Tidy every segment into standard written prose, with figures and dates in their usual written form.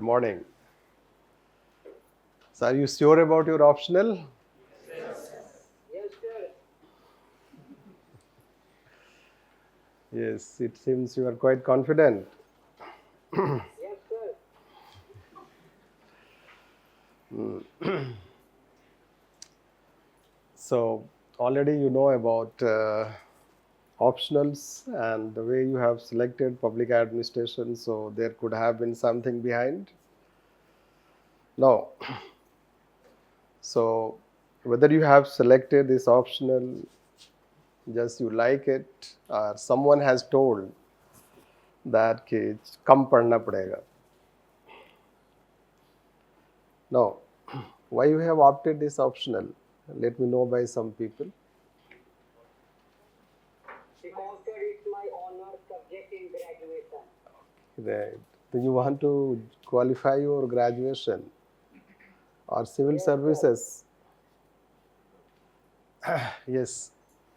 Good morning. So are you sure about your optional? Yes, sir. Yes, it seems you are quite confident. Yes, sir. So already you know about optionals and the way you have selected public administration, so there could have been something behind. Now, so whether you have selected this optional, just you like it, or someone has told that कि कम पढ़ना पड़ेगा. Now, why you have opted this optional? Let me know by some people. Because, sir, it's my honor subject in graduation. Right. Do you want to qualify your graduation or civil Yes, sir. services? Yes.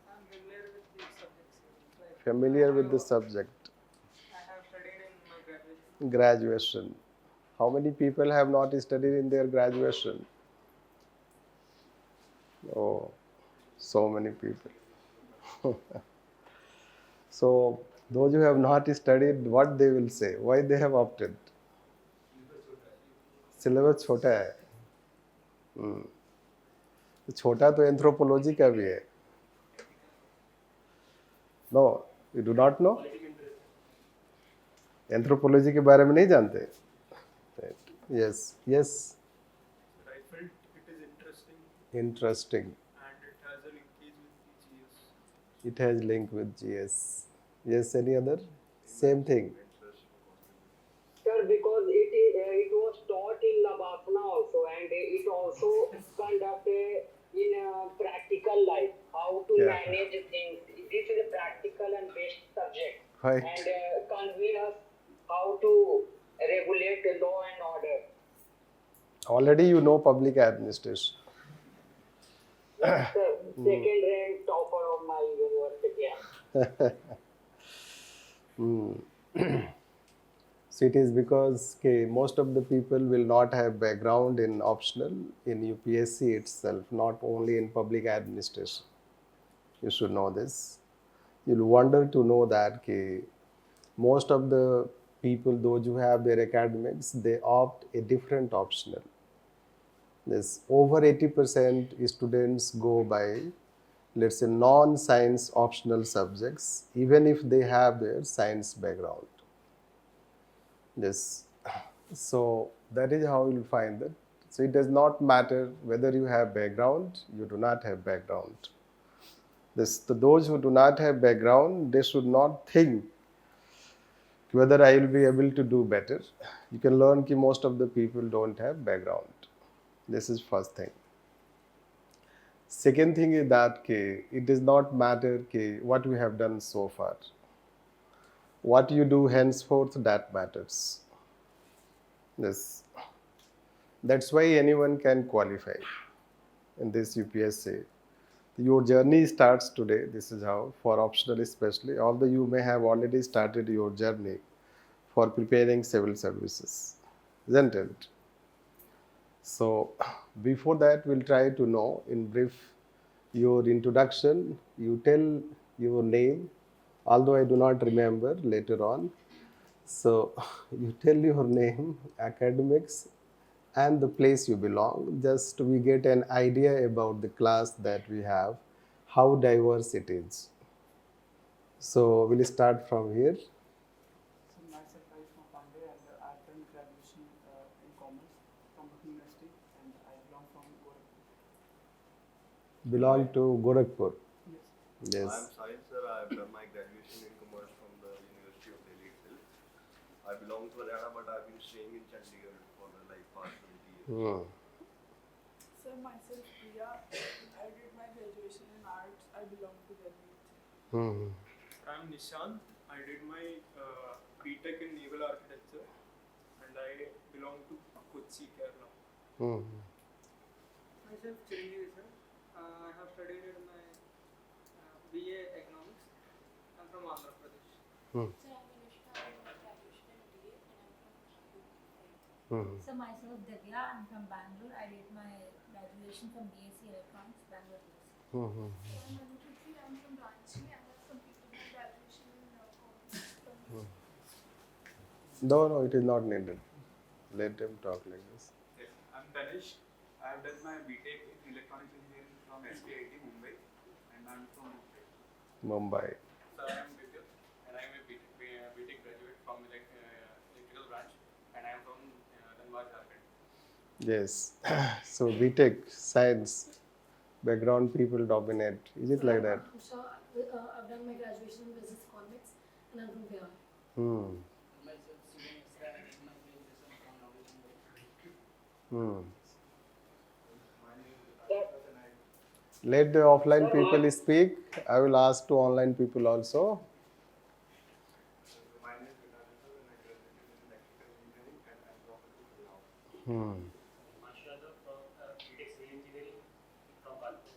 I'm familiar with these subjects. Like Familiar with the subject. I have studied in my graduation. Graduation. How many people have not studied in their graduation? Oh, so many people. So those who have not studied, what they will say? Why they have opted? Syllabus छोटा है. छोटा तो anthropology का भी है. No, you do not know. Anthropology के बारे में नहीं जानते. Yes yes. I felt it is interesting Interesting. and it has a linkage with the GS. It has link with GS. Yes, any other? Same thing. Sir, because it was taught in Labasana also, and it also conducted in practical life, how to Yeah. manage things. This is a practical and best subject, Right. and convey us how to regulate the law and order. Already you know public administration. Yes, sir. Second rank topper of my university. So it is because most of the people will not have background in optional in UPSC itself, not only in public administration. You should know this. You'll wonder to know that most of the people, those who have their academics, they opt a different optional. This over 80% students go by, let's say, non-science optional subjects, even if they have their science background. Yes. So that is how you'll find that. So it does not matter whether you have background, you do not have background. Those who do not have background, they should not think whether I will be able to do better. You can learn that most of the people don't have background. This is first thing. Second thing is that it does not matter what we have done so far. What you do henceforth, that matters. Yes. That's why anyone can qualify in this UPSC. Your journey starts today. This is how, for optional especially, although you may have already started your journey for preparing civil services, isn't it? So before that, we'll try to know in brief your introduction. You tell your name, although I do not remember later on. So you tell your name, academics, and the place you belong. Just we get an idea about the class that we have, how diverse it is. So we'll start from here. So myself I from Pandey and I've done graduation in commerce from Lukmaan University and I belong from Goel. Belong to Gorakhpur. Yes. Yes. I am Sahil sir. I have done my graduation in commerce from the University of Delhi itself. I belong to Haryana, but I have been staying in Chandigarh for the past 20 years. Sir, myself Priya. I did my graduation in arts. I belong to Delhi. I am Nishant. I did my BTech in naval architecture and I belong to Kochi, Kerala. Myself Chiranjeevi sir. I have studied in my BA economics. I'm from Andhra Pradesh. Sir, I'm Anushka. I did my graduation in BA and I'm from So myself Divya, I'm from Bangalore. I did my graduation from BSc Electronics, Bangalore BSc. So I'm Ankita, I'm from Ranchi and I've completed my graduation in commerce from No, it is not needed. Let them talk like this. Yes, I'm Tanish. I have done my BTech in Electronics Engineering from SPIT Mumbai, and I'm from Mumbai. Mumbai. So I am Vidya, and I am a BTech graduate from electrical branch, and I am from Dhanbad, Jharkhand. Yes. So BTech science background people dominate. Is it like that? So I've done my graduation in business economics and I'm from Bihar. Myself, Sugan Isra, I did my graduation from Navi Mumbai. Let the offline people speak. I will ask to online people also. My name is Vikas, and I graduated in electrical engineering, and I'm from Punjab. Mashallah from BTech Civil Engineering from Kanpur.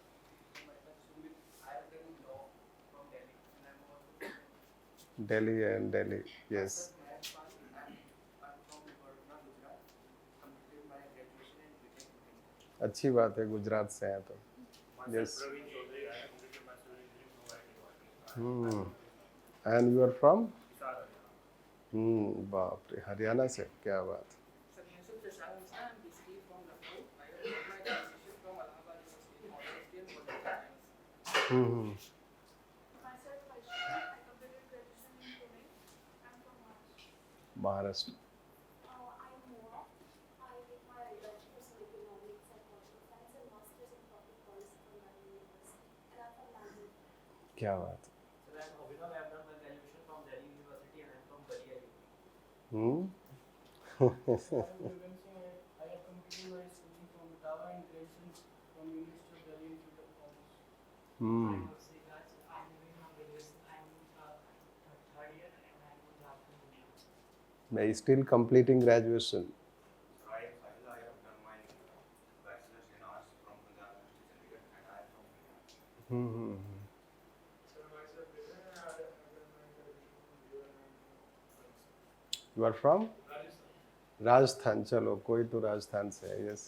Myself, Sumit, I have done law from Delhi, and I'm also from Delhi and Delhi. Yes. Myself, I'm from Vadodara, Gujarat. Completed my graduation in BTech Engineering. अच्छी बात है गुजरात से हैं तो. Yes. Praveen Choudhary, I have completed my civil engineering from IIT. And you are from? Hisar, बाप रे हरियाणा से क्या बात. Sir, myself, Prashant Misra, I'm basically from Lucknow. I have done my graduation from Allahabad University, Modern and Political Science. myself Vaishnavi. I completed graduation in Pune. I'm from Maharashtra. Maharashtra. I'm Moa. I did my bachelor's in economics and political science and master's in public policy from London University. And I'm from Bangalore. क्या बात. Sir, I'm Abhinav. I have done my graduation from Delhi University and I'm from Balia. I have completed my schooling from Ottawa and graduation from University of Delhi Institute of Commerce. I'm Ansari. I'm doing my graduation. I'm third year and I'm from Jharkhand. मैं still completing graduation. I have done my bachelor's in arts from Punjab University, Chandigarh, and I am from Punjab. Sir, myself, Vidya, and I have done my graduation from Goel and You are from? Rajasthan. Rajasthan. चलो कोई तो राजस्थान से है. Yes.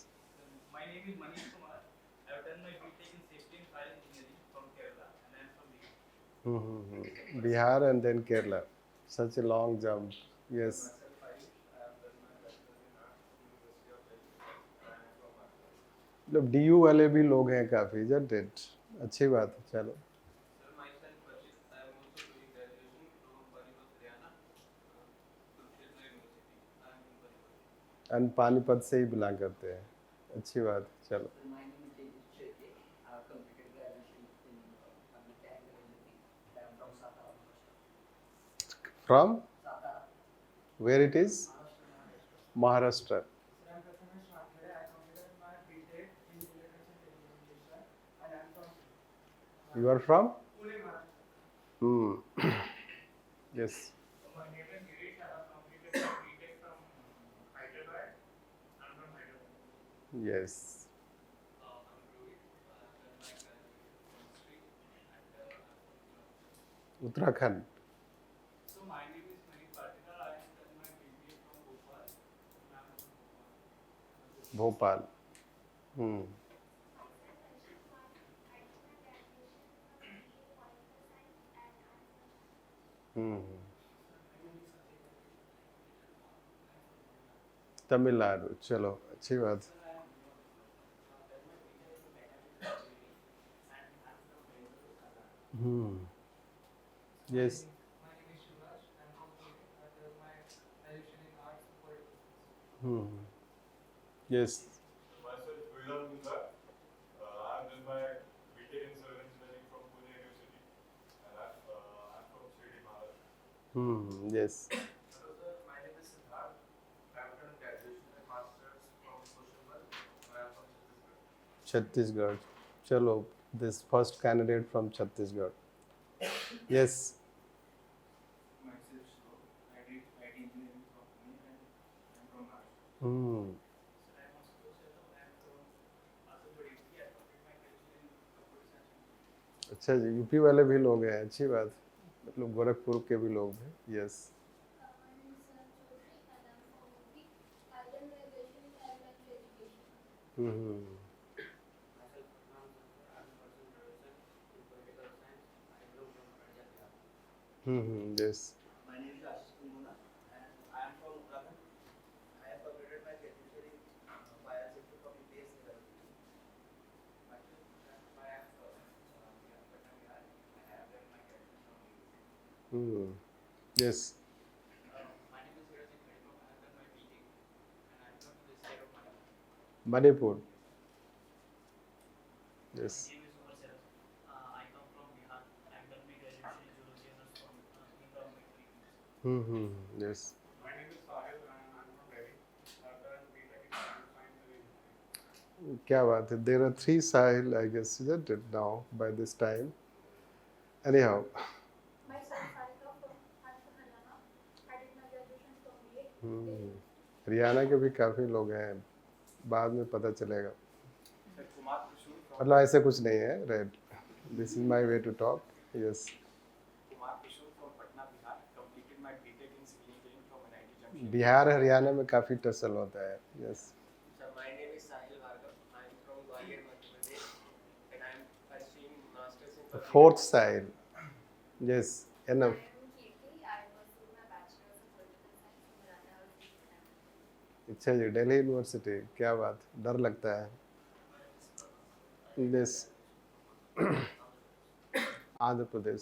My name is Manish Kumar. I have done my BTech in Safety and Fire Engineering from Kerala and I am from Bihar. Bihar and then Kerala. Such a long jump. Yes. Myself, Ayush. I have done my bachelor's in arts from University of Delhi, and I am from Maharashtra. मतलब DU वाले भी लोग हैं काफी. Isn't it? अच्छी बात है. चलो. Sir, myself Varshit. I am also doing graduation from Panipat, Haryana, Kurukshetra University. I am from Panipat. And Panipat से ही बिलोंग करते हैं. अच्छी बात. चलो. My name is David Shetty. I have completed graduation in public and engineering. I am from Satara, Maharashtra. From? Satara, Where it is? Maharashtra. Maharashtra. Sir, I am Prathamesh Mathare. I completed my BTech in Electronics and Telecommunication and I am from You are from? Pune, Maharashtra. Yes. My name is Girish. I have completed my BTech from Hyderabad. I am from Hyderabad. Yes. I'm Rohit. I have done my graduation from history and I am from Uttarakhand. So my name is Manish Patil. I have done my BBA from Bhopal. I am from Bhopal. Bhopal. Tamil Nadu. चलो अच्छी बात. Yes. My name is Shivash. I am from Pune. I have done my graduation in arts and political science. Yes. Myself, Goel I have done my BTech in civil engineering from Pune University, and I'm from Shirdi, Maharashtra. Yes. Hello sir, my name is Siddharth. I have done graduation and masters from social work. I am from Chhattisgarh. Chhattisgarh. Chalo. This first candidate from Chhattisgarh. Yes. Myself, Shloh. I did IT engineering from Pune and I am from Maharashtra. Sir, I am Ashutosh Yadav. I am from also from UP. I completed my graduation in computer science. अच्छा जी. UP वाले भी लोग हैं. अच्छी बात. मतलब गोरखपुर के भी लोग हैं. Yes. My name is Choudhary and I'm from UP. I did my Hmm. Myself, Lukmaan IAS, I'm pursuing graduation in political science. I belong from Arjat, Bihar. Hmm. Yes. My name is Ashish Kunduna and I am from Uttarakhand. I have completed my graduation in biosector from UPSC University. Myself, I am from Patna, Bihar. I have done my graduation from UPSC. Hmm. Yes. My name is Viraj Khadikop. I have done my BTech and I belong to the state of Manipur. Manipur. My Yes. name is Umar Siraj. I come from Bihar. I have done my graduation in zoology honors from in government university. Hmm. Yes. My name is Sahil and I'm from Delhi. I've done BTech in Computer Science and Engineering. क्या बात है? There are 3 Sahil, I guess, isn't it now by this time? Anyhow. Myself, Sarika I'm from Haryana. I did my graduation from BA. Haryana के भी काफ़ी लोग हैं, बाद में पता चलेगा। Sir, Kumar Kushur from मतलब ऐसे कुछ नहीं है, right? This is my way to talk. Yes. Kumar Kushur from Patna, Bihar. Completed my BTech in Civil Engineering from NIT Jamshedpur. Bihar Haryana में काफ़ी टसल होता है। Yes. Sir, my name is Sahil Bhargav. I am from Gwalior, Madhya Pradesh, and I am pursuing masters in public. Fourth साइल। Yes, enough. I am Kirti. I pursued my bachelor's in political science from Maratha University. अच्छा जी, Delhi university, क्या बात, डर लगता है। Yes. Andhra Pradesh.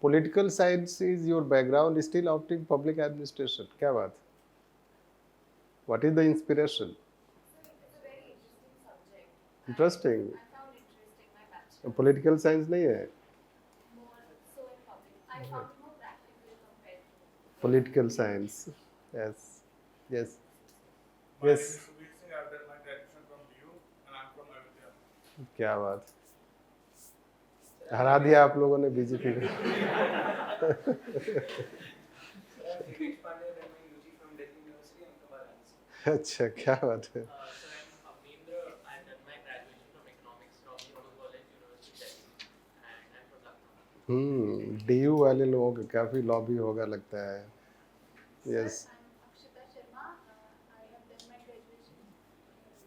Political science is your background, still opting public administration, क्या बात। What is the inspiration? So it's a very interesting subject. Interesting. I found interesting my bachelor's. Political science नहीं है, More so in public. I found it more practical compared to. Political science. Yes yes My Yes. name is Subir Singh. I've done my graduation from DU and I'm from Ayodhya. क्या बात, हरा दिया आप लोगों ने BJP को। Sir, I'm Dinesh Pandey. I done my UG from Delhi University, Ankita. अच्छा, क्या बात है। Sir, I'm Apnendra. I've done my graduation from economics from Goel University, Delhi, and I'm from Lucknow. DU वाले लोगों का काफ़ी lobby होगा लगता है। Yes. Sir, I'm Ankita Sharma. I have done my graduation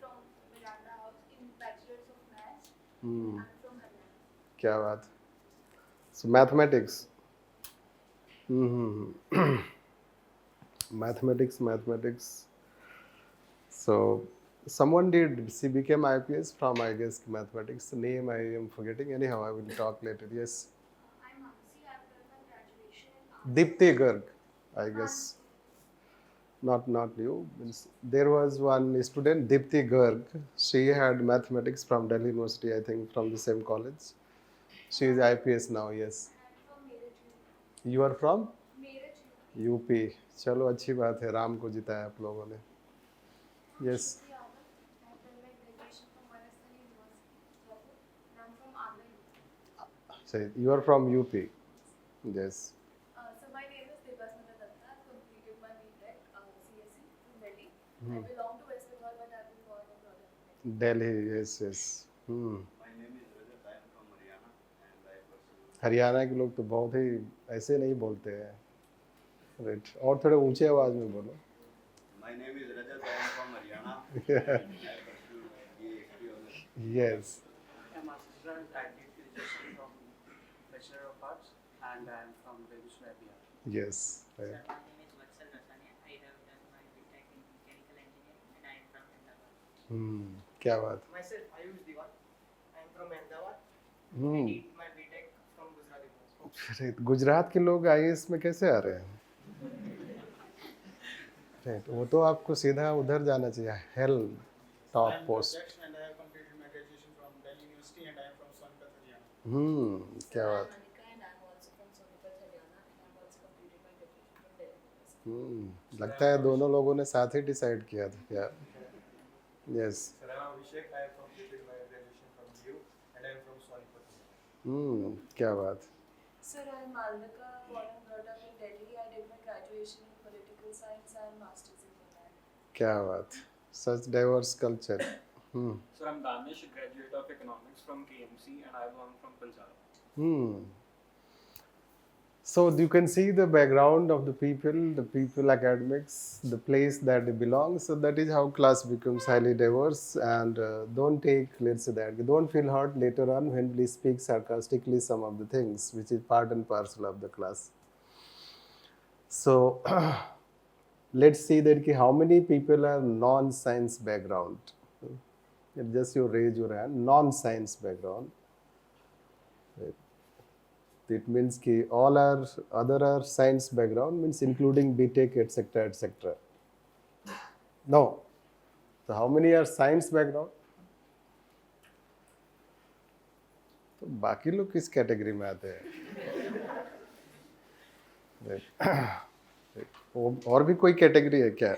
from Miranda House in Bachelor's of Maths. I'm from Haryana. क्या बात। So mathematics. Mathematics. So someone did, she became IPS from, I guess, mathematics. The name I am forgetting. Anyhow, I will talk later. Yes. I'm Ansari. I've done my graduation in arts. Dipti Garg, I guess. Not you. Means there was one student, Dipti Garg. She had mathematics from Delhi University, I think, from the same college. She is IPS now. Yes. I'm from Meerut, UP. You are from Meerut, UP. UP. चलो अच्छी बात है, राम को जिताया आप लोगों ने। Yes. I've done my graduation from Manasthali University, Jaipur, and I'm from Andhra. So you are from UP. Yes. So my name is Debasmita Datta. I've completed my BTech CSE from Delhi. I belong to West Bengal, but I've been born and brought up in Delhi. Delhi. Yes. My name is Rajat. I am from Haryana and I pursue. Haryana के लोग तो बहुत ही ऐसे नहीं बोलते हैं, right. और थोड़े ऊंचे आवाज में बोलो। My name is Rajat. I am from Haryana. And I pursue BA honors. Yes. I'm Ashish. I did graduation from Bachelor of Arts and I am from Begusarai, Bihar. Yes. Right. My name is Vatsal Rasania. I have done my BTech in Mechanical Engineering and I am from Ahmedabad. क्या बात। Myself, Ayush Diwan. I am from Ahmedabad. I hmm. did my BTech from Gujarat University. Right, Gujarat के लोग IAS में कैसे आ रहे हैं? Right, वो तो आपको सीधा उधर जाना चाहिए, hello top post. And I have completed my graduation from Delhi University and I am from Sonipat, Haryana. क्या I'm बात। Anika and I'm also from Sonipat, Haryana, and I've also completed my graduation from Delhi University. लगता है दोनों लोगों ने साथ ही decide किया था क्या। Yes. Sir, I am Abhishek. I have completed my graduation from DU and I am from Sonipat. क्या बात। Sir, I'm Malvika, born and brought up in Delhi. I did my graduation in political science and masters in Goel. क्या बात, such diverse culture. Sir, I'm Danish, a graduate of economics from KMC and I belong from Punjab. So you can see the background of the people academics, the place that they belong. So that is how class becomes highly diverse. And don't take, let's say that, don't feel hurt later on when we speak sarcastically some of the things, which is part and parcel of the class. So let's see that how many people are non-science background. Just you raise your hand, non-science background. It means कि all are other are science background, means including BTech, etc., etc. No. So how many are science background? तो बाकी लोग किस category में आते हैं? और भी कोई कैटेगरी है क्या?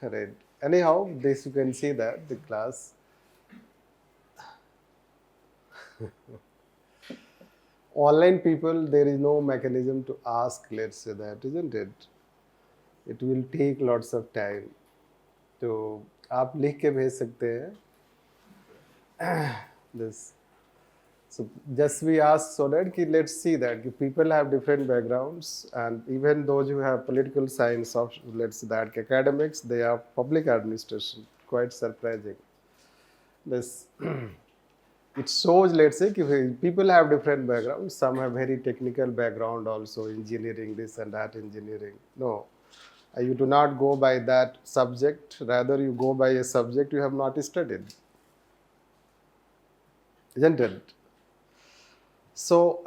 Right. Anyhow, this you can see that the class. Online people, there is no mechanism to ask, let's say that, isn't it? It will take lots of time. तो आप लिख के भेज सकते हैं. This. So just we ask so that let's see that people have different backgrounds, and even those who have political science of, let's say that, academics, they have public administration. Quite surprising. This. It shows, let's say, people have different backgrounds. Some have very technical background also, engineering, this and that engineering. No, you do not go by that subject. Rather, you go by a subject you have not studied. Isn't it? So,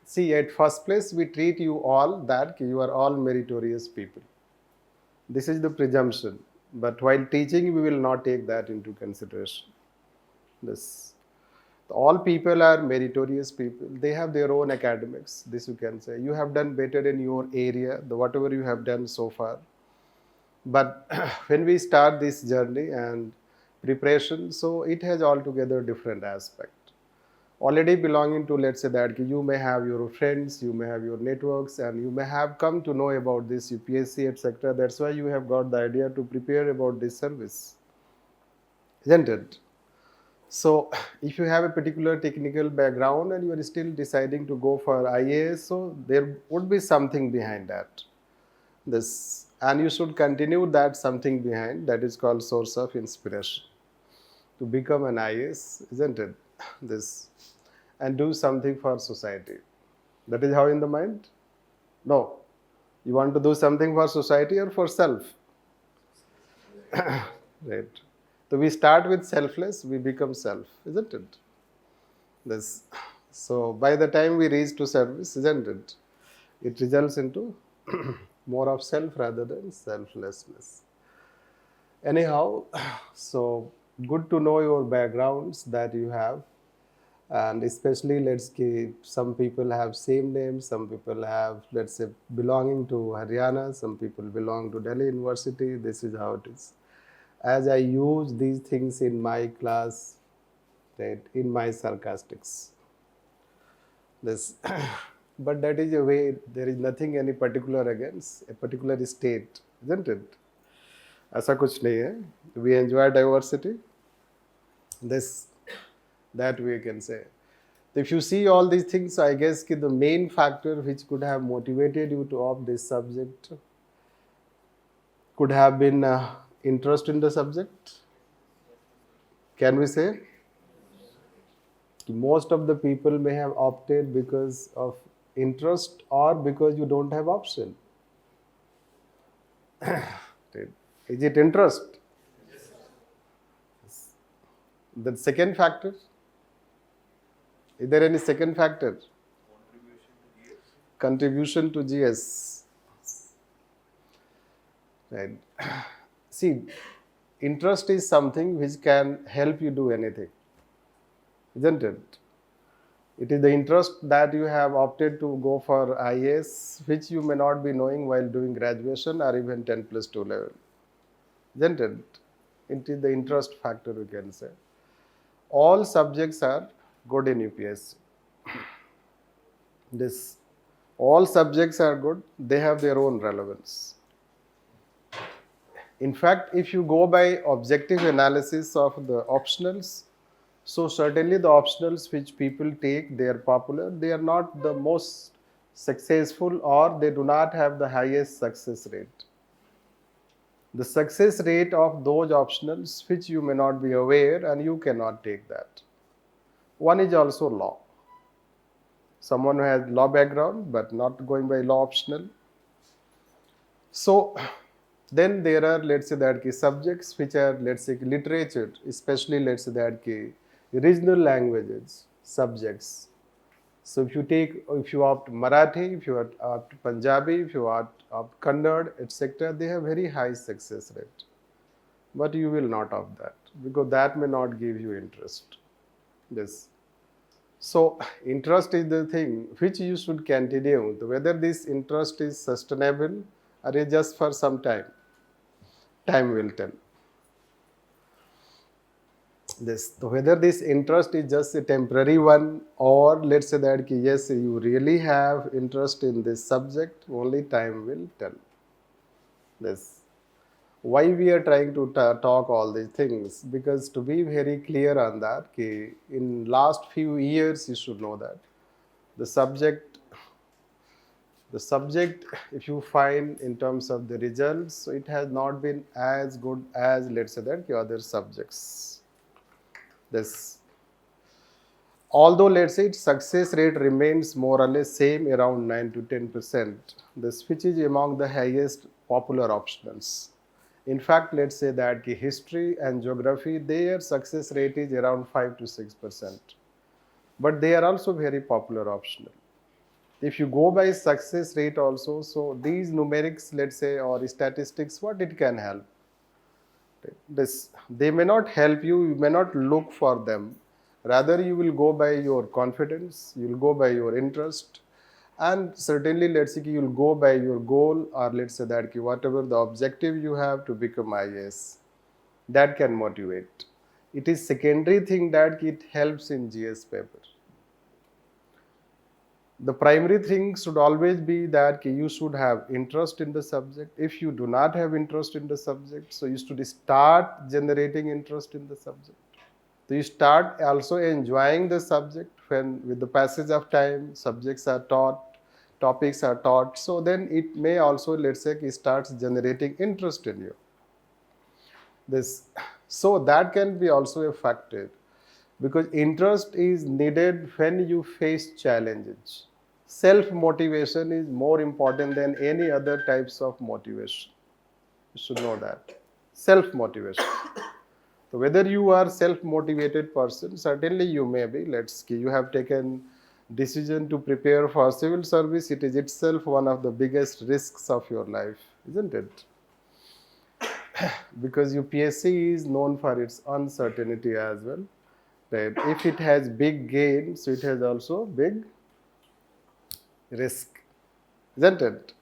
see, at first place, we treat you all that you are all meritorious people. This is the presumption. But while teaching, we will not take that into consideration. This. All people are meritorious people. They have their own academics. This you can say. You have done better in your area, whatever you have done so far. But when we start this journey and preparation, so it has altogether different aspect. Already belonging to, let's say that, you may have your friends, you may have your networks, and you may have come to know about this UPSC, etc. That's why you have got the idea to prepare about this service. Isn't it? So if you have a particular technical background and you are still deciding to go for IAS, so there would be something behind that. This, and you should continue that something behind, that is called source of inspiration to become an IAS, isn't it? This, and do something for society. That is how in the mind? No. You want to do something for society or for self? Right. So we start with selfless, we become self, isn't it? This. So by the time we reach to service, isn't it? It results into more of self rather than selflessness. Anyhow, so good to know your backgrounds that you have, and especially, let's say, some people have same names, some people have, let's say, belonging to Haryana, some people belong to Delhi University. This is how it is. As I use these things in my class, right, in my sarcastics. This, but that is a way, there is nothing any particular against a particular state, isn't it? ऐसा कुछ नहीं है. We enjoy diversity. This, that we can say. If you see all these things, I guess the main factor which could have motivated you to opt this subject could have been interest in the subject. Can we say? Most of the people may have opted because of interest or because you don't have option. Is it interest? Yes. The second factor? Is there any second factor? Contribution to GS. Right. See, interest is something which can help you do anything, isn't it? It is the interest that you have opted to go for IAS, which you may not be knowing while doing graduation or even 10+2 level, isn't it? It is the interest factor, you can say. All subjects are good in UPSC. This, all subjects are good. They have their own relevance. In fact, if you go by objective analysis of the optionals, So certainly the optionals which people take, they are popular. They are not the most successful, or they do not have the highest success rate. The success rate of those optionals which you may not be aware and you cannot take that. One is also law. Someone who has law background but not going by law optional. So then there are, let's say that subjects which are, let's say, literature, especially let's say that regional languages subjects. So if you opt Marathi, if you opt Punjabi, if you opt Kannada, etc., they have very high success rate. But you will not opt that because that may not give you interest. Yes. So interest is the thing which you should continue. Whether this interest is sustainable or is just for some time, time will tell. This, whether this interest is just a temporary one, or let's say that yes, you really have interest in this subject, only time will tell. This, why we are trying to talk all these things, because to be very clear on that, in last few years you should know that the subject, if you find in terms of the results, so it has not been as good as, let's say that, other subjects. This, although let's say its success rate remains more or less same around 9 to 10%, this which is among the highest popular optionals. In fact, let's say that history and geography, their success rate is around 5 to 6%, but they are also very popular optional. If you go by success rate also, so these numerics, let's say, or statistics, what it can help? This, they may not help you, you may not look for them. Rather, you will go by your confidence, you will go by your interest, and certainly, let's say, you will go by your goal, or let's say that whatever the objective you have to become IAS, that can motivate. It is secondary thing that it helps in GS paper. The primary thing should always be that you should have interest in the subject. If you do not have interest in the subject, so you should start generating interest in the subject. So you start also enjoying the subject when, with the passage of time, subjects are taught, topics are taught. So then it may also, let's say, it starts generating interest in you. This, so that can be also a factor, because interest is needed when you face challenges. Self-motivation is more important than any other types of motivation. You should know that. Self-motivation. So whether you are self-motivated person, certainly you may be. Let's say you have taken decision to prepare for civil service. It is itself one of the biggest risks of your life, isn't it? Because UPSC is known for its uncertainty as well. Right? If it has big gain, so it has also big risk, isn't it?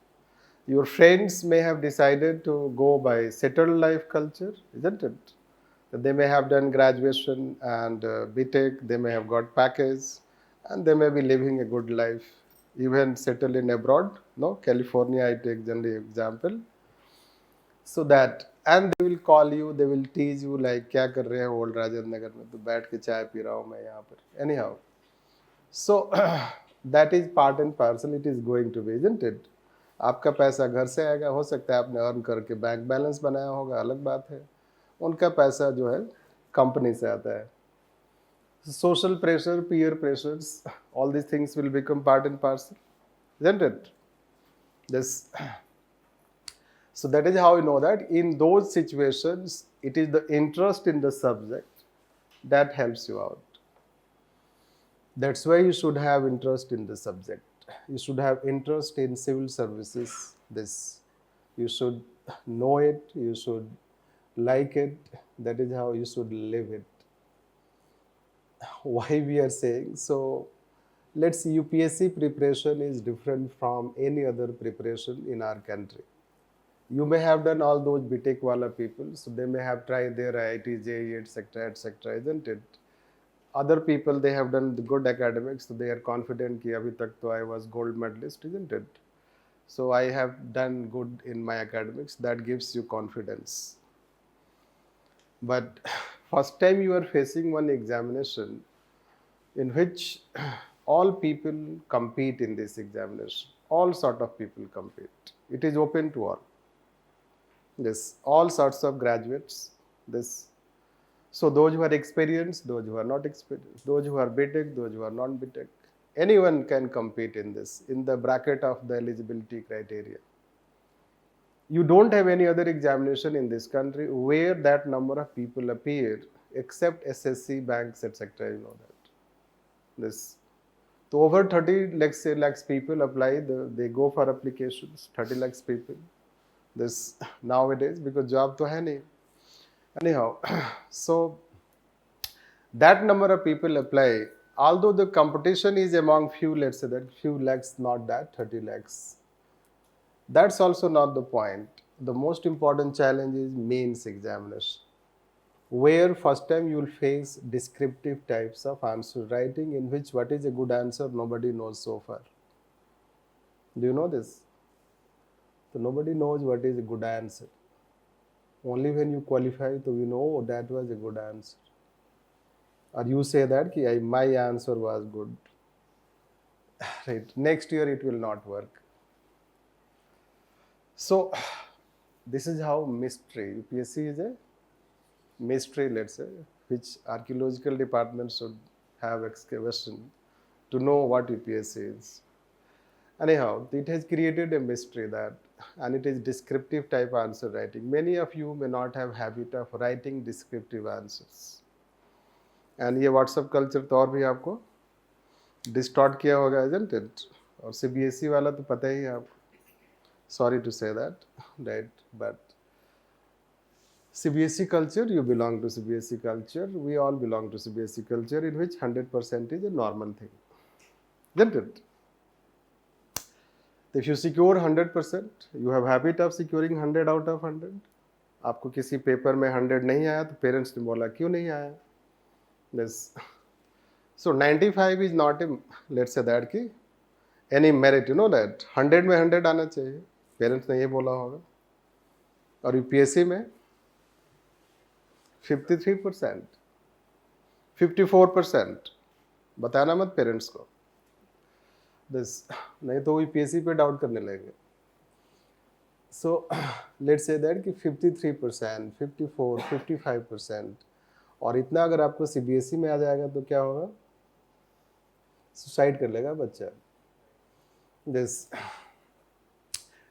Your friends may have decided to go by settled life culture, isn't it? They may have done graduation and BTech, they may have got package, and they may be living a good life, even settle in abroad. No, California, I take generally example. So that, and they will call you, they will tease you like, क्या कर रहे हो old Rajendra Nagar में, तो बैठ के चाय P रहा हूँ मैं यहाँ पर. Anyhow, so that is part and parcel. It is going to be, isn't it? आपका पैसा घर से आएगा, हो सकता है आपने अर्न करके बैंक बैलेंस बनाया होगा, अलग बात है. उनका पैसा जो है कंपनी से आता है. Social pressure, peer pressures, all these things will become part and parcel, isn't it? This. So that is how you know that in those situations, it is the interest in the subject that helps you out. That's why you should have interest in the subject. You should have interest in civil services. This, you should know it, you should like it. That is how you should live it. Why we are saying? So let's see, UPSC preparation is different from any other preparation in our country. You may have done all those BTech wala people, so they may have tried their IIT, JEE, etc., isn't it? Other people, they have done the good academics, so they are confident कि अभी तक तो I was gold medalist, isn't it? So I have done good in my academics. That gives you confidence. But first time you are facing one examination in which all people compete in this examination. All sort of people compete. It is open to all. This all sorts of graduates. This so those who are experienced, those who are not experienced, those who are BTech, those who are non BTech, anyone can compete in this in the bracket of the eligibility criteria. You don't have any other examination in this country where that number of people appear except SSC, banks, etc. You know that. This so over 30 lakhs people apply, they go for applications, 30 lakhs people. This nowadays because job to hai nahi. Anyhow, so that number of people apply, although the competition is among few, let's say that few lakhs, not that 30 lakhs. That's also not the point. The most important challenge is mains examination, where first time you will face descriptive types of answer writing in which what is a good answer nobody knows so far. Do you know this? So nobody knows what is a good answer. Only when you qualify, so we know oh, that was a good answer. Or you say that my answer was good. Right. Next year it will not work. So this is how mystery. UPSC is a mystery, let's say, which archaeological department should have excavation to know what UPSC is. Anyhow, it has created a mystery that, and it is descriptive type answer writing. Many of you may not have habit of writing descriptive answers. And ये WhatsApp culture तो और भी आपको distort किया होगा, isn't it? और CBSE वाला तो पता ही है आपको. Sorry to say that, right? But CBSE culture, you belong to CBSE culture. We all belong to CBSE culture, in which 100% is a normal thing, isn't it? If you secure 100%, you have habit of securing 100 out of 100. आपको किसी paper में 100 नहीं आया तो parents ने बोला क्यों नहीं आया? Yes. So 95 is not a, let's say that की any merit, you know that 100 में 100 आना चाहिए. पेरेंट्स ने ये बोला होगा. और यूपीएससी में 53%, 54%. बताना मत पेरेंट्स को. This नहीं तो यूपीएससी पे डाउट करने लगेंगे. So let's say that कि 53%, 54, 55%. और इतना अगर आपको सीबीएसई में आ जाएगा तो क्या होगा? सुसाइड कर लेगा बच्चा. This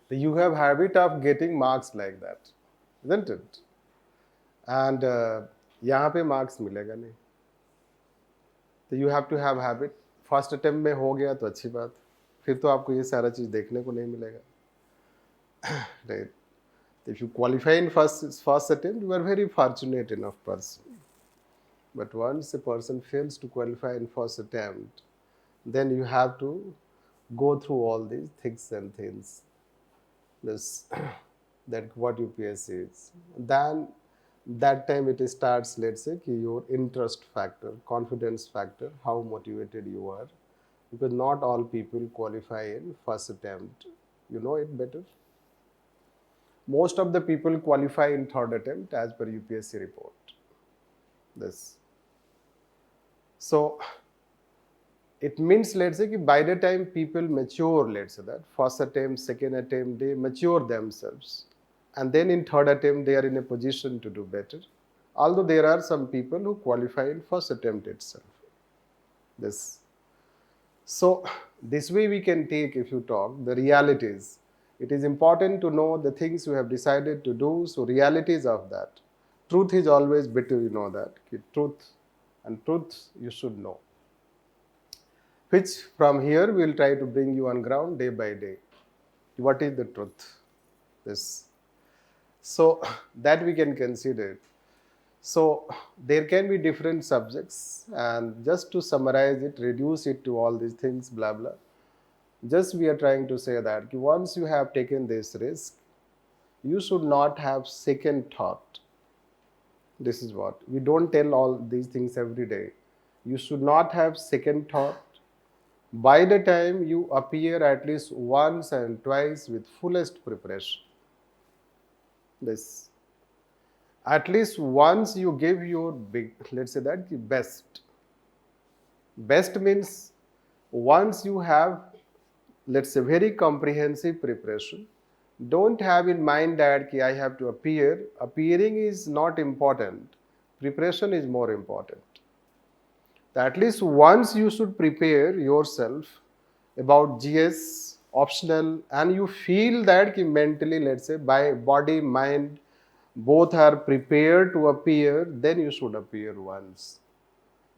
you have habit of getting marks like that, isn't it? And यहाँ पे marks मिलेगा नहीं. तो you have to have habit. First attempt में हो गया तो अच्छी बात, फिर तो आपको ये सारा चीज़ देखने को नहीं मिलेगा. Right. If you qualify in first attempt, you are very fortunate enough person. But once a person fails to qualify in first attempt, then you have to go through all these thicks and thins. This that what UPSC is. Then that time it starts, let's say, your interest factor, confidence factor, how motivated you are. Because not all people qualify in first attempt. You know it better. Most of the people qualify in third attempt as per UPSC report. This. So it means, let's say, by the time people mature, let's say that, first attempt, second attempt, they mature themselves. And then in third attempt, they are in a position to do better. Although there are some people who qualify in first attempt itself. This. So this way we can take, if you talk, the realities. It is important to know the things you have decided to do, so realities of that. Truth is always better, you know that. Truth and truth you should know. Which from here we will try to bring you on ground day by day. What is the truth? This. So that we can consider. So there can be different subjects, and just to summarize it, reduce it to all these things, blah blah. Just we are trying to say that once you have taken this risk, you should not have second thought. This is what we don't tell all these things every day. You should not have second thought. By the time you appear at least once and twice with fullest preparation. This. At least once you give your big, let's say that ki best. Best means once you have, let's say, very comprehensive preparation. Don't have in mind that ki I have to appear. Appearing is not important. Preparation is more important. At least once you should prepare yourself about GS, optional, and you feel that ki mentally, let's say, by body, mind, both are prepared to appear, then you should appear once.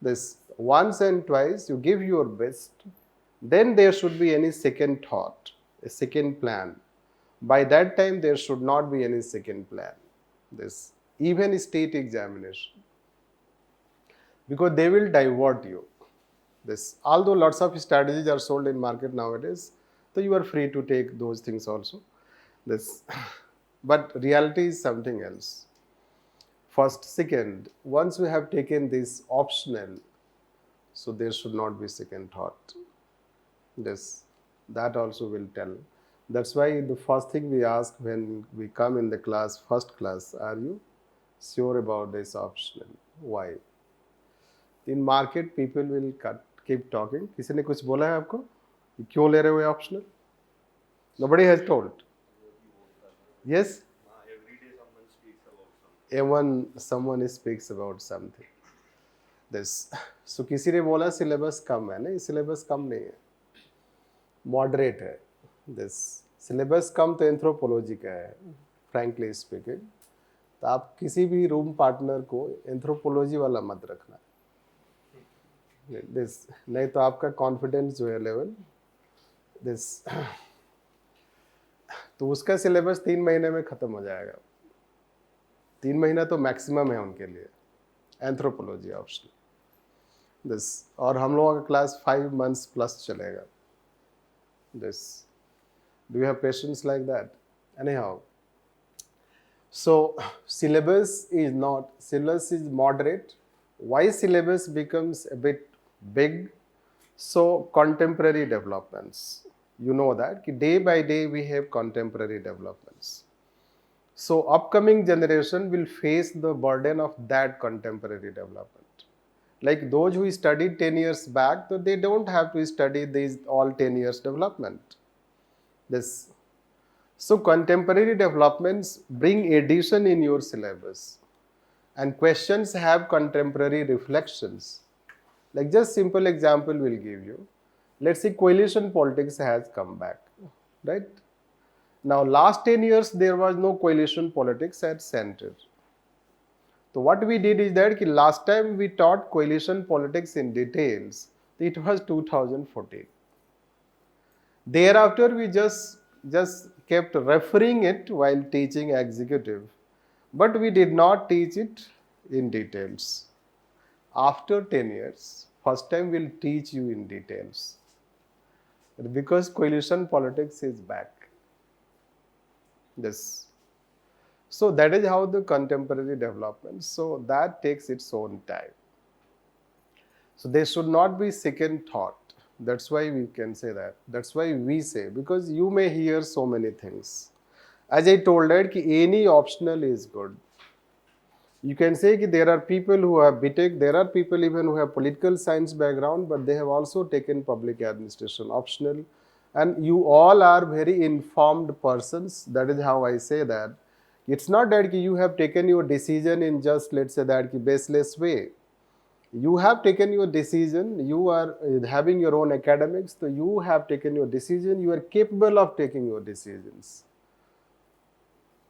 This once and twice, you give your best, then there should be any second thought, a second plan. By that time, there should not be any second plan. This even state examination, because they will divert you. This, although lots of strategies are sold in market nowadays, so you are free to take those things also. This, but reality is something else. First, second, once we have taken this optional, so there should not be second thought. This, that also will tell. That's why the first thing we ask when we come in the class, first class, are you sure about this optional? Why? In market, people will keep talking. किसी ने कुछ बोला है आपको कि क्यों ले रहे हो ये optional? Nobody has told. Yes? Every day someone speaks about something. Someone speaks about something. This. So किसी ने बोला syllabus कम है, नहीं, syllabus कम नहीं है, moderate है. This syllabus कम तो एंथ्रोपोलॉजी का है, frankly speaking. तो आप किसी भी रूम पार्टनर को एंथ्रोपोलॉजी वाला मत रखना. This, नहीं तो आपका कॉन्फिडेंस जो है लेवल, दिस, तो उसका सिलेबस 3 महीने में खत्म हो जाएगा. 3 महीना तो मैक्सिमम है उनके लिए, एंथ्रोपोलॉजी ऑप्शनल. दिस, और हम लोगों का क्लास 5 months प्लस चलेगा. This, do you have patience like that? Anyhow, so syllabus is moderate. Why syllabus becomes a bit big? So contemporary developments, you know that day by day we have contemporary developments. So upcoming generation will face the burden of that contemporary development. Like those who studied 10 years back, so they don't have to study these all 10 years development. This, so contemporary developments bring addition in your syllabus, and questions have contemporary reflections. Like just simple example will give you. Let's say coalition politics has come back, right? Now last 10 years there was no coalition politics at center. So what we did is that last time we taught coalition politics in details, it was 2014. Thereafter we just kept referring it while teaching executive, but we did not teach it in details. After 10 years, first time we'll teach you in details, because coalition politics is back. This, so that is how the contemporary development, so that takes its own time. So there should not be second thought. That's why we can say that. That's why we say, because you may hear so many things. As I told that any optional is good. You can say that there are people who have BTech, there are people even who have political science background, but they have also taken public administration optional. And you all are very informed persons. That is how I say that. It's not that you have taken your decision in just, let's say that baseless way. You have taken your decision, you are having your own academics, so you have taken your decision, you are capable of taking your decisions.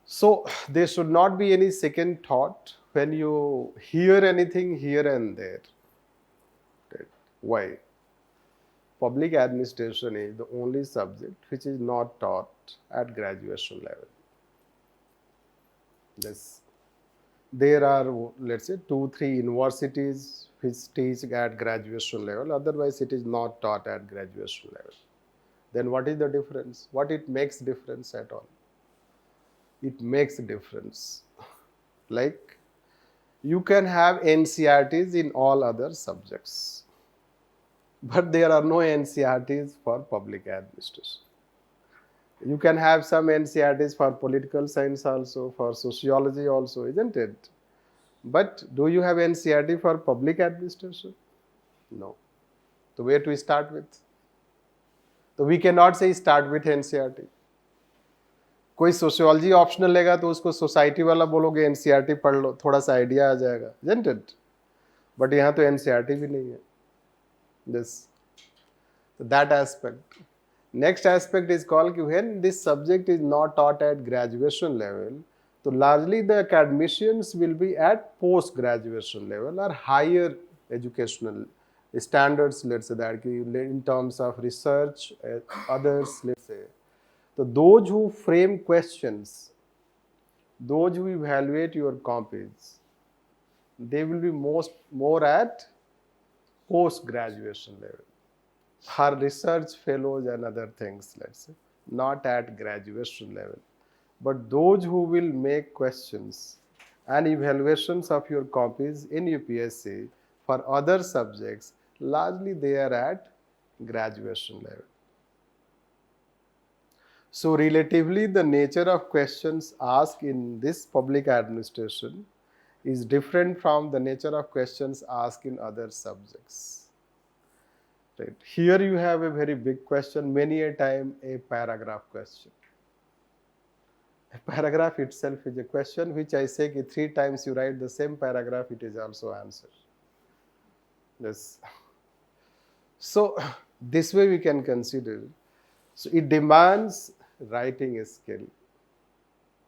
So there should not be any second thought when you hear anything here and there. Okay. Why? Public administration is the only subject which is not taught at graduation level. This, there are, let's say, 2-3 universities which teach at graduation level, otherwise it is not taught at graduation level. Then what is the difference? What it makes difference at all? It makes a difference. Like, you can have NCRTs in all other subjects, but there are no NCRTs for public administration. You can have some NCERTs for political science also, for sociology also, isn't it? But do you have NCERT for public administration? No. So where to start with? So we cannot say start with NCERT. कोई sociology optional लेगा तो उसको society वाला बोलोगे NCERT पढ़ लो, थोड़ा सा idea आ जाएगा, isn't it? बट यहाँ तो एनसीईआरटी भी नहीं है. This, that aspect. Next aspect is called when this subject is not taught at graduation level, so largely the academicians will be at post graduation level or higher educational standards, let's say that in terms of research, others, let's say. So those who frame questions, those who evaluate your copies, they will be more at post graduation level. Her research fellows and other things, let's say, not at graduation level. But those who will make questions and evaluations of your copies in UPSC for other subjects, largely they are at graduation level. So relatively, the nature of questions asked in this public administration is different from the nature of questions asked in other subjects. Right. Here you have a very big question, many a time a paragraph question. A paragraph itself is a question which I say 3 times you write the same paragraph, it is also answered. Yes. So this way we can consider. So it demands writing skill.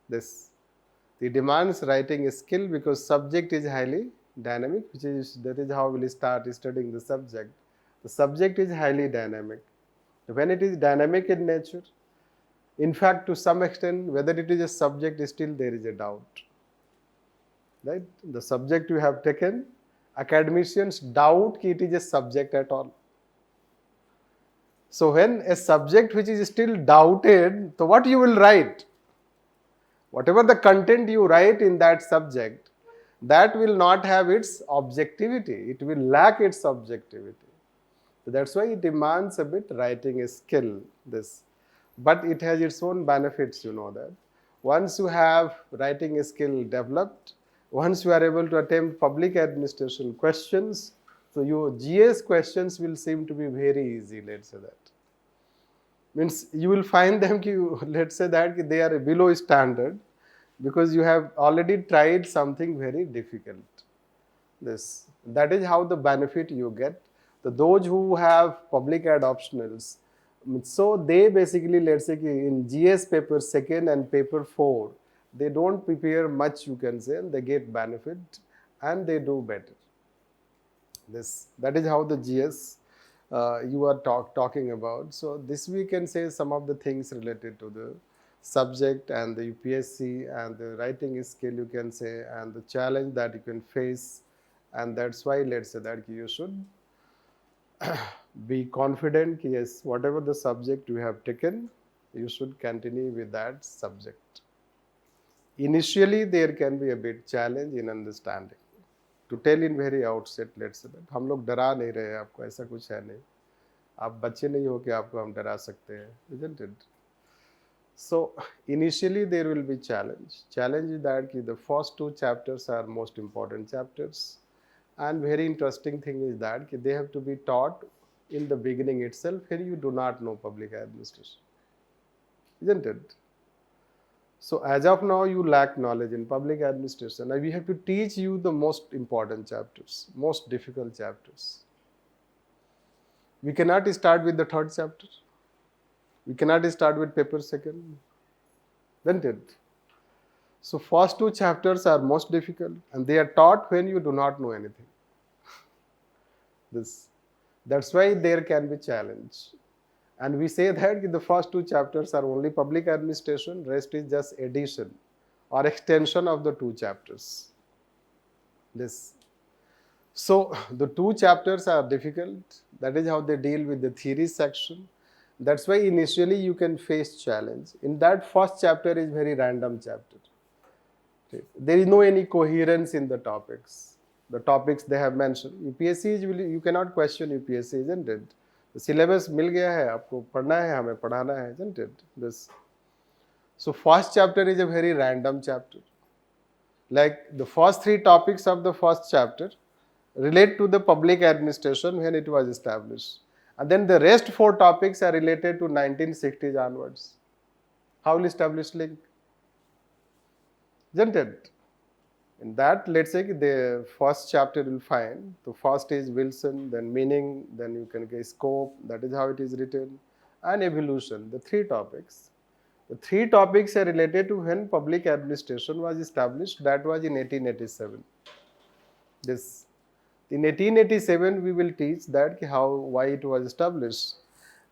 It demands writing skill because subject is highly dynamic, that is how we'll start studying the subject. The subject is highly dynamic. When it is dynamic in nature, in fact, to some extent, whether it is a subject, still there is a doubt. Right? The subject you have taken, academicians doubt that it is a subject at all. So when a subject which is still doubted, so what you will write? Whatever the content you write in that subject, that will not have its objectivity. It will lack its objectivity. So that's why it demands a bit writing skill, this. But it has its own benefits, you know that. Once you have writing skill developed, once you are able to attempt public administration questions, so your GS questions will seem to be very easy, let's say that. Means you will find them, let's say that they are below standard because you have already tried something very difficult. That is how the benefit you get. Those who have public ad optionals, so they basically, let's say in GS paper 2nd and paper 4, they don't prepare much, you can say, and they get benefit and they do better. That is how the GS you are talking about. So this we can say some of the things related to the subject and the UPSC and the writing skill, you can say, and the challenge that you can face. And that's why, let's say that you should be confident, yes, whatever the subject you have taken, you should continue with that subject. Initially, there can be a bit challenge in understanding. To tell in very outset, let's say that हम लोग डरा नहीं रहे हैं आपको, ऐसा कुछ है नहीं. आप बच्चे नहीं हो कि आपको हम डरा सकते हैं, isn't it? So initially there will be challenge. Challenge is that the first 2 chapters are most important chapters. And very interesting thing is that they have to be taught in the beginning itself when you do not know public administration. Isn't it? So as of now, you lack knowledge in public administration. And we have to teach you the most important chapters, most difficult chapters. We cannot start with the 3rd chapter. We cannot start with paper 2nd. Isn't it? So first 2 chapters are most difficult and they are taught when you do not know anything. That's why there can be challenge. And we say that the first 2 chapters are only public administration, rest is just addition or extension of the 2 chapters. So the 2 chapters are difficult. That is how they deal with the theory section. That's why initially you can face challenge. In that first chapter is very random chapter. There is no any coherence in the topics. The topics they have mentioned. UPSC, you cannot question UPSC, isn't it? Syllabus मिल गया है, आपको पढ़ना है, हमें पढ़ाना है, isn't it? This. So first chapter is a very random chapter. Like the first 3 topics of the first chapter relate to the public administration when it was established. And then the rest 4 topics are related to 1960s onwards. How will establish link? Isn't it? In that, let's say the first chapter will find, the first is Wilson, then meaning, then you can get scope, that is how it is written, and evolution, the 3 topics. The 3 topics are related to when public administration was established, that was in 1887. This. In 1887, we will teach that why it was established.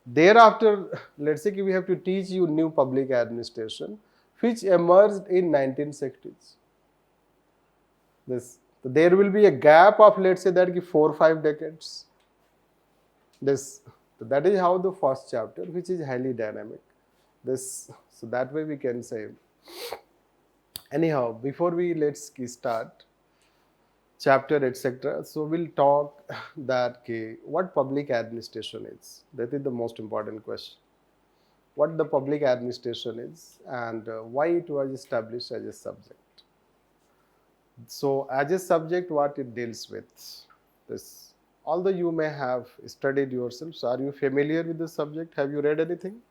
Thereafter, let's say we have to teach you new public administration, which emerged in 1960s. This. So there will be a gap of, let's say, that 4 or 5 decades. This. So that is how the first chapter, which is highly dynamic. This. So that way we can say. Anyhow, before we let's start chapter etc. So we'll talk that what public administration is. That is the most important question. What the public administration is and why it was established as a subject. So as a subject, what it deals with. This. Although you may have studied yourself, so are you familiar with the subject? Have you read anything?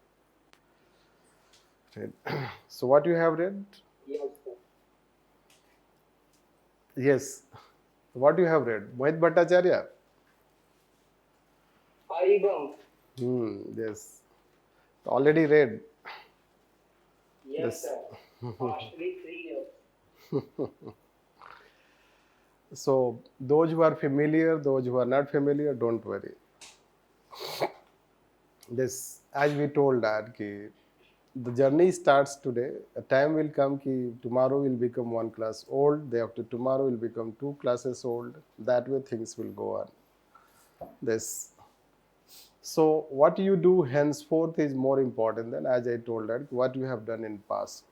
So what you have read? Yes, sir. Yes. What you have read? Mohit Bhattacharya? Haribam. Yes. Already read. Yes, sir. Past 3 years. So those who are familiar, those who are not familiar, don't worry. This, as we told that, the journey starts today. A time will come tomorrow will become 1 class old, day after tomorrow will become 2 classes old. That way things will go on. This. So what you do henceforth is more important than, as I told that, what you have done in past.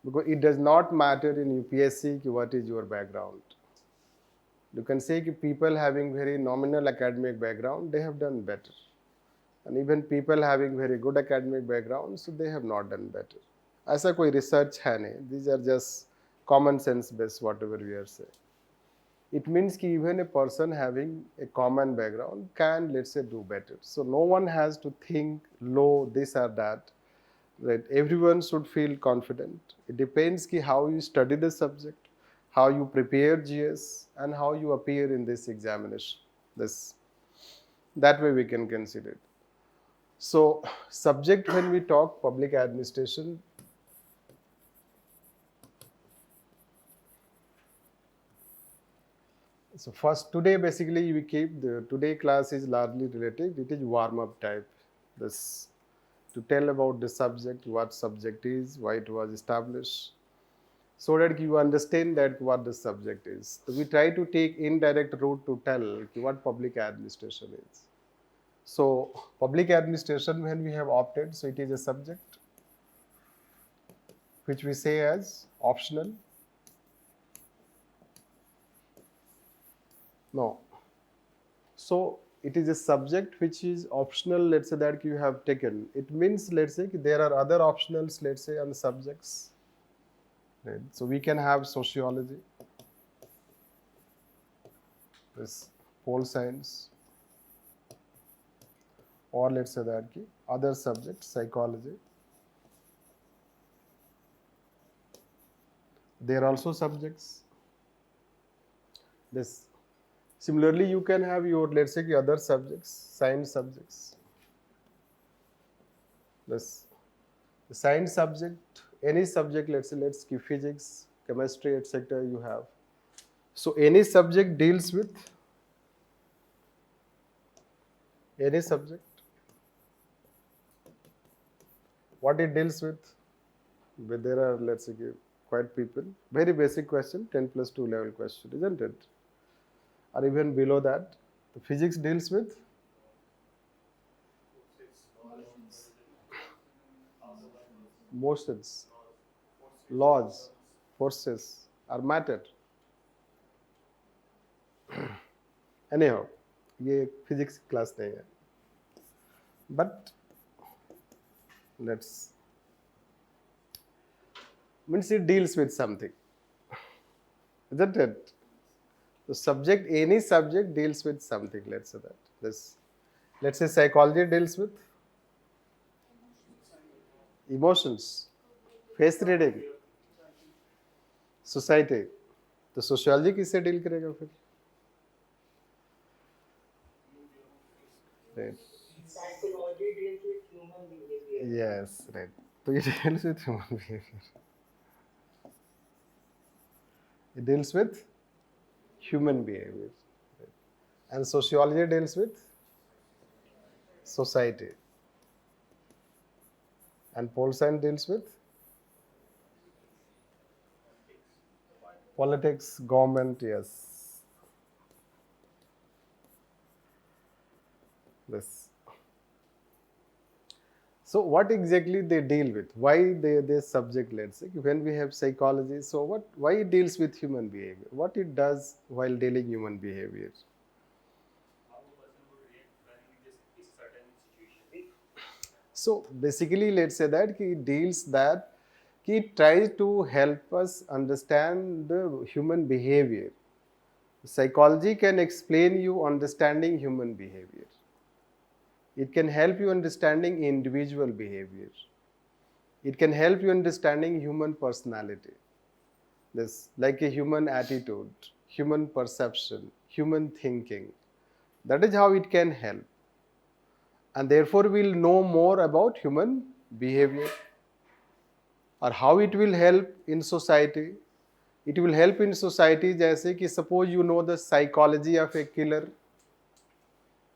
Because it does not matter in UPSC what is your background. You can say people having very nominal academic background, they have done better. And even people having very good academic background, so they have not done better. ऐसा कोई research है नहीं. These are just common sense based whatever we are saying. It means that even a person having a common background can, let's say, do better. So no one has to think low, this or that. Right? Everyone should feel confident. It depends how you study the subject, how you prepare GS, and how you appear in this examination. That way we can consider it. So subject when we talk public administration, so first today basically we keep the today class is largely related. It is warm up type. This to tell about the subject, what subject is, why it was established, so that you understand that what the subject is. So we try to take indirect route to tell what public administration is. So public administration when we have opted, so it is a subject which we say as optional. No. So it is a subject which is optional, let's say that you have taken. It means, let's say, there are other optionals, let's say, on subjects. Right? So we can have sociology, this pol science, or let's say that other subjects, psychology. They are also subjects. This. Similarly, you can have your, let's say, other subjects, science subjects. This. The science subject, any subject, let's say, let's give physics, chemistry, etc. you have. So any subject deals with any subject. What it deals with? But there are, let's say, quite people. Very basic question, 10+2 level question, isn't it? Or even below that, the physics deals with motions, laws, forces, or matter. Anyhow, ये physics class नहीं है, but let's means it deals with something, isn't it? The subject, any subject deals with something. Let's say that this, let's say psychology deals with emotions, face reading, society. तो sociology किससे deal करेगा फिर? Right. Psychology deals with human behavior. Yes, right. तो ये deals with human behavior. It deals with human behavior. Right. And sociology deals with society. And pol science deals with politics, government, yes. This. So what exactly they deal with? Why they subject, let's say, when we have psychology, so why it deals with human behavior? What it does while dealing human behavior? How a person would react when in this certain situation. So basically, let's say that it deals that it tries to help us understand the human behavior. Psychology can explain you understanding human behavior. It can help you understanding individual behavior. It can help you understanding human personality. This, like a human attitude, human perception, human thinking. That is how it can help. And therefore we'll know more about human behavior, or how it will help in society. It will help in society जैसे कि suppose you know the psychology of a killer,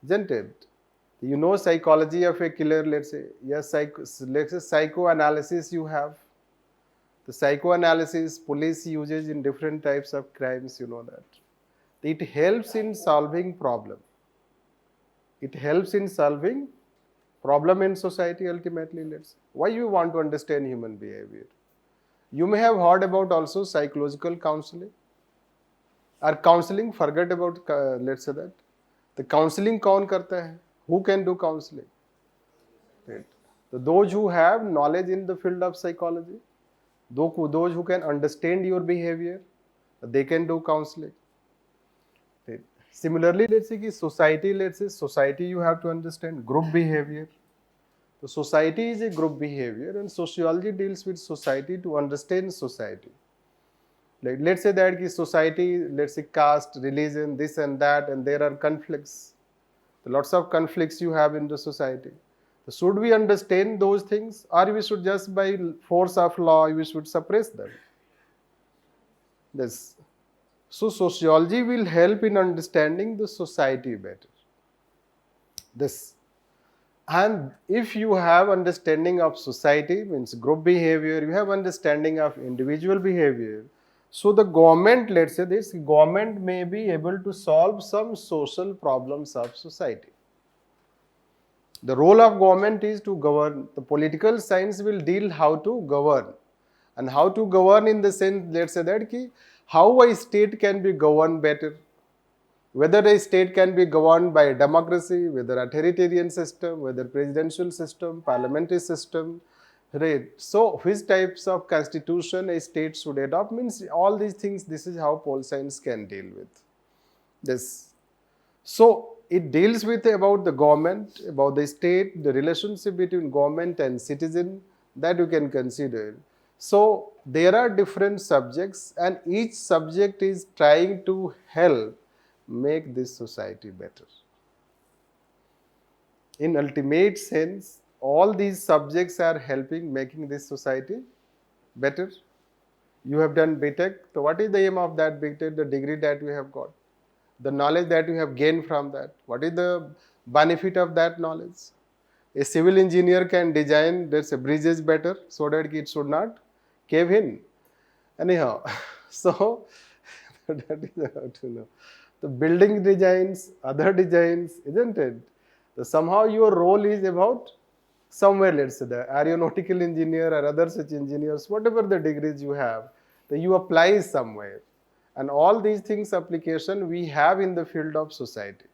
isn't it? You know psychology of a killer, let's say, yes, let's say psychoanalysis you have. The psychoanalysis police uses in different types of crimes, you know that. It helps in solving problem. It helps in solving problem in society ultimately, let's say. Why you want to understand human behavior? You may have heard about also psychological counseling. Or counseling, forget about, let's say that. The counseling कौन करता है? Who can do counseling? Right. So those who have knowledge in the field of psychology, those who can understand your behavior, they can do counseling. Right. Similarly, let's say society you have to understand group behavior. So society is a group behavior, and sociology deals with society to understand society. Like let's say that society, let's say caste, religion, this and that, and there are conflicts. Lots of conflicts you have in the society. So should we understand those things, or we should just by force of law we should suppress them? This. So sociology will help in understanding the society better. This. And if you have understanding of society, means group behavior, you have understanding of individual behavior. So the government, let's say this, government may be able to solve some social problems of society. The role of government is to govern. The political science will deal how to govern. And how to govern in the sense, let's say that how a state can be governed better. Whether a state can be governed by a democracy, whether a authoritarian system, whether presidential system, parliamentary system, right? So which types of constitution a state should adopt, means all these things, this is how pol science can deal with this. So it deals with about the government, about the state, the relationship between government and citizen, that you can consider. So there are different subjects, and each subject is trying to help make this society better. In ultimate sense, all these subjects are helping making this society better. You have done BTech, so what is the aim of that BTech, the degree that you have got? The knowledge that you have gained from that, what is the benefit of that knowledge? A civil engineer can design bridges better so that it should not cave in. Anyhow, so that is how to know. The building designs, other designs, isn't it? So somehow your role is about somewhere, let's say the aeronautical engineer or other such engineers, whatever the degrees you have, that you apply somewhere. And all these things application we have in the field of society.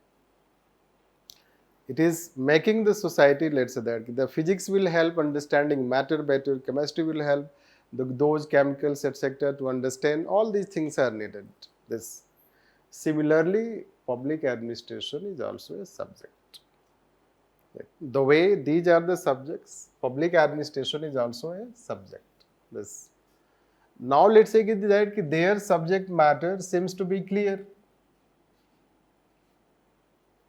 It is making the society, let's say that the physics will help understanding matter better, chemistry will help those chemicals, etc. to understand. All these things are needed. This similarly, public administration is also a subject. The way these are the subjects, public administration is also a subject. This now let's say that their subject matter seems to be clear.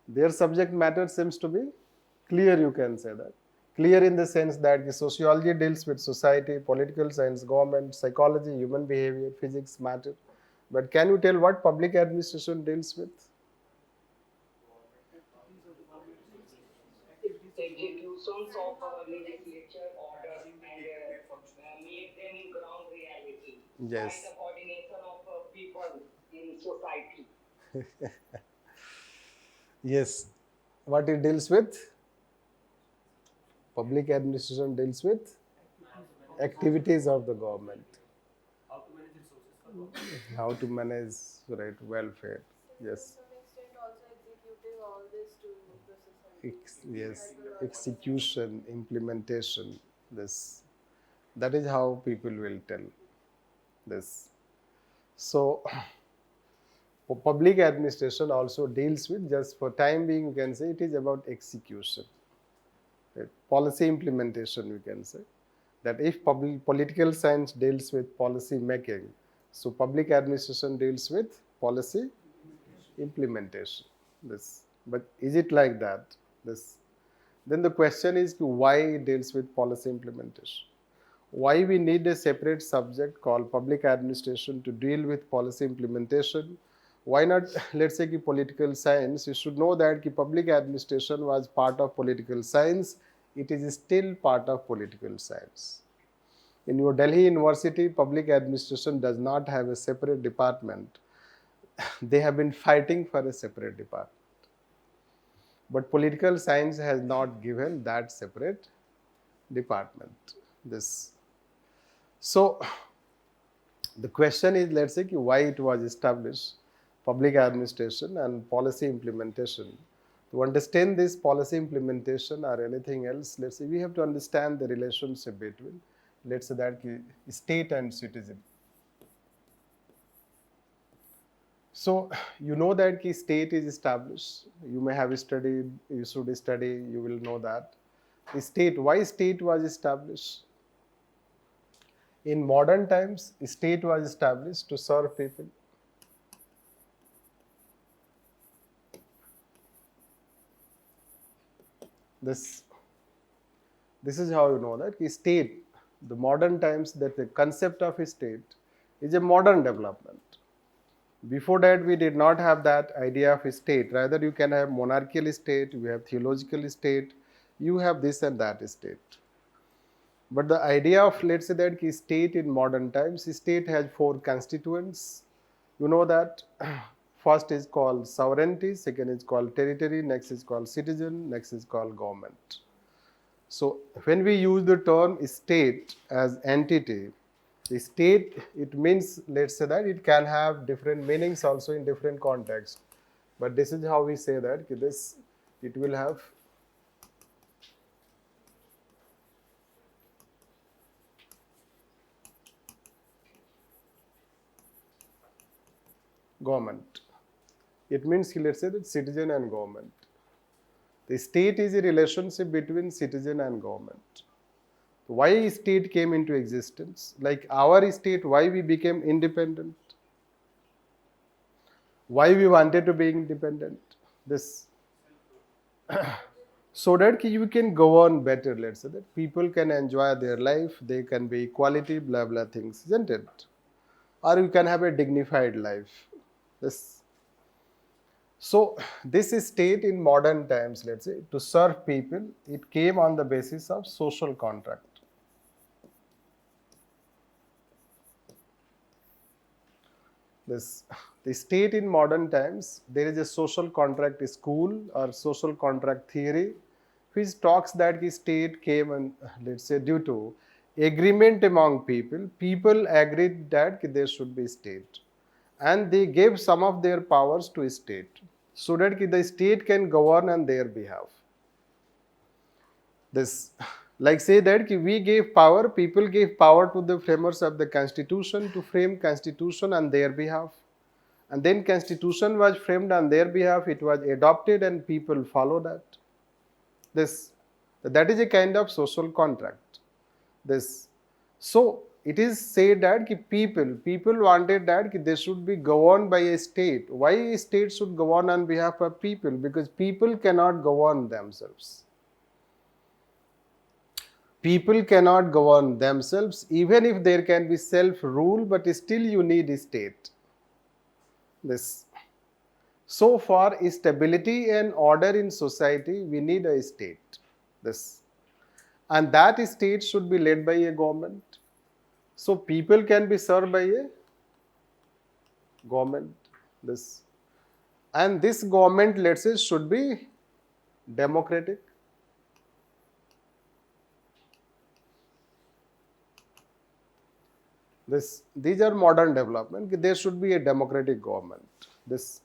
Their subject matter seems to be clear, you can say that. Clear in the sense that the sociology deals with society, political science, government, psychology, human behavior, physics, matter. But can you tell what public administration deals with? Executions of legislature orders and make them in ground reality. Yes. And the coordination of people in society. Yes. What it deals with? Public administration deals with activities of the government. How to manage, right, welfare. Yes. To some extent also executing all this to the society. Yes, execution, implementation. This, that is how people will tell this. So, public administration also deals with, just for time being, you can say it is about execution. Right? Policy implementation, you can say. That if political science deals with policy making, so public administration deals with policy implementation. This, but is it like that? This, then the question is why it deals with policy implementation. Why we need a separate subject called public administration to deal with policy implementation? Why not, let's say, political science? You should know that public administration was part of political science. It is still part of political science. In your Delhi University, public administration does not have a separate department. They have been fighting for a separate department. But political science has not given that separate department. This. So, the question is, let's say, why it was established, public administration and policy implementation. To understand this policy implementation or anything else, let's say we have to understand the relationship between, let's say, that state and citizen. So, you know that state is established. You may have studied, you should study, you will know that. State, why state was established? In modern times, state was established to serve people. This is how you know that state, the modern times, that the concept of a state is a modern development. Before that, we did not have that idea of a state. Rather, you can have monarchical state, you have theological state, you have this and that state. But the idea of, let's say, that state in modern times, state has 4 constituents. You know that. First is called sovereignty, second is called territory, next is called citizen, next is called government. So, when we use the term state as entity, the state, it means, let's say that it can have different meanings also in different contexts. But this is how we say that this, it will have government. It means, let's say, that citizen and government. The state is a relationship between citizen and government. Why state came into existence? Like our state, why we became independent? Why we wanted to be independent? This. So that you can govern better, let's say, that people can enjoy their life, they can be equality, blah, blah things, isn't it? Or you can have a dignified life. This. So, this state in modern times, let's say, to serve people, it came on the basis of social contract. The state in modern times, there is a social contract school or social contract theory, which talks that the state came and, let's say, due to agreement among people, people agreed that there should be state. And they gave some of their powers to state, so that the state can govern on their behalf. This, like say that we gave power, people gave power to the framers of the constitution to frame constitution on their behalf. And then constitution was framed on their behalf, it was adopted and people follow that. This, that is a kind of social contract. This, so it is said that people wanted that they should be governed by a state. Why a state should govern on behalf of people? Because people cannot govern themselves. People cannot govern themselves, even if there can be self-rule, but still you need a state. This, so for stability and order in society, we need a state. This, and that state should be led by a government. So people can be served by a government. This, and this government, let's say, should be democratic. These are modern development. There should be a democratic government. This,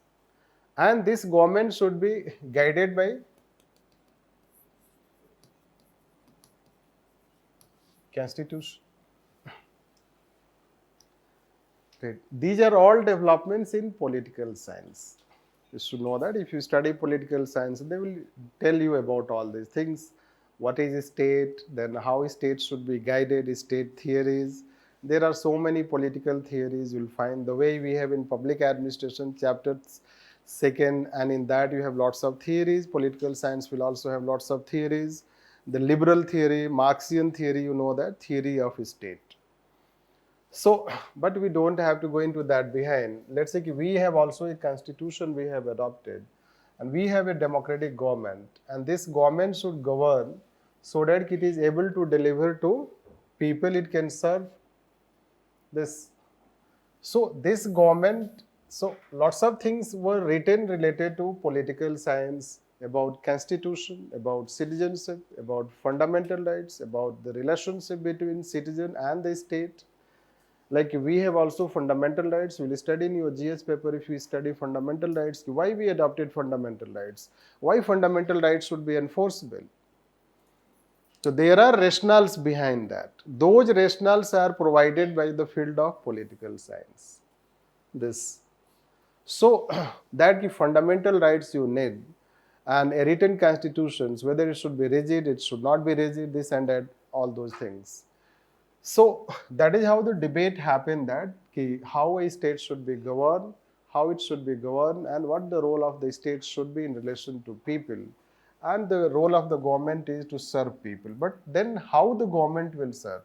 and this government should be guided by constitution. Right. These are all developments in political science. You should know that if you study political science, they will tell you about all these things. What is a state, then how a state should be guided, state theories. There are so many political theories you'll find. The way we have in public administration chapter 2nd, and in that you have lots of theories. Political science will also have lots of theories. The liberal theory, Marxian theory, you know that, theory of state. So, but we don't have to go into that behind. Let's say we have also a constitution we have adopted, and we have a democratic government, and this government should govern so that it is able to deliver to people, it can serve. This, so this government, so lots of things were written related to political science, about constitution, about citizenship, about fundamental rights, about the relationship between citizen and the state. Like we have also fundamental rights. We will study in your GS paper if we study fundamental rights. Why we adopted fundamental rights? Why fundamental rights should be enforceable? So there are rationales behind that. Those rationales are provided by the field of political science. This, so that the fundamental rights you need, and a written constitutions, whether it should be rigid, it should not be rigid, this and that, all those things. So that is how the debate happened, that how a state should be governed, how it should be governed, and what the role of the state should be in relation to people. And the role of the government is to serve people. But then how the government will serve?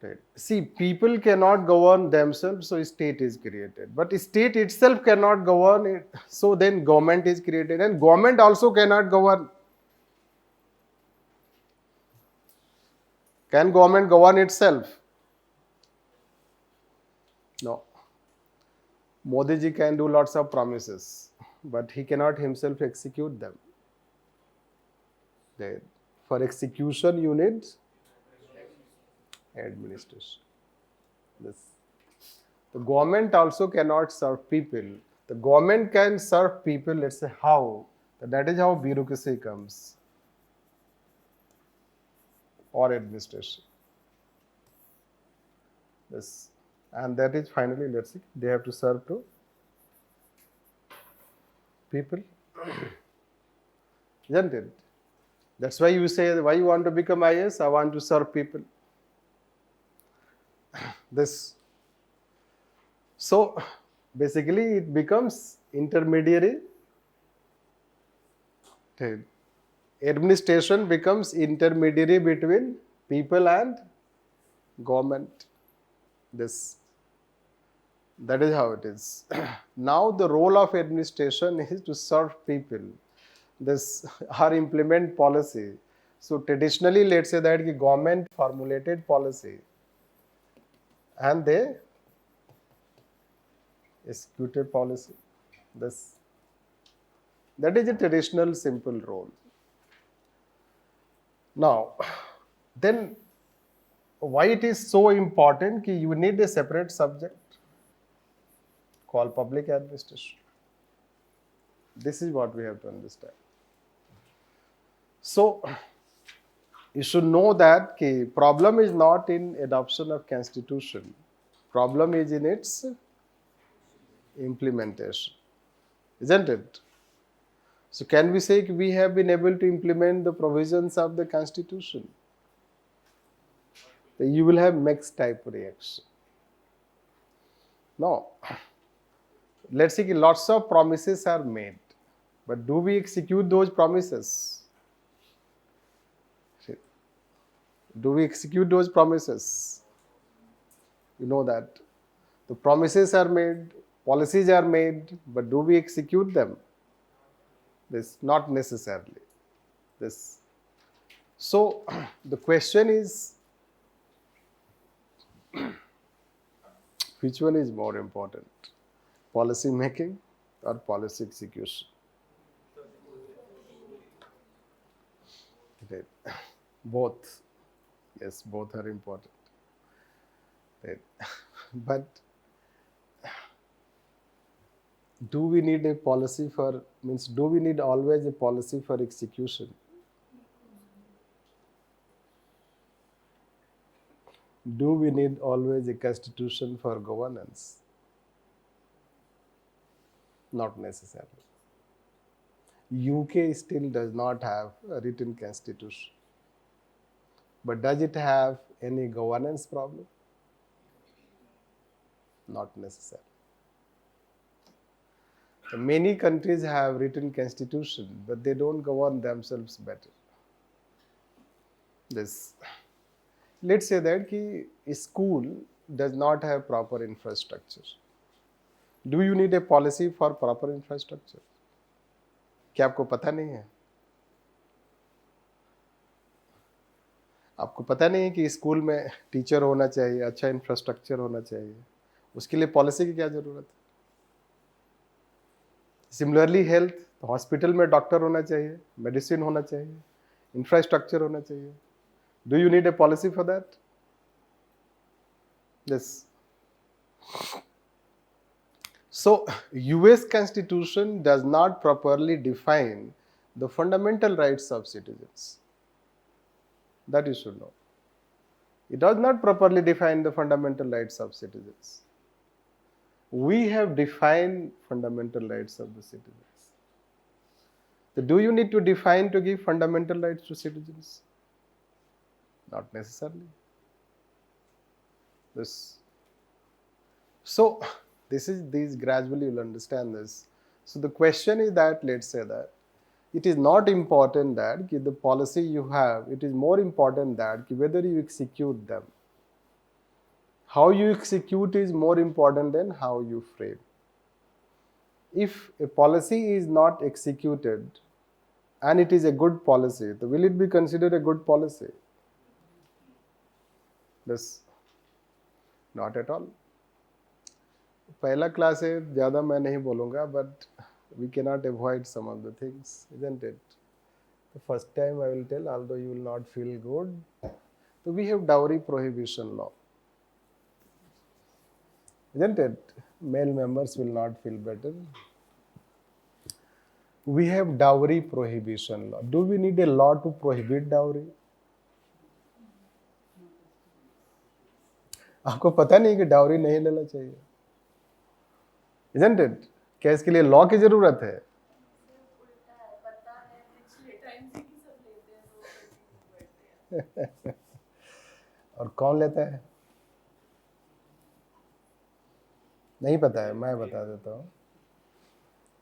Right. See, people cannot govern themselves, so state is created. But state itself cannot govern it, so then government is created. And government also cannot govern. Can government govern itself? No. Modi ji can do lots of promises, but he cannot himself execute them. For execution, you need administration. This. The government also cannot serve people. The government can serve people, let's say how? That is how bureaucracy comes, or administration. This. And that is finally, let's see, they have to serve to people. Isn't it? That's why you say, why you want to become IAS? I want to serve people. This. So basically it becomes intermediary. Administration becomes intermediary between people and government. This. That is how it is. Now the role of administration is to serve people. This, or implement policy. So traditionally, let's say that the government formulated policy and they executed policy. This, that is a traditional simple role. Now, then why it is so important that you need a separate subject called public administration. This is what we have to understand. So, you should know that the problem is not in adoption of constitution. Problem is in its implementation. Isn't it? So can we say we have been able to implement the provisions of the constitution? Then you will have mixed type reaction. No. Let's say lots of promises are made, but do we execute those promises? Do we execute those promises? You know that the promises are made, policies are made, but do we execute them? This not necessarily. This. So the question is, which one is more important? Policy making or policy execution? Right. Both. Yes, both are important. Right. But do we need a policy for, means do we need always a policy for execution? Do we need always a constitution for governance? Not necessarily. UK still does not have a written constitution. But does it have any governance problem? Not necessarily. Many countries have written constitution, but they don't govern themselves better. This. Let's say that a school does not have proper infrastructure. Do you need a policy for proper infrastructure? क्या आपको पता नहीं है? आपको पता नहीं है कि स्कूल में टीचर होना चाहिए, अच्छा इंफ्रास्ट्रक्चर होना चाहिए, उसके लिए पॉलिसी की क्या जरूरत है? सिमिलरली हेल्थ, हॉस्पिटल में डॉक्टर होना चाहिए, मेडिसिन होना चाहिए, इंफ्रास्ट्रक्चर होना चाहिए. Do you need a policy for that? Yes. So, US Constitution does not properly define the fundamental rights of citizens. That you should know. It does not properly define the fundamental rights of citizens. We have defined fundamental rights of the citizens. So do you need to define to give fundamental rights to citizens? Not necessarily. This. So, these gradually you'll understand this. So the question is that, let's say that it is not important that the policy you have, it is more important that whether you execute them. How you execute is more important than how you frame. If a policy is not executed and it is a good policy, then will it be considered a good policy? This. Not at all. पहला class है, ज़्यादा मैं नहीं बोलूँगा, but we cannot avoid some of the things, isn't it? The first time I will tell, although you will not feel good. So we have dowry prohibition law, isn't it? Male members will not feel better. We have dowry prohibition law. Do we need a law to prohibit dowry? आपको पता नहीं कि dowry नहीं लेना चाहिए, isn't it? क्या इसके लिए लॉ की जरूरत है? और कौन लेता है? नहीं पता है, मैं बता देता हूँ.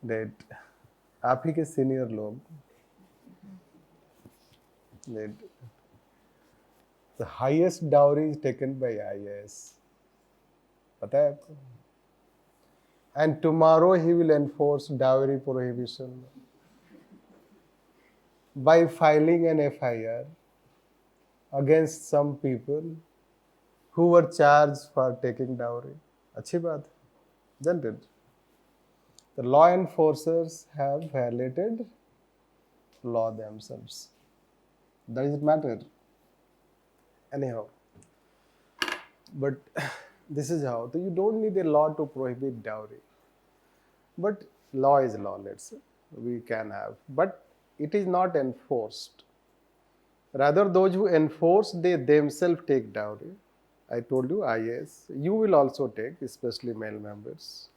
डेट आप ही के सीनियर लोग, date the highest dowry is taken by IAS. पता है आपको? And tomorrow he will enforce dowry prohibition by filing an FIR against some people who were charged for taking dowry. अच्छी बात है, isn't it? The law enforcers have violated law themselves. Does it matter? Anyhow, but this is how. So you don't need a law to prohibit dowry. But law is law, let's say. we can have, but it is not enforced. Rather, those who enforce, they themselves take dowry. I told you IAS, you will also take, especially male members.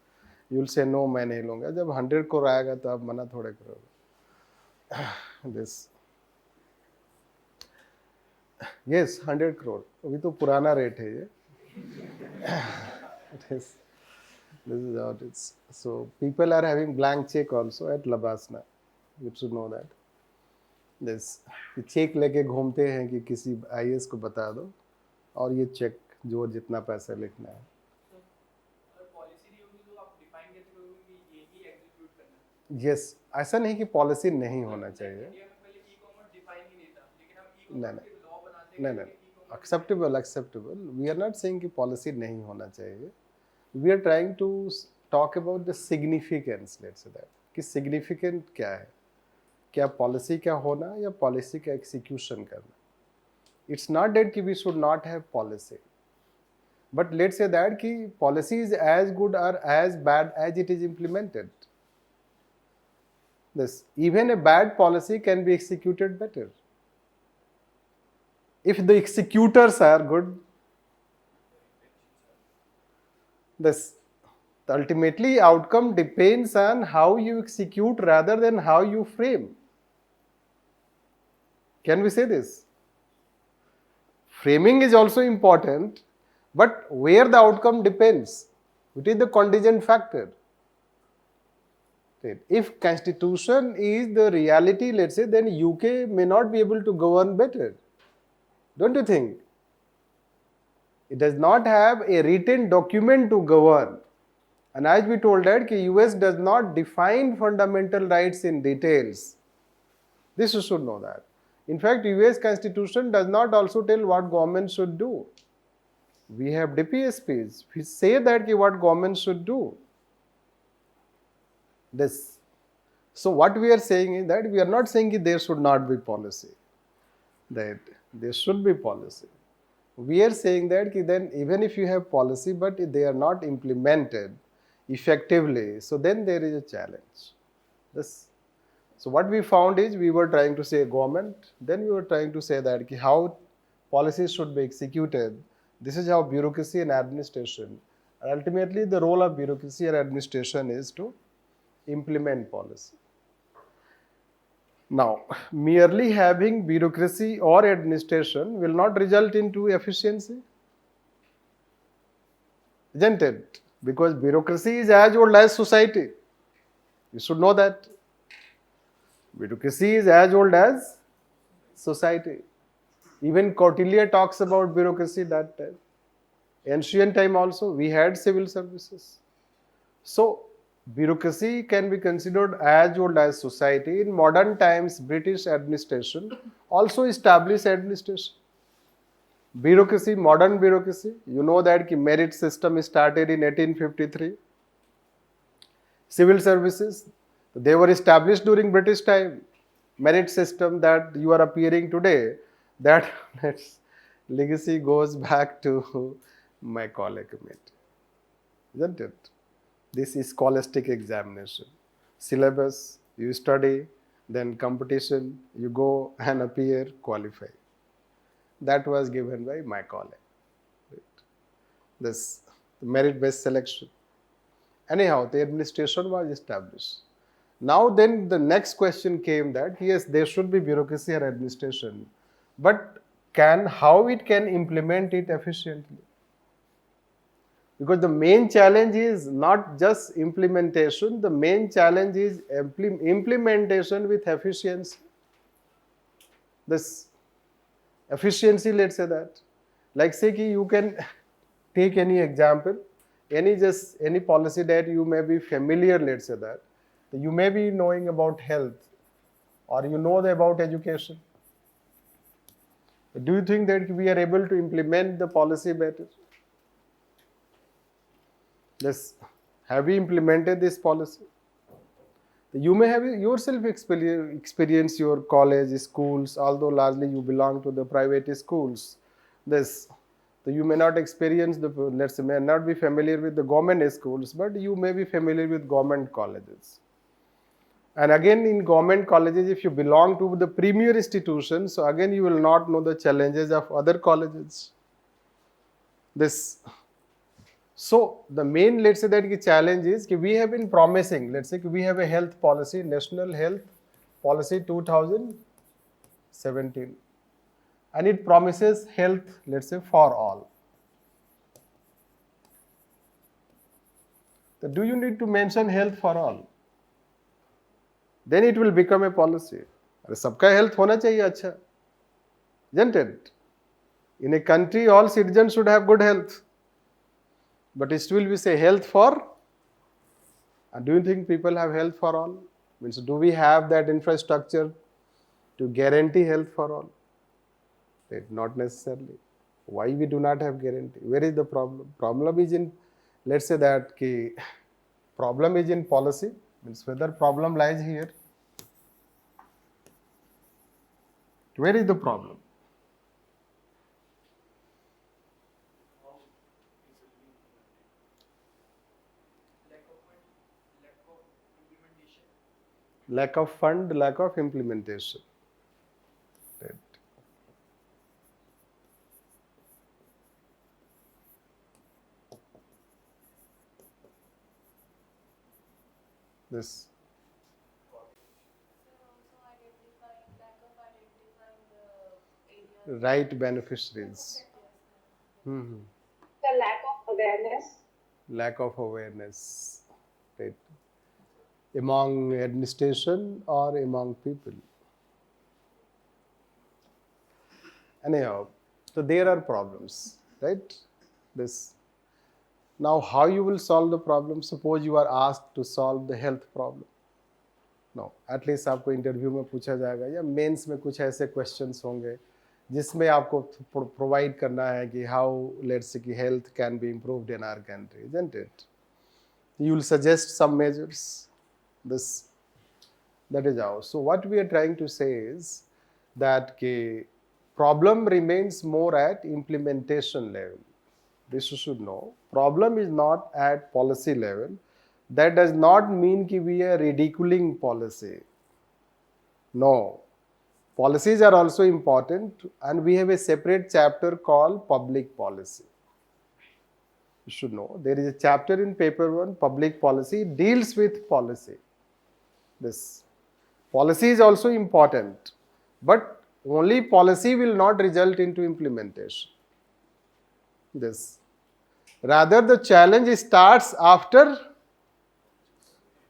You will say no, मैं नहीं लूँगा. जब 100 crore आएगा तो आप मना थोड़े करोगे. This, yes, 100 crore. अभी तो पुराना रेट है ये. This is how it is. So people are having blank check also at Labasna. You should know that. This cheque लेके घूमते हैं कि किसी IAS को बता दो और ये चेक जो जितना पैसा लिखना है. अगर पॉलिसी नहीं होगी तो आप डिफाइन कैसे करोगे कि यही एग्जीक्यूट करना है? Yes, ऐसा नहीं कि पॉलिसी नहीं होना चाहिए. इंडिया में पहले ई कॉमर्स डिफाइन ही नहीं था, लेकिन हम ई कॉमर्स नहीं के लॉ बनाते हैं नहीं कि acceptable. We are not saying कि पॉलिसी नहीं होना चाहिए. We are trying to talk about the significance, let's say that, कि significant क्या है, क्या पॉलिसी का होना या पॉलिसी का एग्जीक्यूशन करना. It's not that कि we should not have policy, but let's say that कि policy is as good or as bad as it is implemented. This, even a bad policy can be executed better. If the executors are good, this, ultimately outcome depends on how you execute rather than how you frame. Can we say this? Framing is also important, but where the outcome depends, it is the contingent factor. If constitution is the reality, let's say, then UK may not be able to govern better. Don't you think? It does not have a written document to govern. And as we told that, US does not define fundamental rights in details. This you should know that. In fact, US constitution does not also tell what government should do. We have DPSPs. We say that what government should do. This. So what we are saying is that we are not saying there should not be policy. That there should be policy. We are saying that then even if you have policy but they are not implemented effectively, so then there is a challenge. This. So what we found is we were trying to say government, then we were trying to say that how policies should be executed. This is how bureaucracy and administration. And ultimately the role of bureaucracy and administration is to implement policy. Now, merely having bureaucracy or administration will not result into efficiency, isn't it? Because bureaucracy is as old as society. You should know that. Bureaucracy is as old as society. Even Kautilya talks about bureaucracy that time. Ancient time also, we had civil services. So, bureaucracy can be considered as old as society. In modern times, British administration also established administration. Bureaucracy, modern bureaucracy, you know that merit system started in 1853. Civil services, they were established during British time. Merit system that you are appearing today, that legacy goes back to Macaulay Committee, isn't it? This is scholastic examination. Syllabus, you study, then competition, you go and appear, qualify. That was given by Macaulay. This merit-based selection. Anyhow, the administration was established. Now then the next question came that yes, there should be bureaucracy or administration, but how it can implement it efficiently? Because the main challenge is not just implementation, the main challenge is implementation with efficiency. This efficiency, let's say that. Like say you can take any example, any policy that you may be familiar, let's say that. You may be knowing about health or you know about education. Do you think that we are able to implement the policy better? Yes. Have we implemented this policy? You may have yourself experience your college, schools, although largely you belong to the private schools. You may not experience may not be familiar with the government schools, but you may be familiar with government colleges. And again, in government colleges, if you belong to the premier institution, so again you will not know the challenges of other colleges. This. So the main, let's say that the challenge is that we have been promising, let's say we have a health policy, National Health Policy 2017, and it promises health, let's say, for all. So do you need to mention health for all? Then it will become a policy. अरे सबका health होना चाहिए अच्छा, isn't it? In a country, all citizens should have good health. But still we say health for, and do you think people have health for all? Means do we have that infrastructure to guarantee health for all? Not necessarily. Why we do not have guarantee? Where is the problem? Problem is in, let's say that problem is in policy, means whether problem lies here. Where is the problem? Lack of fund, lack of implementation. Right. This. Right beneficiaries. Mm-hmm. The lack of awareness. Lack of awareness. Right. Among administration or among people. Anyhow, so there are problems, right? This. Now, how you will solve the problem? Suppose you are asked to solve the health problem. No, at least आपको interview में पूछा जाएगा या mains में कुछ ऐसे questions होंगे जिसमें आपको प्रोवाइड करना है कि हाउ लेट्स से कि health can be improved in our country, isn't it? You will suggest some measures. This, that is how. So what we are trying to say is that problem remains more at implementation level. This you should know. Problem is not at policy level. That does not mean that we are ridiculing policy. No. Policies are also important, and we have a separate chapter called public policy. You should know. There is a chapter in paper 1, public policy. It deals with policy. This policy is also important, but only policy will not result into implementation. This. Rather, the challenge starts after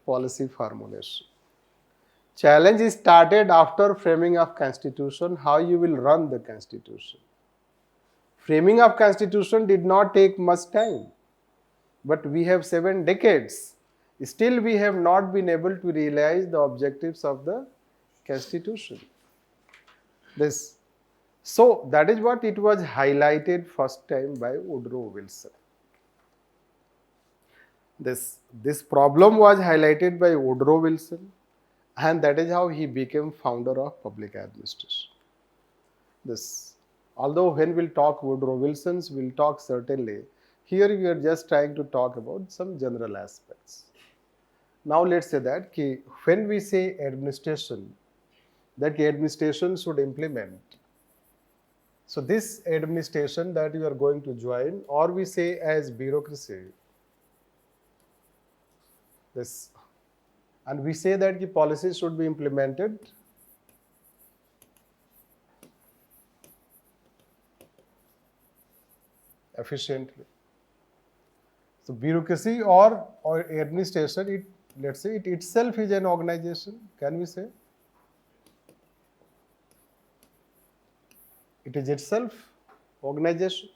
policy formulation. Challenge is started after framing of constitution, how you will run the constitution. Framing of constitution did not take much time, but we have 7 decades. Still we have not been able to realize the objectives of the constitution. This. So that is what it was highlighted first time by Woodrow Wilson. This problem was highlighted by Woodrow Wilson, and that is how he became founder of public administration. This. Although when we'll talk Woodrow Wilson's, we'll talk certainly. Here we are just trying to talk about some general aspects. Now let's say that when we say administration, that administration should implement. So this administration that you are going to join, or we say as bureaucracy, this, and we say that the policies should be implemented efficiently. So bureaucracy or administration, let's say it itself is an organization. Can we say? It is itself organization.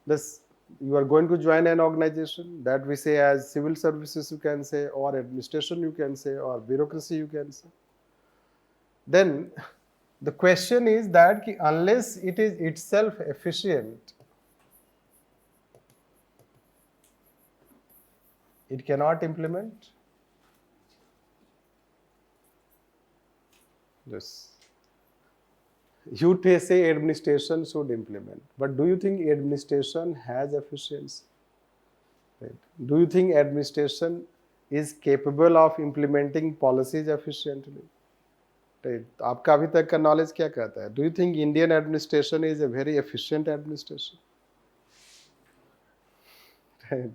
This, you are going to join an organization that we say as civil services, you can say, or administration you can say, or bureaucracy you can say. Then the question is that unless it is itself efficient, it cannot implement. Yes. You say administration should implement, but do you think administration has efficiency? Right. Do you think administration is capable of implementing policies efficiently. Right. तो आपका अभी तक का knowledge क्या कहता है? Do you think Indian administration is a very efficient administration? Right.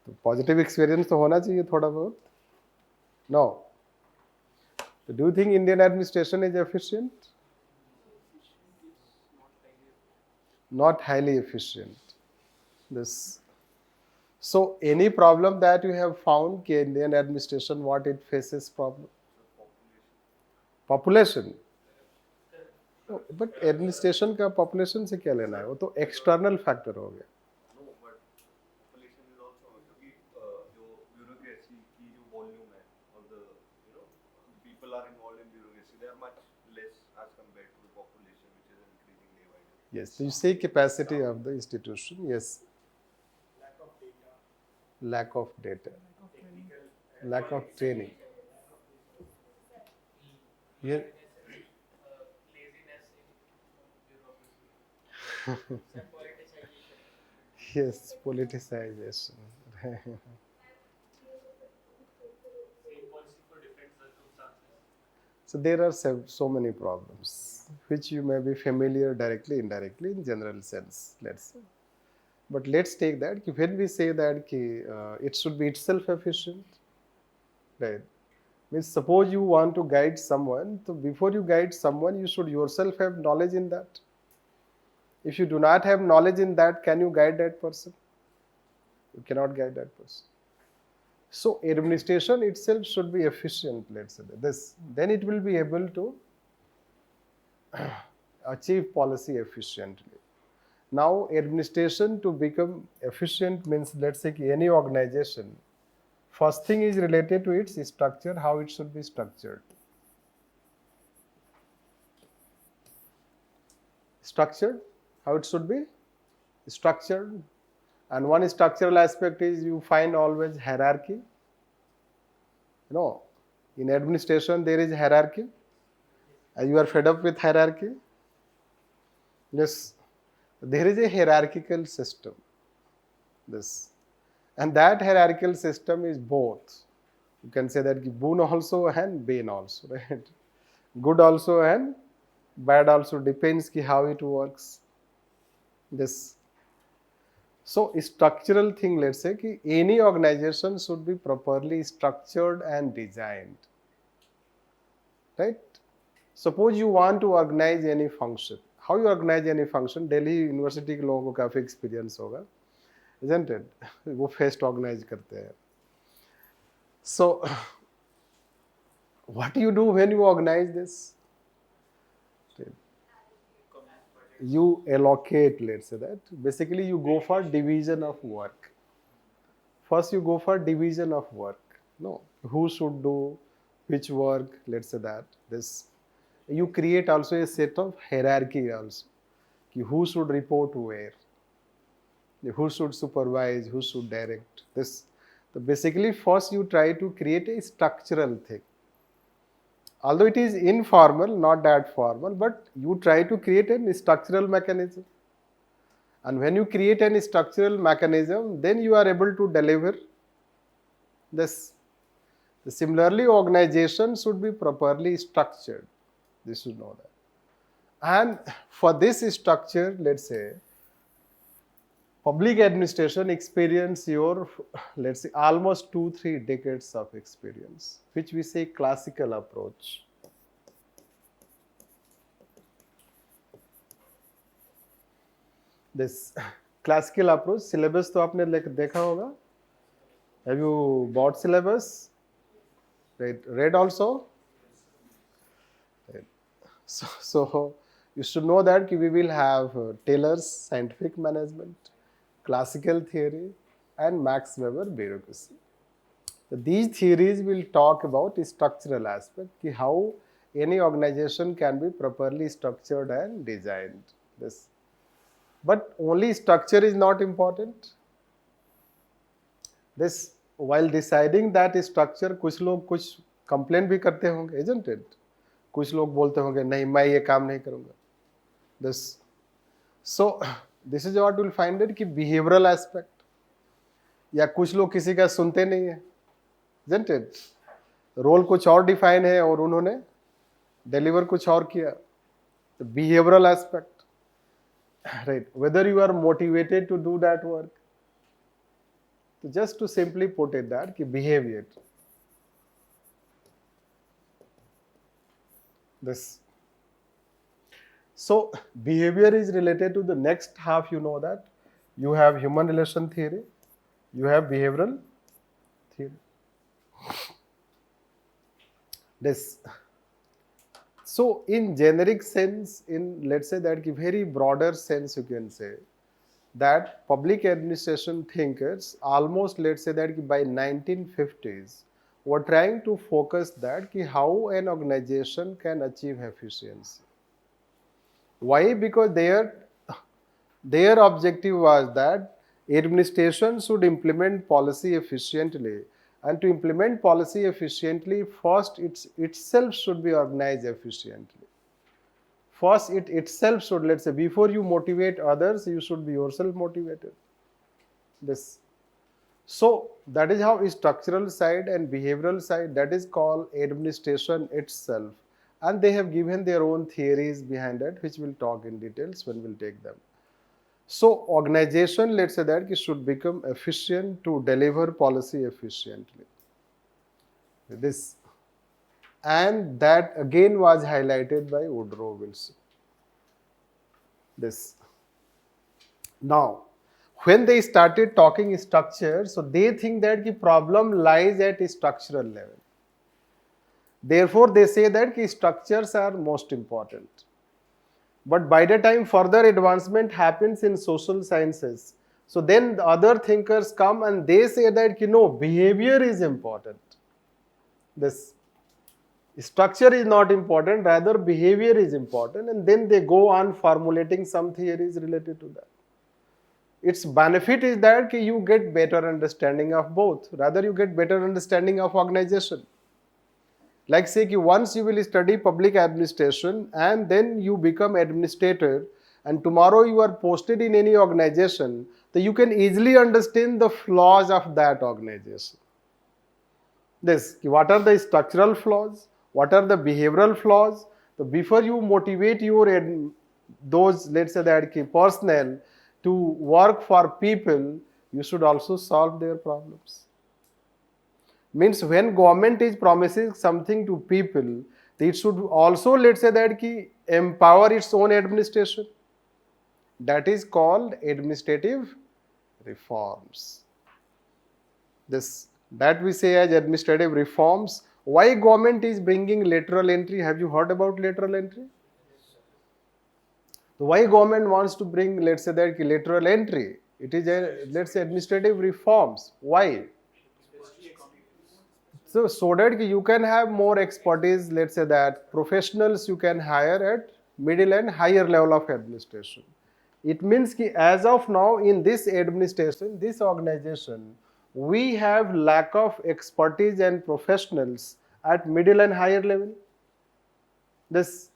तो positive experience तो होना चाहिए थोड़ा बहुत. No. So do you think Indian administration is efficient? Not highly efficient. This. So any problem that you have found कि Indian administration what it faces problem? Population. No, but administration का population से क्या लेना है? वो तो external factor हो गया. No, but population is also क्योंकि जो bureaucracy की जो volume है or the people are involved in bureaucracy, they are much less as compared to the population which is increasing day by day. Yes, so you say capacity of the institution. Yes. Lack of data. Lack of training. Yeah. Laziness in bureaucracy. Yes, politicization. Same policy for different circumstances. So there are so many problems which you may be familiar directly, indirectly, in general sense, let's say. But let's take that when we say that it should be itself efficient, right? Means suppose you want to guide someone, so before you guide someone, you should yourself have knowledge in that. If you do not have knowledge in that, can you guide that person? You cannot guide that person. So administration itself should be efficient, let's say this. Then it will be able to achieve policy efficiently. Now administration to become efficient means, let's say any organization, first thing is related to its structure, how it should be structured. Structured, how it should be structured. And one structural aspect is you find always hierarchy. In administration there is hierarchy. And you are fed up with hierarchy? Yes. There is a hierarchical system. This. And that hierarchical system is both. You can say that boon also and bane also, right? Good also and bad also, depends how it works. This. So structural thing, let's say any organization should be properly structured and designed. Right? Suppose you want to organize any function. How you organize any function? Delhi University के लोगों को काफी experience होगा, isn't it? वो fest organize करते हैं. So what do you do when you organize this? You allocate, let's say that. Basically you go for division of work. First you go for division of work. No, who should do which work, let's say that. This. You create also a set of hierarchy also. Who should report where, who should supervise, who should direct. This. So basically first you try to create a structural thing. Although it is informal, not that formal, but you try to create a structural mechanism. And when you create a structural mechanism, then you are able to deliver this. Similarly, organization should be properly structured. They should know that. And for this structure, let's say, public administration experience your, let's say, almost 2-3 decades of experience, which we say classical approach. This classical approach, syllabus तो आपने देखा होगा. Have you bought syllabus? Right. Read also? Right. So you should know that we will have Taylor's scientific management, classical theory, and Max Weber bureaucracy. So these theories will talk about structural aspect, how any organization can be properly structured and designed. This. But only structure is not important. This, while deciding that structure, कुछ लोग कुछ complain भी करते होंगे, isn't it? कुछ लोग बोलते होंगे नहीं मैं ये काम नहीं करूँगा. This. So this is what you'll find it कि behavioral aspect. या कुछ लोग किसी का सुनते नहीं है. isn't it? रोल कुछ और डिफाइन है और उन्होंने डिलीवर कुछ और किया. The behavioral aspect, right? Whether you are motivated to do that work. So just to simply put it that कि behavior. This. So behavior is related to the next half. You know that you have human relation theory, you have behavioral theory. This. So in generic sense, in let's say that very broader sense, you can say that public administration thinkers almost let's say that by 1950s were trying to focus that how an organization can achieve efficiency. Why? Because their objective was that administration should implement policy efficiently, and to implement policy efficiently, first itself should be organized efficiently. First, it itself should, let's say, before you motivate others, you should be yourself motivated. This. So that is how structural side and behavioral side, that is called administration itself. And they have given their own theories behind it, which we'll talk in details when we'll take them. So organization, let's say that should become efficient to deliver policy efficiently. This. And that again was highlighted by Woodrow Wilson. This. Now, when they started talking structure, so they think that the problem lies at a structural level. Therefore, they say that structures are most important. But by the time further advancement happens in social sciences, so then the other thinkers come and they say that no, behavior is important. This structure is not important, rather behavior is important, and then they go on formulating some theories related to that. Its benefit is that you get better understanding of both, rather you get better understanding of organization. Like say once you will study public administration and then you become administrator and tomorrow you are posted in any organization, then you can easily understand the flaws of that organization. This, what are the structural flaws? What are the behavioral flaws? So before you motivate those, let's say that personnel to work for people, you should also solve their problems. Means when government is promising something to people, it should also let's say that empower its own administration. That is called administrative reforms. This, that we say as administrative reforms. Why government is bringing lateral entry? Have you heard about lateral entry? So why government wants to bring, let's say that lateral entry? It is let's say administrative reforms. Why? So that you can have more expertise, let's say that professionals you can hire at middle and higher level of administration. It means as of now in this administration, this organization, we have lack of expertise and professionals at middle and higher level. This.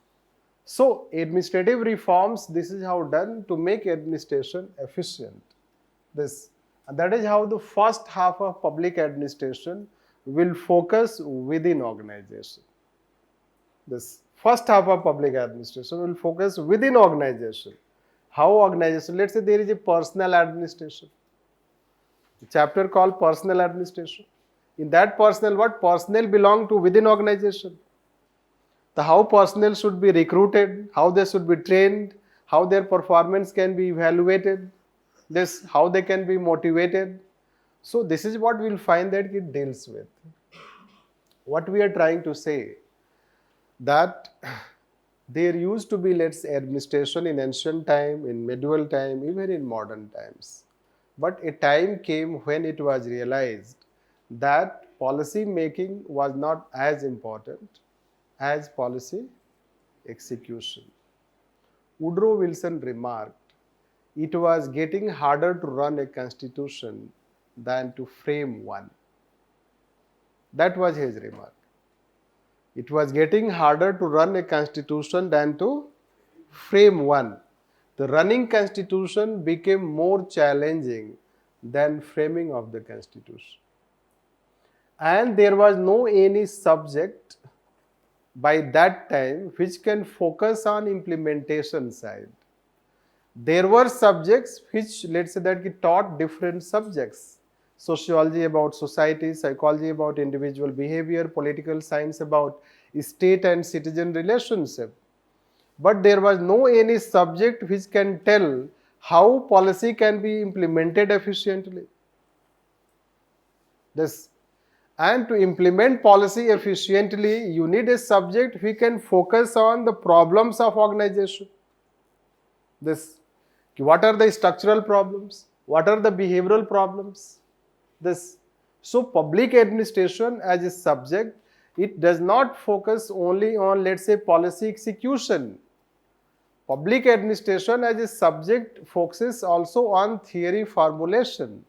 So administrative reforms, this is how done to make administration efficient. This. And that is how the first half of public administration will focus within organization. This first half of public administration will focus within organization. How organization? Let's say there is a personal administration. A chapter called personal administration. In that personnel, what personnel belong to within organization? The how personnel should be recruited, how they should be trained, how their performance can be evaluated, this how they can be motivated. So this is what we will find that it deals with. What we are trying to say, that there used to be, let's say, administration in ancient time, in medieval time, even in modern times. But a time came when it was realized that policy making was not as important as policy execution. Woodrow Wilson remarked, it was getting harder to run a constitution than to frame one. That was his remark. It was getting harder to run a constitution than to frame one. The running constitution became more challenging than framing of the constitution. and there was no any subject by that time which can focus on implementation side. There were subjects which, let's say, that taught different subjects: sociology about society, psychology about individual behavior, political science about state and citizen relationship. But there was no any subject which can tell how policy can be implemented efficiently. This, and to implement policy efficiently, you need a subject which can focus on the problems of organization. This, what are the structural problems? What are the behavioral problems? This. So public administration as a subject, it does not focus only on, let's say, policy execution. Public administration as a subject focuses also on theory formulation,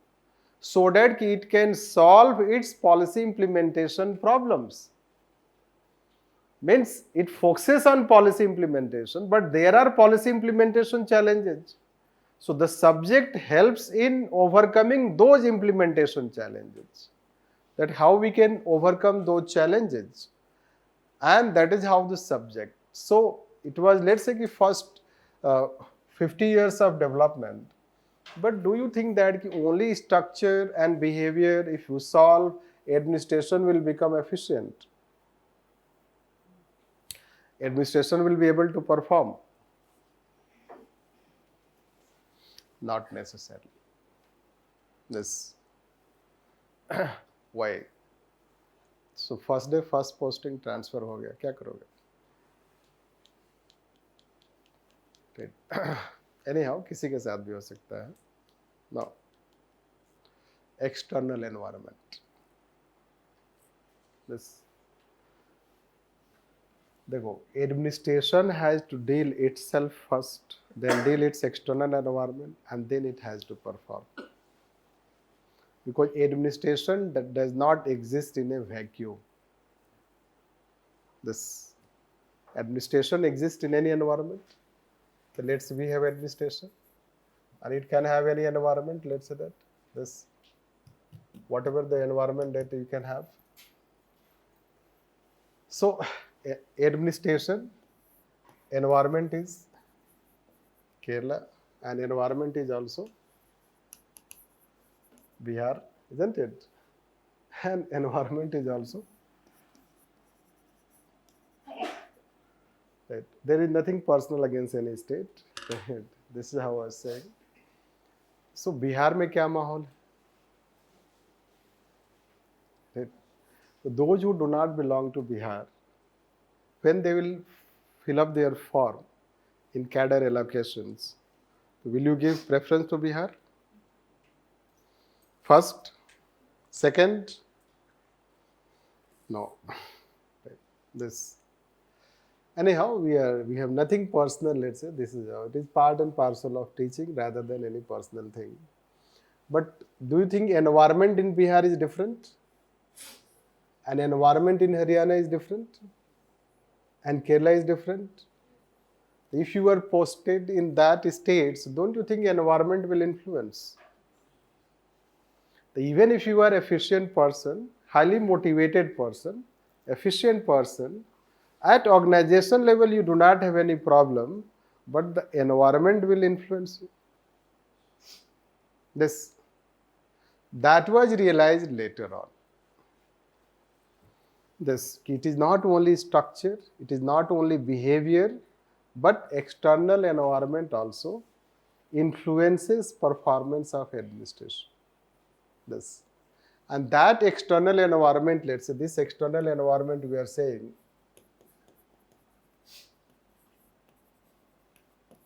so that it can solve its policy implementation problems. Means it focuses on policy implementation, but there are policy implementation challenges. So the subject helps in overcoming those implementation challenges. That how we can overcome those challenges. And that is how the subject. So it was, let's say, the first 50 years of development. But do you think that only structure and behavior, if you solve, administration will become efficient? Administration will be able to perform? Not necessarily. This. Why? So first day first posting transfer हो गया, क्या करोगे? Anyhow, किसी के साथ भी हो सकता है. Now, external environment. This. देखो, administration has to deal itself first, then deal its external environment, and then it has to perform. Because administration that does not exist in a vacuum. This administration exists in any environment. So let's say we have administration, and it can have any environment. Let's say that this, whatever the environment that you can have. So administration, environment is Kerala, and environment is also Bihar, isn't it? And environment is also right. There is nothing personal against any state. This is how I was saying. So Bihar में क्या माहौल है? Right. So those who do not belong to Bihar, when they will fill up their form in cadre allocations, will you give preference to Bihar? First, second, no. Right. This. Anyhow, we have nothing personal. Let's say this is how it is, part and parcel of teaching rather than any personal thing. But do you think environment in Bihar is different? And environment in Haryana is different? And Kerala is different? If you are posted in that states, don't you think environment will influence? Even if you are efficient person, highly motivated person, efficient person, at organization level you do not have any problem, but the environment will influence you. That was realized later on. It is not only structure, it is not only behavior, but external environment also influences performance of administration. And that external environment, let's say this external environment we are saying,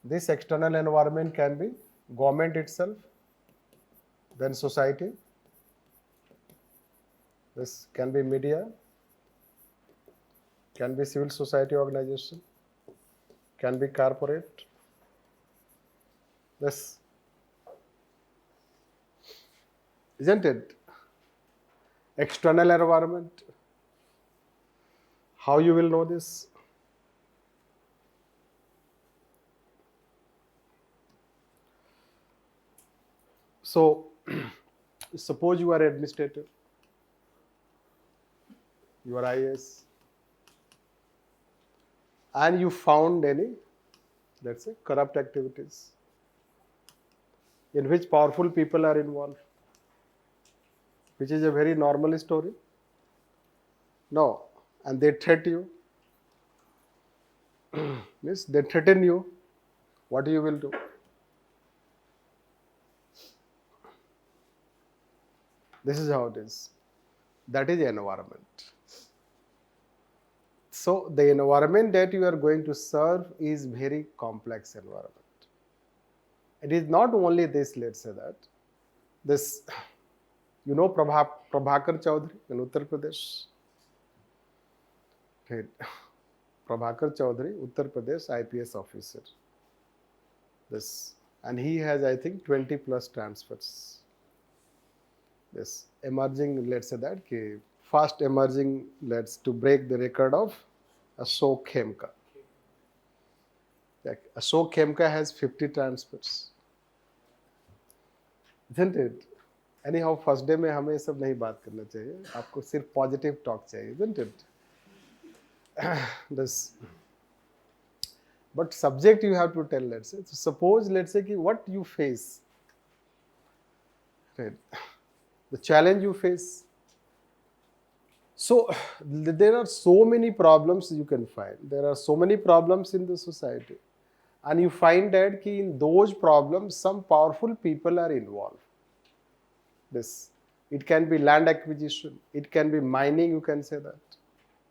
this external environment can be government itself, then society, this can be media, can be civil society organization, can be corporate, this, isn't it? External environment. How you will know this? So, suppose you are administrator. your IAS, and you found any, let's say, corrupt activities in which powerful people are involved, which is a very normal story. No, and they threat you, means they threaten you, what you will do? This is how it is. That is environment. So the environment that you are going to serve is very complex environment. It is not only this, let's say that. This, you know Prabhakar Choudhary in Uttar Pradesh? Right. Prabhakar Choudhary, Uttar Pradesh IPS officer. This, and he has, I think, 20 plus transfers. This emerging, let's say that, fast emerging, let's to break the record of Ashok Khemka. Like Ashok Khemka has 50 transfers. Isn't it? Anyhow, first day में हमें ये सब नहीं बात करना चाहिए. आपको सिर्फ positive talk चाहिए, isn't it? This. But subject you have to tell, let's say. So suppose, let's say, what you face. Right. The challenge you face. So there are so many problems you can find. There are so many problems in the society. And you find that in those problems, some powerful people are involved. This, it can be land acquisition, it can be mining, you can say that.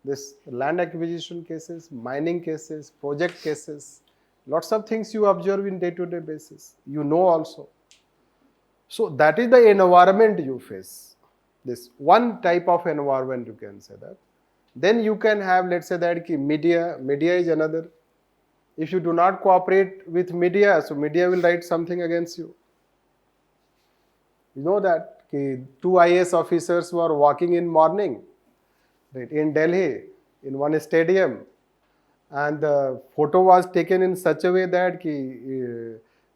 This land acquisition cases, mining cases, project cases, lots of things you observe in day-to-day basis. You know also. So that is the environment you face. This one type of environment, you can say that. Then you can have, let's say that media is another. If you do not cooperate with media, so media will write something against you. You know that 2 IAS officers were walking in morning, right, in Delhi, in one stadium, and the photo was taken in such a way that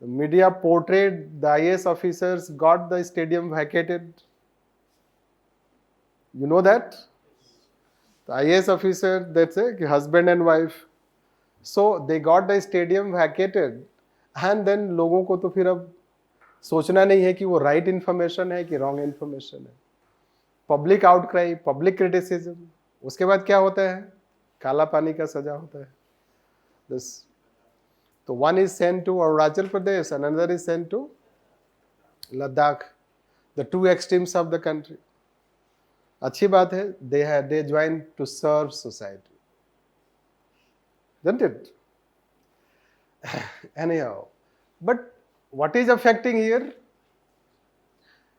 media portrayed the IAS officers got the stadium vacated. You know that? The IAS officer, that's a husband and wife. So they got the stadium vacated, and then लोगों को तो फिर अब सोचना नहीं है कि वो राइट इन्फॉर्मेशन है कि रॉन्ग इन्फॉर्मेशन है. पब्लिक आउटक्राई, पब्लिक क्रिटिसिज्म, उसके बाद क्या होता है? काला पानी का सजा होता है. दिस, तो one is sent to Arunachal Pradesh and another is sent to Ladakh, the two extremes of the country. अच्छी बात है, they join to serve society, isn't it? Anyhow, but what is affecting here?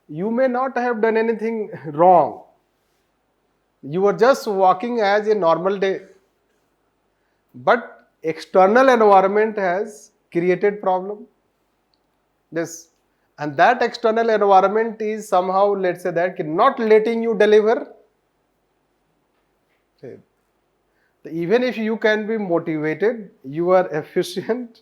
You may not have done anything wrong. You were just walking as a normal day. But external environment has created problem. This, and that external environment is somehow, let's say that, not letting you deliver. Okay. Even if you can be motivated, you are efficient,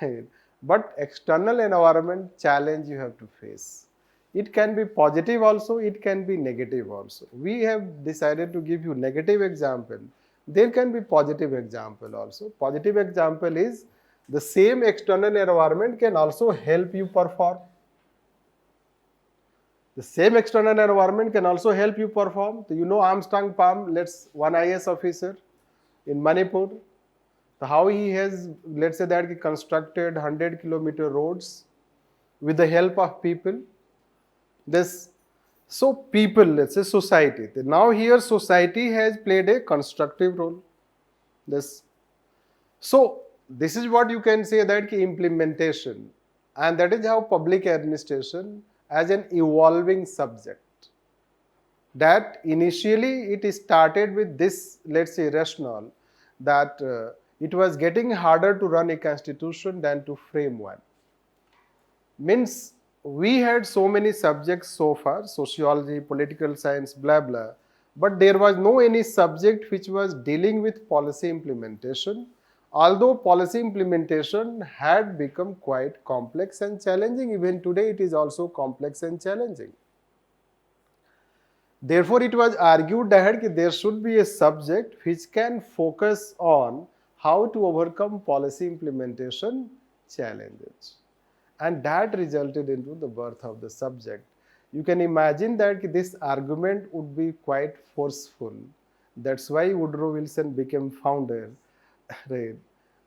right? But external environment challenge you have to face. It can be positive also, it can be negative also. We have decided to give you negative example. There can be positive example also. Positive example is the same external environment can also help you perform. The same external environment can also help you perform. So you know Armstrong Palm, one IAS officer in Manipur, so how he has, let's say that, he constructed 100-kilometer roads with the help of people. So people, let's say society. Now here society has played a constructive role. So this is what you can say that implementation, and that is how public administration as an evolving subject. That initially it started with this, let's say, rationale that it was getting harder to run a constitution than to frame one. Means we had so many subjects so far, sociology, political science, blah blah, but there was no any subject which was dealing with policy implementation, although policy implementation had become quite complex and challenging. Even today it is also complex and challenging. Therefore, it was argued that there should be a subject which can focus on how to overcome policy implementation challenges. And that resulted into the birth of the subject. You can imagine that this argument would be quite forceful. That's why Woodrow Wilson became founder. Right.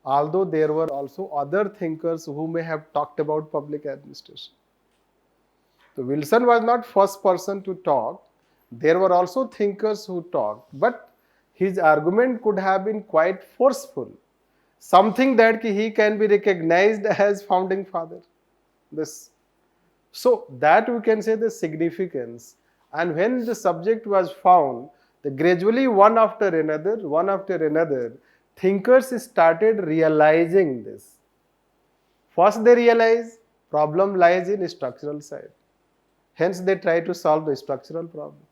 Although there were also other thinkers who may have talked about public administration. So Wilson was not first person to talk. There were also thinkers who talked, but his argument could have been quite forceful. Something that he can be recognized as founding father. This, so that we can say the significance. And when the subject was found, the gradually one after another, thinkers started realizing this. First they realize problem lies in structural side. Hence they try to solve the structural problem.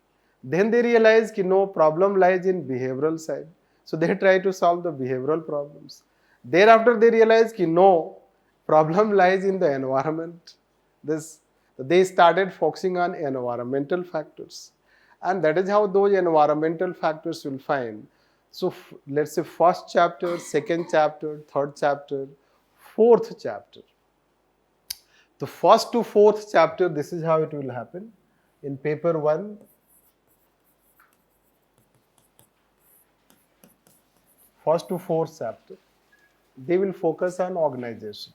Then they realize that no, problem lies in behavioral side. So they try to solve the behavioral problems. Thereafter they realize that no, problem lies in the environment. They started focusing on environmental factors. And that is how those environmental factors will find. So let's say first chapter, second chapter, third chapter, fourth chapter. The first to fourth chapter, this is how it will happen. In paper 1, first to fourth chapter, they will focus on organization.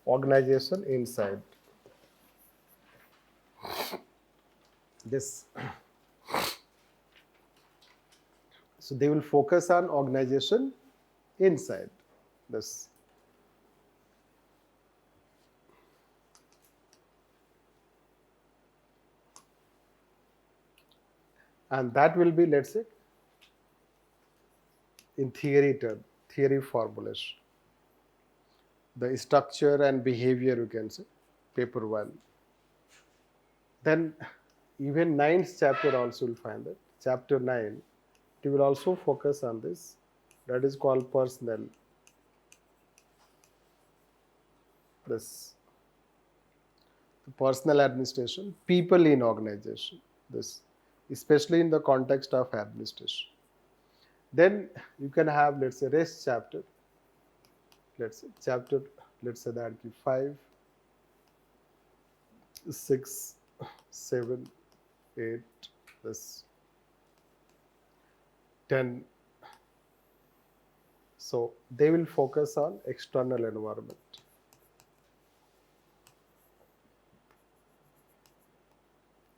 Organization inside. This. So they will focus on organization inside. This. And that will be, let's say, in theory term, theory formulation. The structure and behavior, you can say, paper 1. Then even 9th chapter also will find that. Chapter 9, it will also focus on this. That is called personnel. This. The personal administration, people in organization. This. Especially in the context of administration. Then you can have, let's say, rest chapter. Let's say chapter, let's say that 5, 6, 7, 8, this 10. So they will focus on external environment.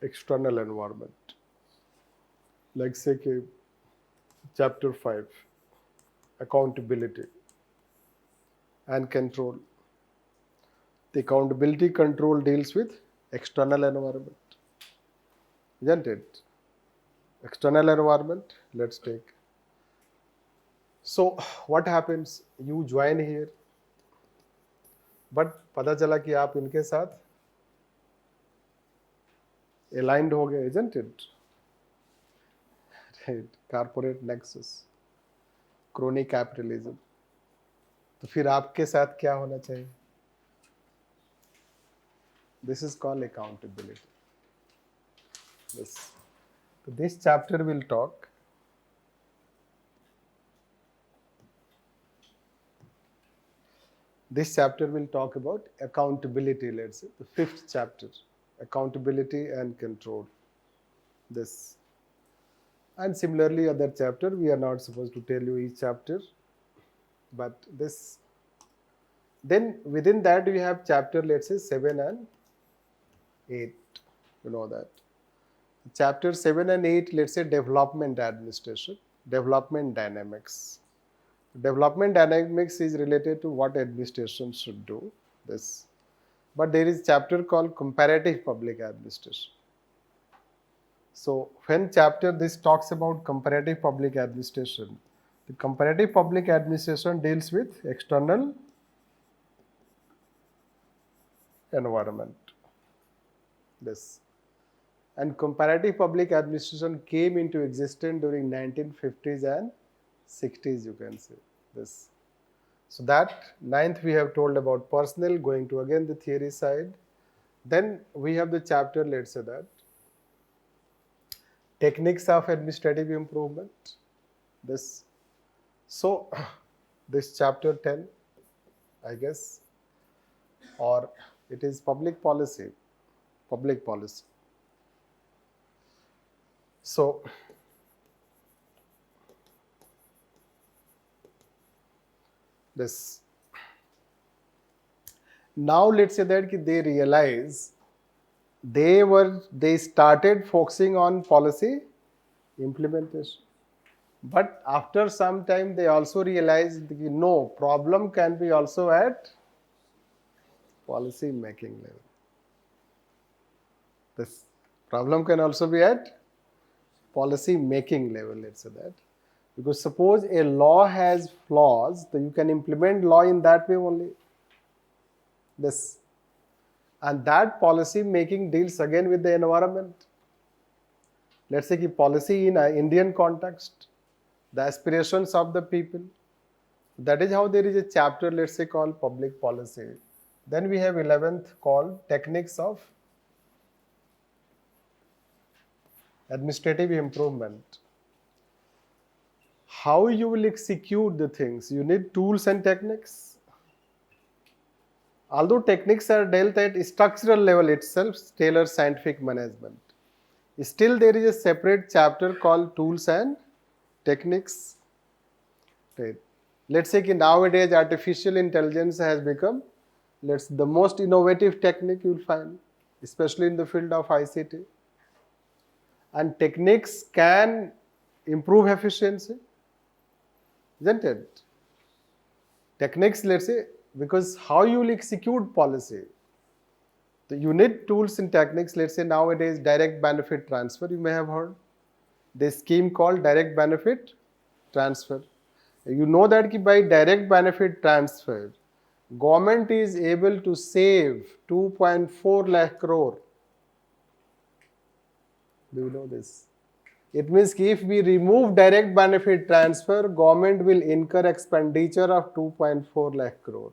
External environment. Like say chapter 5, accountability and control. The accountability control deals with external environment. Isn't it? External environment, let's take. So what happens? You join here, but पता चला कि आप इनके साथ aligned हो गए, isn't it? Right. Corporate nexus, crony capitalism. तो फिर आपके साथ क्या होना चाहिए? This is called accountability. This chapter will talk. This chapter will talk about accountability, let's say, the 5th chapter, accountability and control. This. And similarly, other chapter, we are not supposed to tell you each chapter, but this. Then within that we have chapter, let's say 7 and 8, you know that. Chapter 7 and 8, let's say development administration, development dynamics. Development dynamics is related to what administration should do, this. But there is chapter called comparative public administration. So when chapter this talks about comparative public administration, the comparative public administration deals with external environment. This. And comparative public administration came into existence during 1950s and 60s, you can say. This. So that 9th we have told about personnel, going to again the theory side. Then we have the chapter, let's say that techniques of administrative improvement. This, so this chapter 10, I guess, or it is public policy. So this, now let's say that they realize they started focusing on policy implementation, but after some time they also realized that no, problem can be also at policy making level. This problem can also be at policy making level, let's say that. Because suppose a law has flaws, then you can implement law in that way only. This, and that policy making deals again with the environment. Let's say policy in an Indian context, the aspirations of the people. That is how there is a chapter, let's say, called public policy. Then we have 11th called techniques of administrative improvement. How you will execute the things? You need tools and techniques. Although techniques are dealt at structural level itself, tailored scientific management, still there is a separate chapter called tools and techniques. Right. Let's say nowadays artificial intelligence has become the most innovative technique you will find, especially in the field of ICT. And techniques can improve efficiency, isn't it? Techniques, let's say, because how you will execute policy. You need tools and techniques. Let's say nowadays direct benefit transfer, you may have heard. This scheme called direct benefit transfer. You know that by direct benefit transfer, government is able to save 2.4 lakh crore. Do you know this? It means if we remove direct benefit transfer, government will incur expenditure of 2.4 lakh crore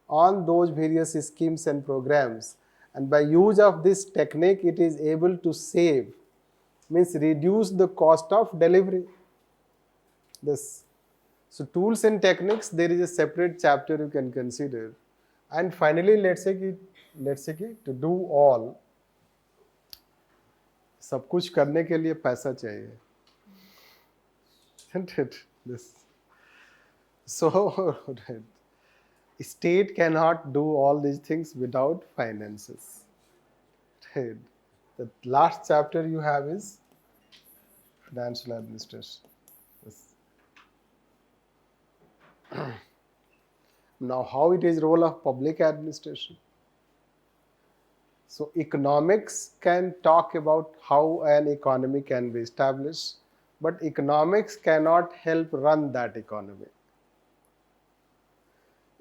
on those various schemes and programs. And by use of this technique, it is able to save, means reduce the cost of delivery. This. So tools and techniques, there is a separate chapter you can consider. And finally, let's say to do all, सब कुछ करने के लिए पैसा चाहिए. Isn't it? This. So, state cannot do all these things without finances. Right. The last chapter you have is financial administration. Yes. Now, how it is role of public administration? So, economics can talk about how an economy can be established, but economics cannot help run that economy.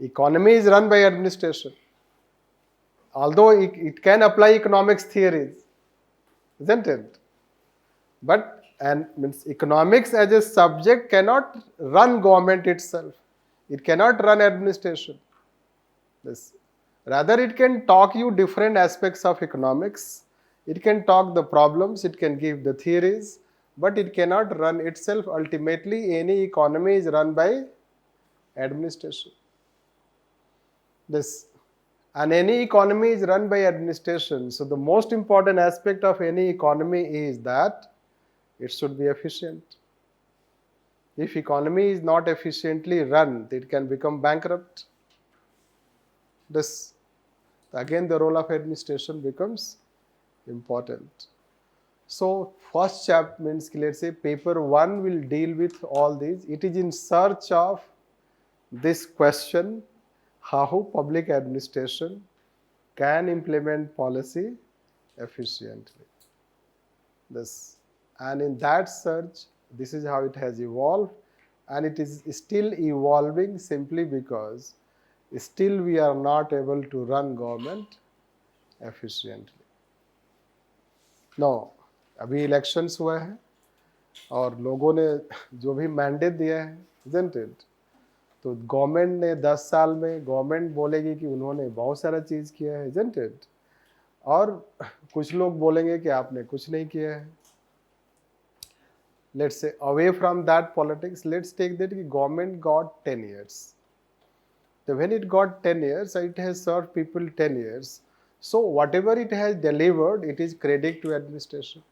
Economy is run by administration. Although it can apply economics theories, isn't it? But means economics as a subject cannot run government itself. It cannot run administration. This. Rather, it can talk you different aspects of economics. It can talk the problems, it can give the theories, but it cannot run itself. Ultimately, any economy is run by administration. This. And any economy is run by administration. So the most important aspect of any economy is that it should be efficient. If economy is not efficiently run, it can become bankrupt. This, again, the role of administration becomes important. So first chapter means, let's say paper 1 will deal with all these. It is in search of this question, how public administration can implement policy efficiently. This, and in that search, this is how it has evolved, and it is still evolving simply because still we are not able to run government efficiently. Now, अभी elections हुआ है और लोगों ने जो भी mandate दिया है, isn't it? तो गवर्नमेंट ने 10 साल में गवर्नमेंट बोलेगी कि उन्होंने बहुत सारा चीज़ किया है, isn't it? और कुछ लोग बोलेंगे कि आपने कुछ नहीं किया है. let's say away from that politics, let's take that government got 10 years. So when it got 10 years, it has served people 10 years. So whatever it has delivered, it is credit to administration.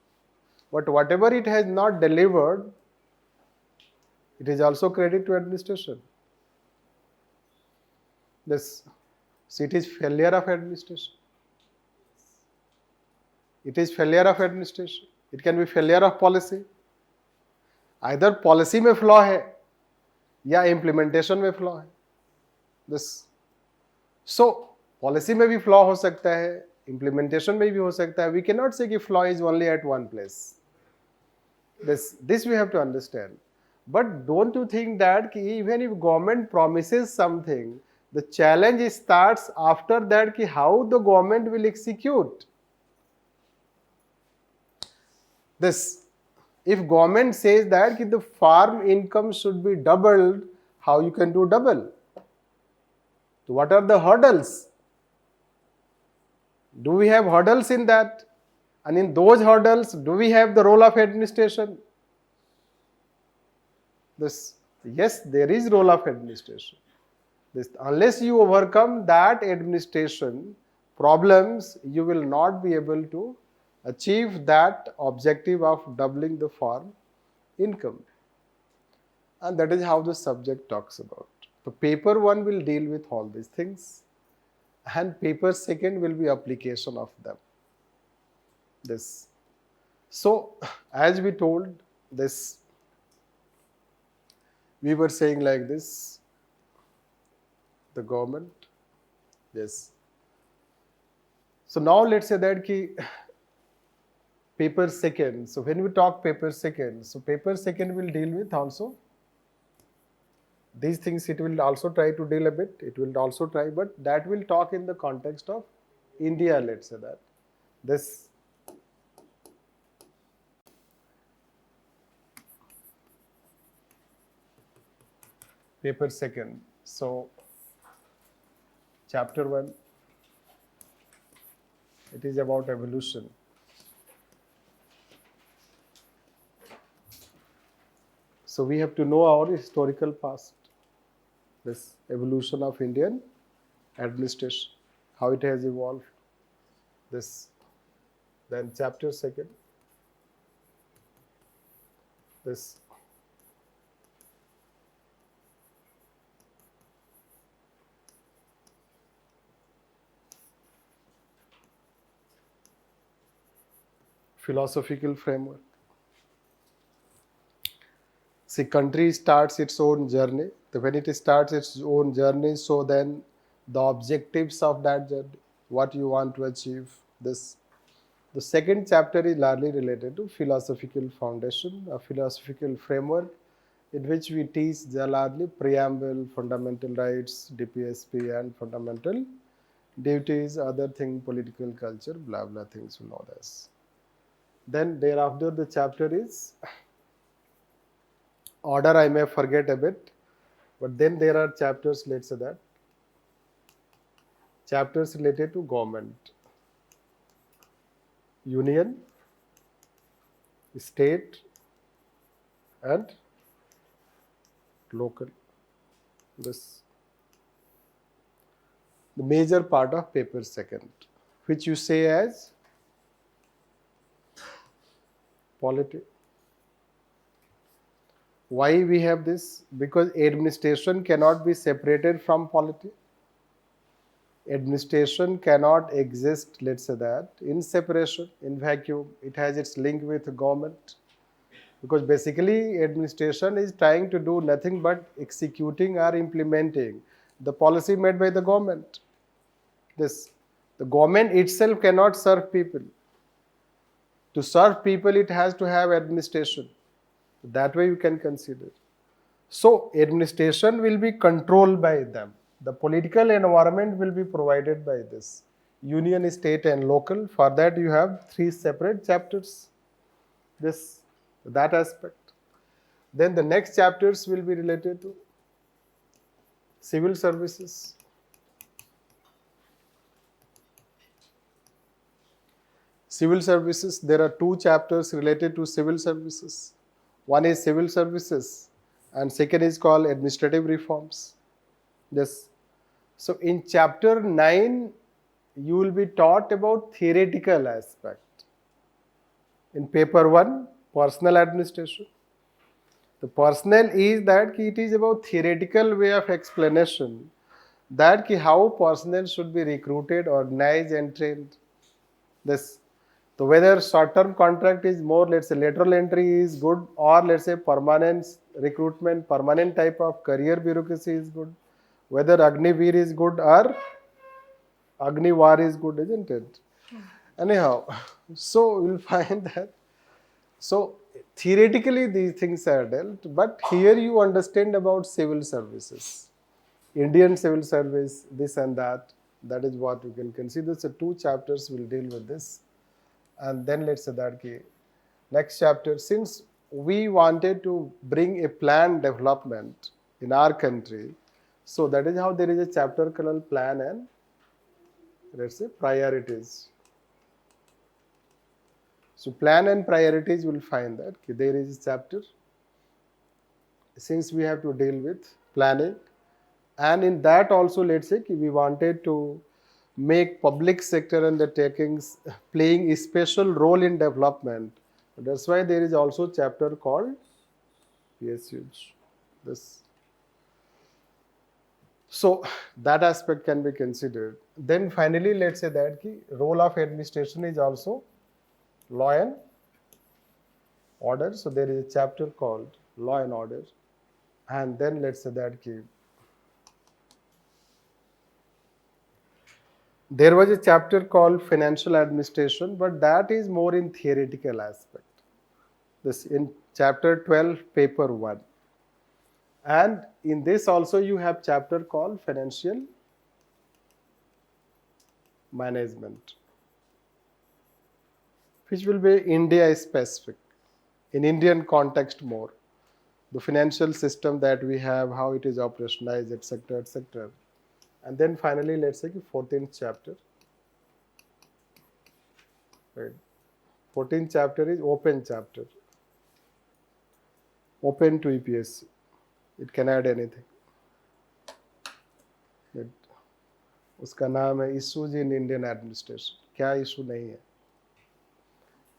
But whatever it has not delivered, it is also credit to administration. This, so it is failure of administration. It is failure of administration. It can be failure of policy. Either policy में flaw है या implementation में flaw है. This. So policy में भी flaw हो सकता है, implementation में भी हो सकता है. We cannot say कि flaw is only at one place. This we have to understand. But don't you think that even if government promises something, the challenge starts after that कि how the government will execute. This, if government says that the farm income should be doubled, how you can do double? So what are the hurdles? Do we have hurdles in that? And in those hurdles, do we have the role of administration? This, yes, there is role of administration. This, unless you overcome that administration problems, you will not be able to achieve that objective of doubling the farm income. And that is how the subject talks about. So paper 1 will deal with all these things, and paper 2 will be application of them. This. So as we told this, we were saying like this, the government, yes. So now let's say that paper 2. So when we talk paper 2, so paper 2 will deal with also these things. It will also try to deal a bit. It will also try, but that will talk in the context of India, let's say that. This. Paper 2. So chapter 1, it is about evolution. So we have to know our historical past, this evolution of Indian administration, how it has evolved. This. Then chapter 2, this. Philosophical framework. See, country starts its own journey. When it starts its own journey, so then the objectives of that journey, what you want to achieve, this. The second chapter is largely related to philosophical foundation, a philosophical framework in which we teach the largely preamble, fundamental rights, DPSP, and fundamental duties, other thing, political culture, blah blah things, you know this. Then thereafter the chapter is order, I may forget a bit, but then there are chapters, let's say that, chapters related to government, union, state, and local. This, the major part of paper 2, which you say as polity. Why we have this? Because administration cannot be separated from polity. Administration cannot exist, let's say that, in separation, in vacuum. It has its link with government. Because basically administration is trying to do nothing but executing or implementing the policy made by the government. This, the government itself cannot serve people. To serve people, it has to have administration. That way you can consider. So administration will be controlled by them. The political environment will be provided by this. Union, state, and local. For that you have 3 separate chapters. This, that aspect. Then the next chapters will be related to civil services. Civil services, there are 2 chapters related to civil services. One is civil services and second is called administrative reforms. Yes. So in chapter 9, you will be taught about theoretical aspect. In paper 1, personal administration. The personal is that it is about theoretical way of explanation that how personnel should be recruited, organized and trained. This. So whether short-term contract is more, let's say lateral entry is good, or let's say permanent recruitment, permanent type of career bureaucracy is good, whether Agniveer is good or Agnivar is good, isn't it? Anyhow, so we'll find that. So theoretically these things are dealt, but here you understand about civil services, Indian civil service, this and that. That is what you can consider. So 2 chapters will deal with this. And then let's say that next chapter, since we wanted to bring a planned development in our country, so that is how there is a chapter called plan and let's say priorities. So plan and priorities, you will find that there is a chapter since we have to deal with planning, and in that also let's say we wanted to make public sector undertakings playing a special role in development. That's why there is also chapter called PSUs. This. So that aspect can be considered. Then finally, let's say that role of administration is also law and order. So there is a chapter called law and order. And then let's say that there was a chapter called financial administration, but that is more in theoretical aspect. This in chapter 12, paper 1. And in this also you have chapter called financial management, which will be India specific, in Indian context more. The financial system that we have, how it is operationalized, etc., etc. And then finally, let's say 14th chapter. Right. 14th chapter is open chapter. Open to UPSC. It can add anything. उसका नाम है issues in Indian administration. क्या issue नहीं है?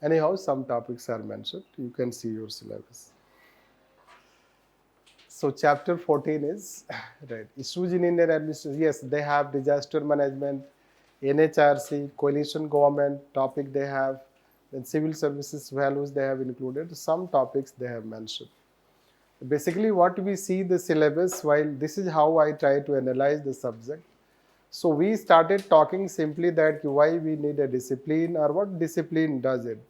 Anyhow, some topics are mentioned. You can see your syllabus. So chapter 14 is right. Issues in Indian administration. Yes, they have disaster management, NHRC, coalition government topic they have, then civil services values they have included. Some topics they have mentioned. Basically, what we see the syllabus, while this is how I try to analyze the subject. So we started talking simply that why we need a discipline or what discipline does it.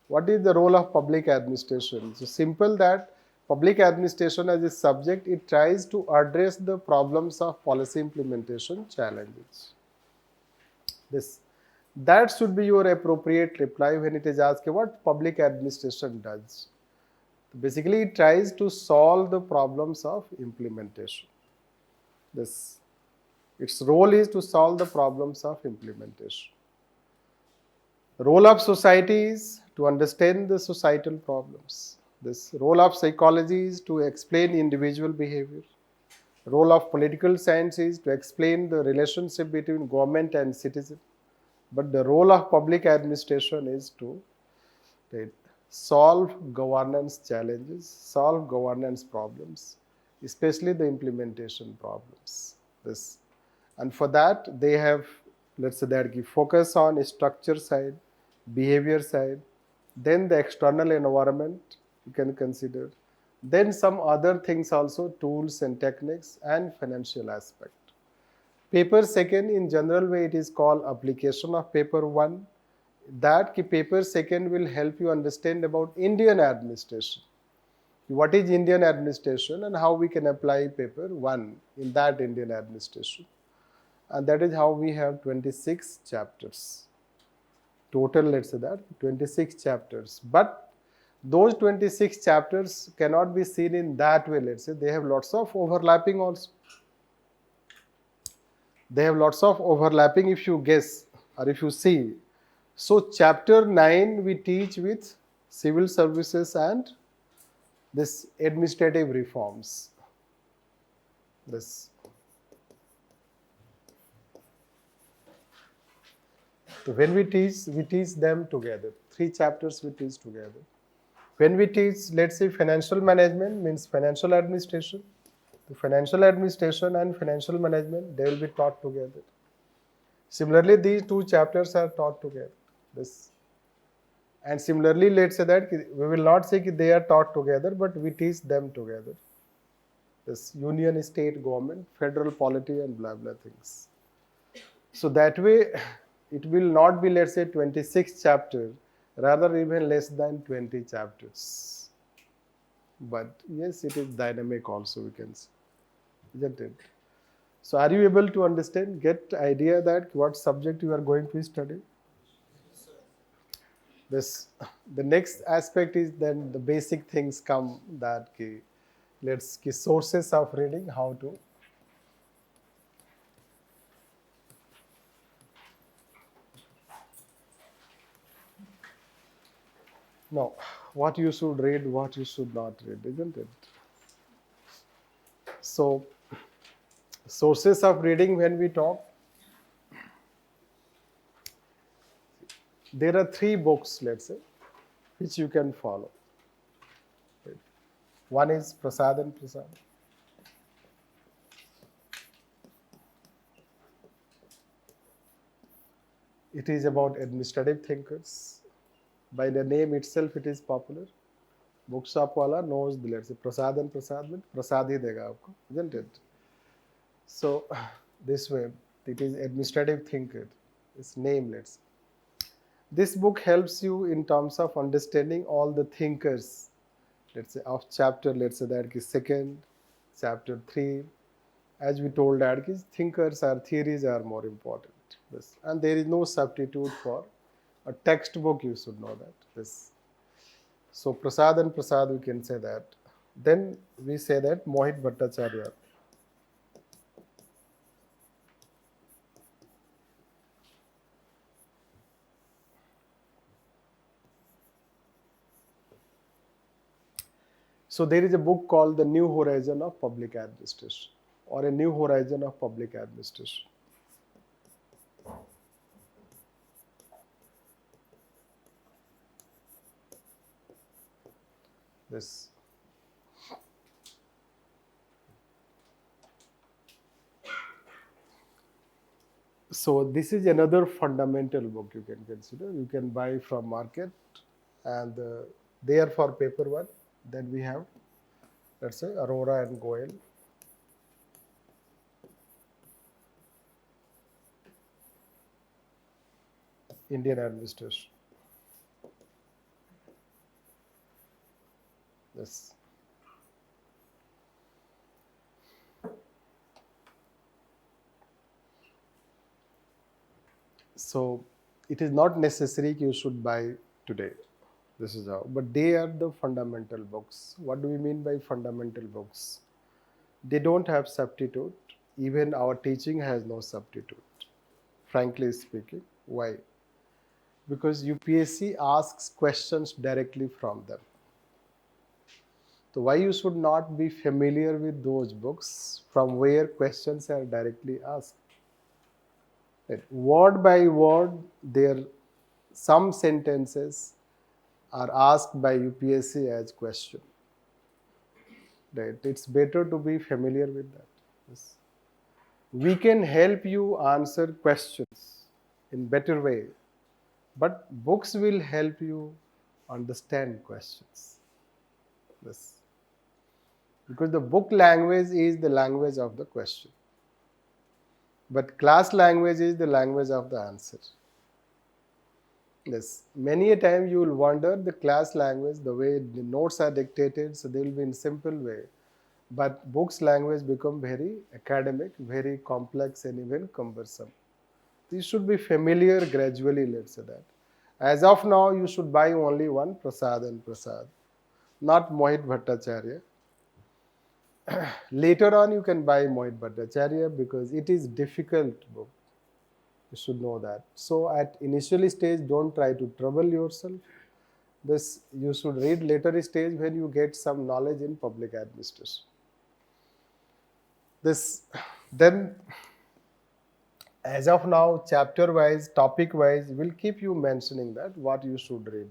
What is the role of public administration? So simple that public administration as a subject, it tries to address the problems of policy implementation challenges. That should be your appropriate reply when it is asked what public administration does. Basically, it tries to solve the problems of implementation. Its role is to solve the problems of implementation. The role of society is to understand the societal problems. This role of psychology is to explain individual behavior. The role of political science is to explain the relationship between government and citizen. But the role of public administration is to solve governance challenges, solve governance problems, especially the implementation problems. And for that, they have, let's say that focus on structure side, behavior side, then the external environment you can consider, then some other things also, tools and techniques and financial aspect. Paper second, in general way, it is called application of paper 1. That paper second will help you understand about Indian administration. What is Indian administration and how we can apply paper 1 in that Indian administration. And that is how we have 26 chapters. Total, let's say that, 26 chapters. But those 26 chapters cannot be seen in that way, let's say. They have lots of overlapping also. They have lots of overlapping if you guess or if you see. So chapter 9 we teach with civil services and This administrative reforms. This. So when we teach them together. 3 chapters we teach together. When we teach, let's say, financial management means financial administration. The financial administration and financial management, they will be taught together. Similarly, these 2 chapters are taught together. This. And similarly, let's say that we will not say that they are taught together, but we teach them together. This union, state, government, federal polity, and blah blah things. So that way, it will not be, let's say, 26 chapters, rather even less than 20 chapters. But yes, it is dynamic also, we can say, isn't it? So are you able to understand, get idea that what subject you are going to study? This, the next aspect is then the basic things come that sources of reading, how to. No, what you should read, what you should not read, isn't it? So, sources of reading, when we talk, there are 3 books, let's say, which you can follow. One is Prasad and Prasad. It is about administrative thinkers. By the name itself, it is popular. Bookshop wala knows, let's say, Prasad and Prasad means Prasad hi dega aapko, isn't it? So, this way, it is administrative thinker. Its name, let's say. This book helps you in terms of understanding all the thinkers, let's say, of chapter, let's say that is 2nd, chapter 3. As we told that thinkers or theories are more important. This. And there is no substitute for a textbook, you should know that. This. So Prasad and Prasad, we can say that. Then we say that Mohit Bhattacharya. So there is a book called The New Horizon of Public Administration, or A New Horizon of Public Administration. This. So this is another fundamental book you can consider. You can buy from market, and they are for paper one. Then we have, let's say, Aurora and Goel. Indian administration. Yes. So it is not necessary you should buy today. This is how. But they are the fundamental books. What do we mean by fundamental books? They don't have substitute. Even our teaching has no substitute, frankly speaking. Why? Because UPSC asks questions directly from them. So why you should not be familiar with those books from where questions are directly asked? Right. Word by word, some sentences are asked by UPSC as question. Right. It's better to be familiar with that. Yes. We can help you answer questions in better way, but books will help you understand questions. Yes. Because the book language is the language of the question. But class language is the language of the answer. Yes. Many a time you will wonder the class language, the way the notes are dictated, so they will be in simple way. But books language become very academic, very complex, and even cumbersome. These should be familiar gradually, let's say that. As of now, you should buy only one, Prasad and Prasad, not Mohit Bhattacharya. Later on, you can buy Mohit Bhattacharya because it is difficult book. You should know that. So at initial stage, don't try to trouble yourself. This you should read later stage when you get some knowledge in public administration. This then, as of now, chapter wise, topic wise, will keep you mentioning that what you should read.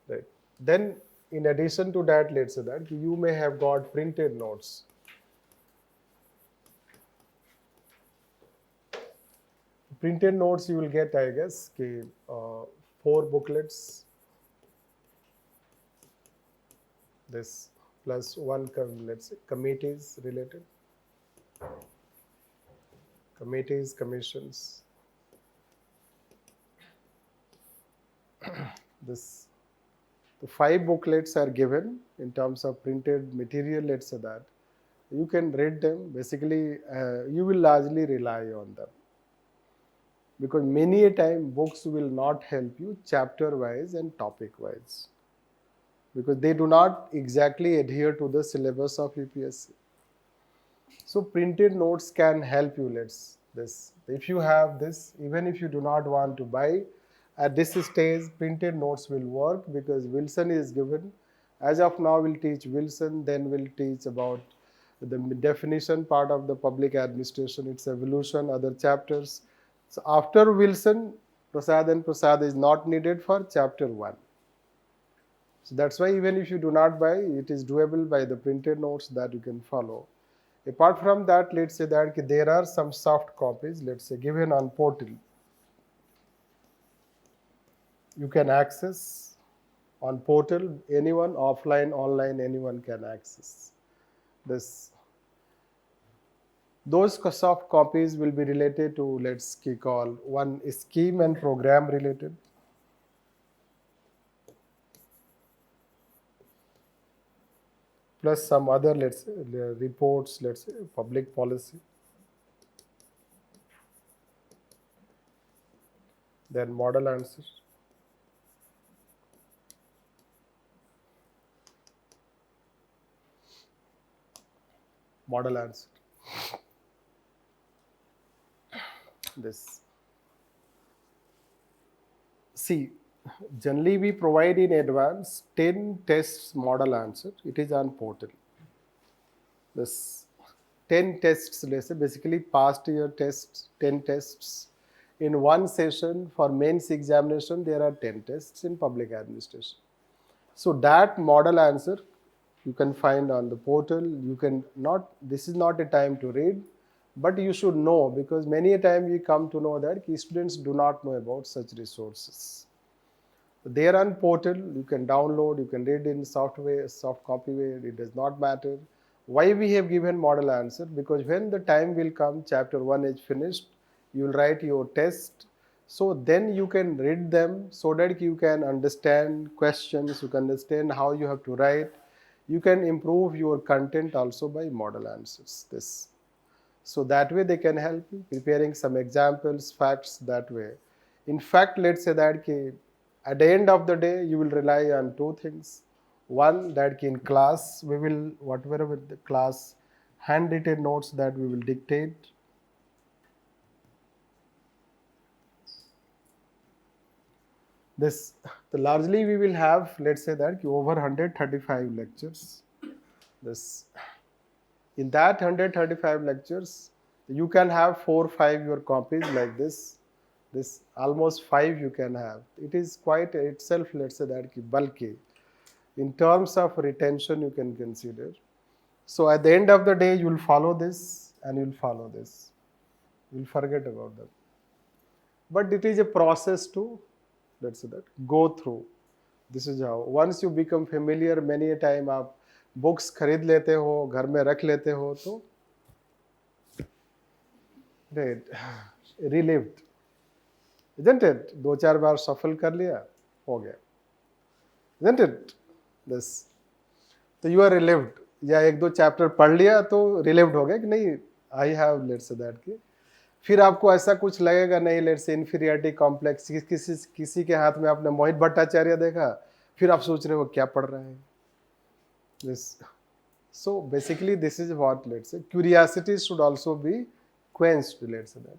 Right. Then, in addition to that, let's say that you may have got printed notes. Printed notes you will get, I guess, 4 booklets. This plus 1, let's say, committees related. Committees, commissions. This, the 5 booklets are given in terms of printed material, let's say that. You can read them. Basically, you will largely rely on them. Because many a time books will not help you chapter wise and topic wise. Because they do not exactly adhere to the syllabus of UPSC. So printed notes can help you. If you have this, even if you do not want to buy, at this stage, printed notes will work because Wilson is given. As of now, we'll teach Wilson, then we'll teach about the definition part of the public administration, its evolution, other chapters. So after Wilson, Prasad and Prasad is not needed for chapter 1. So that's why even if you do not buy, it is doable by the printed notes that you can follow. Apart from that, let's say that there are some soft copies, let's say, given on portal. You can access on portal, anyone, offline, online, anyone can access this. Those soft copies will be related to, let's call one scheme and program related. Plus some other, let's say, reports, let's say, public policy. Then model answers. Model answer. This. See, generally we provide in advance 10 tests model answer. It is on portal. This 10 tests, let's say, basically past year tests, 10 tests. In one session for mains examination, there are 10 tests in public administration. So that model answer you can find on the portal. You can not, this is not a time to read, but you should know, because many a time we come to know that students do not know about such resources. They are on portal, you can download, you can read in software, soft copy way, it does not matter. Why we have given model answer? Because when the time will come, chapter 1 is finished, you will write your test. So then you can read them so that you can understand questions, you can understand how you have to write. You can improve your content also by model answers. This. So that way they can help you preparing some examples, facts that way. In fact, let's say that at the end of the day, you will rely on 2 things. One, that in class, we will, whatever with the class handwritten notes that we will dictate. This, largely we will have, let's say that over 135 lectures. This, in that 135 lectures, you can have 4 or 5 your copies like this. This almost 5 you can have. It is quite itself, let's say that bulky. In terms of retention, you can consider. So at the end of the day, you will follow this and you will follow this. You will forget about them. But it is a process to, let's say that, go through. This is how. Once you become familiar, many a time आप books खरीद लेते हो, घर में रख लेते हो तो relived. Isn't it? 2-4 bar shuffle कर लिया, हो गया. Isn't it? This. तो you are relived. या 1-2 चैप्टर पढ़ लिया तो relived हो गया कि नहीं, I have, let's say that कि फिर आपको ऐसा कुछ लगेगा नहीं, let's say inferiority complex, किसी के हाथ में आपने मोहित भट्टाचार्य देखा, फिर आप सोच रहे हो क्या पढ़ रहे हैं. This. So basically this is what, let's say, curiosity should also be quenched, let's say that.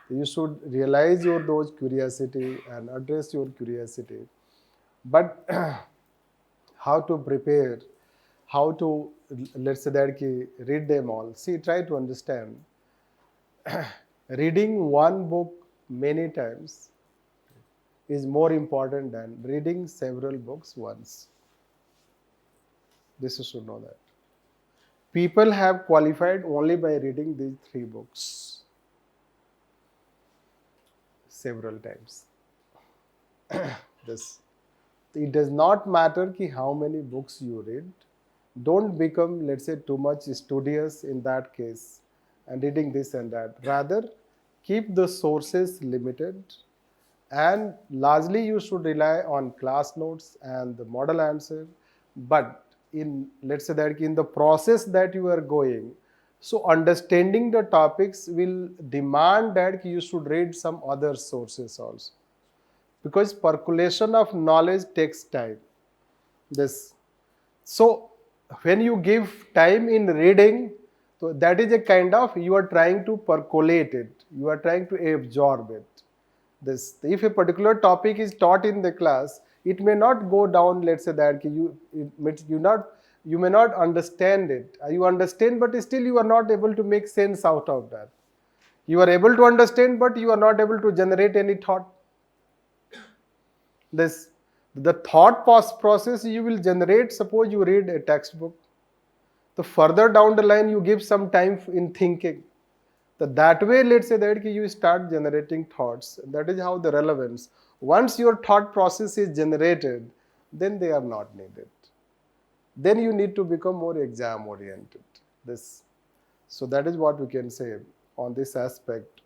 You should realize those curiosity and address your curiosity. But how to prepare, how to, let's say that ki, read them all. See, try to understand. Reading one book many times is more important than reading several books once. This you should know that. People have qualified only by reading these 3 books several times. This, it does not matter ki how many books you read. Don't become, let's say, too much studious in that case and reading this and that. Rather, keep the sources limited, and largely you should rely on class notes and the model answer. But in, let's say that in the process that you are going, so understanding the topics will demand that you should read some other sources also, because percolation of knowledge takes time. This, so when you give time in reading, so that is a kind of, you are trying to percolate it, you are trying to absorb it. This, if a particular topic is taught in the class, it may not go down, let's say that you may not understand it. You understand, but still you are not able to make sense out of that. You are able to understand, but you are not able to generate any thought. This, the thought process you will generate, suppose you read a textbook. The further down the line you give some time in thinking. That way, let's say that you start generating thoughts. That is how the relevance. Once your thought process is generated, then they are not needed. Then you need to become more exam oriented. This, so that is what we can say on this aspect.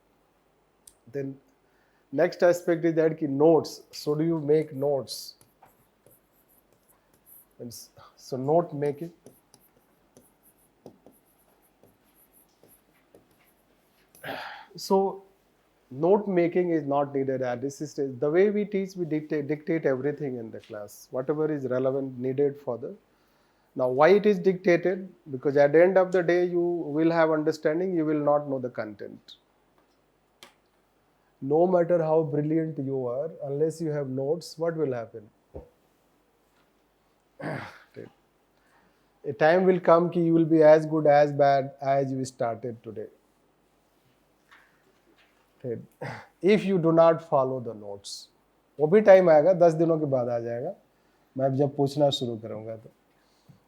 Then next aspect is that notes. So do you make notes? So note making. So note making is not needed at this stage. The way we teach, we dictate everything in the class, whatever is relevant, needed for the. Now, why it is dictated? Because at the end of the day, you will have understanding, you will not know the content. No matter how brilliant you are, unless you have notes, what will happen? A time will come कि you will be as good, as bad as you started today. If you do not follow the notes, वो भी time आएगा, 10 दिनों के बाद आ जाएगा, मैं जब पूछना शुरू करूँगा तो.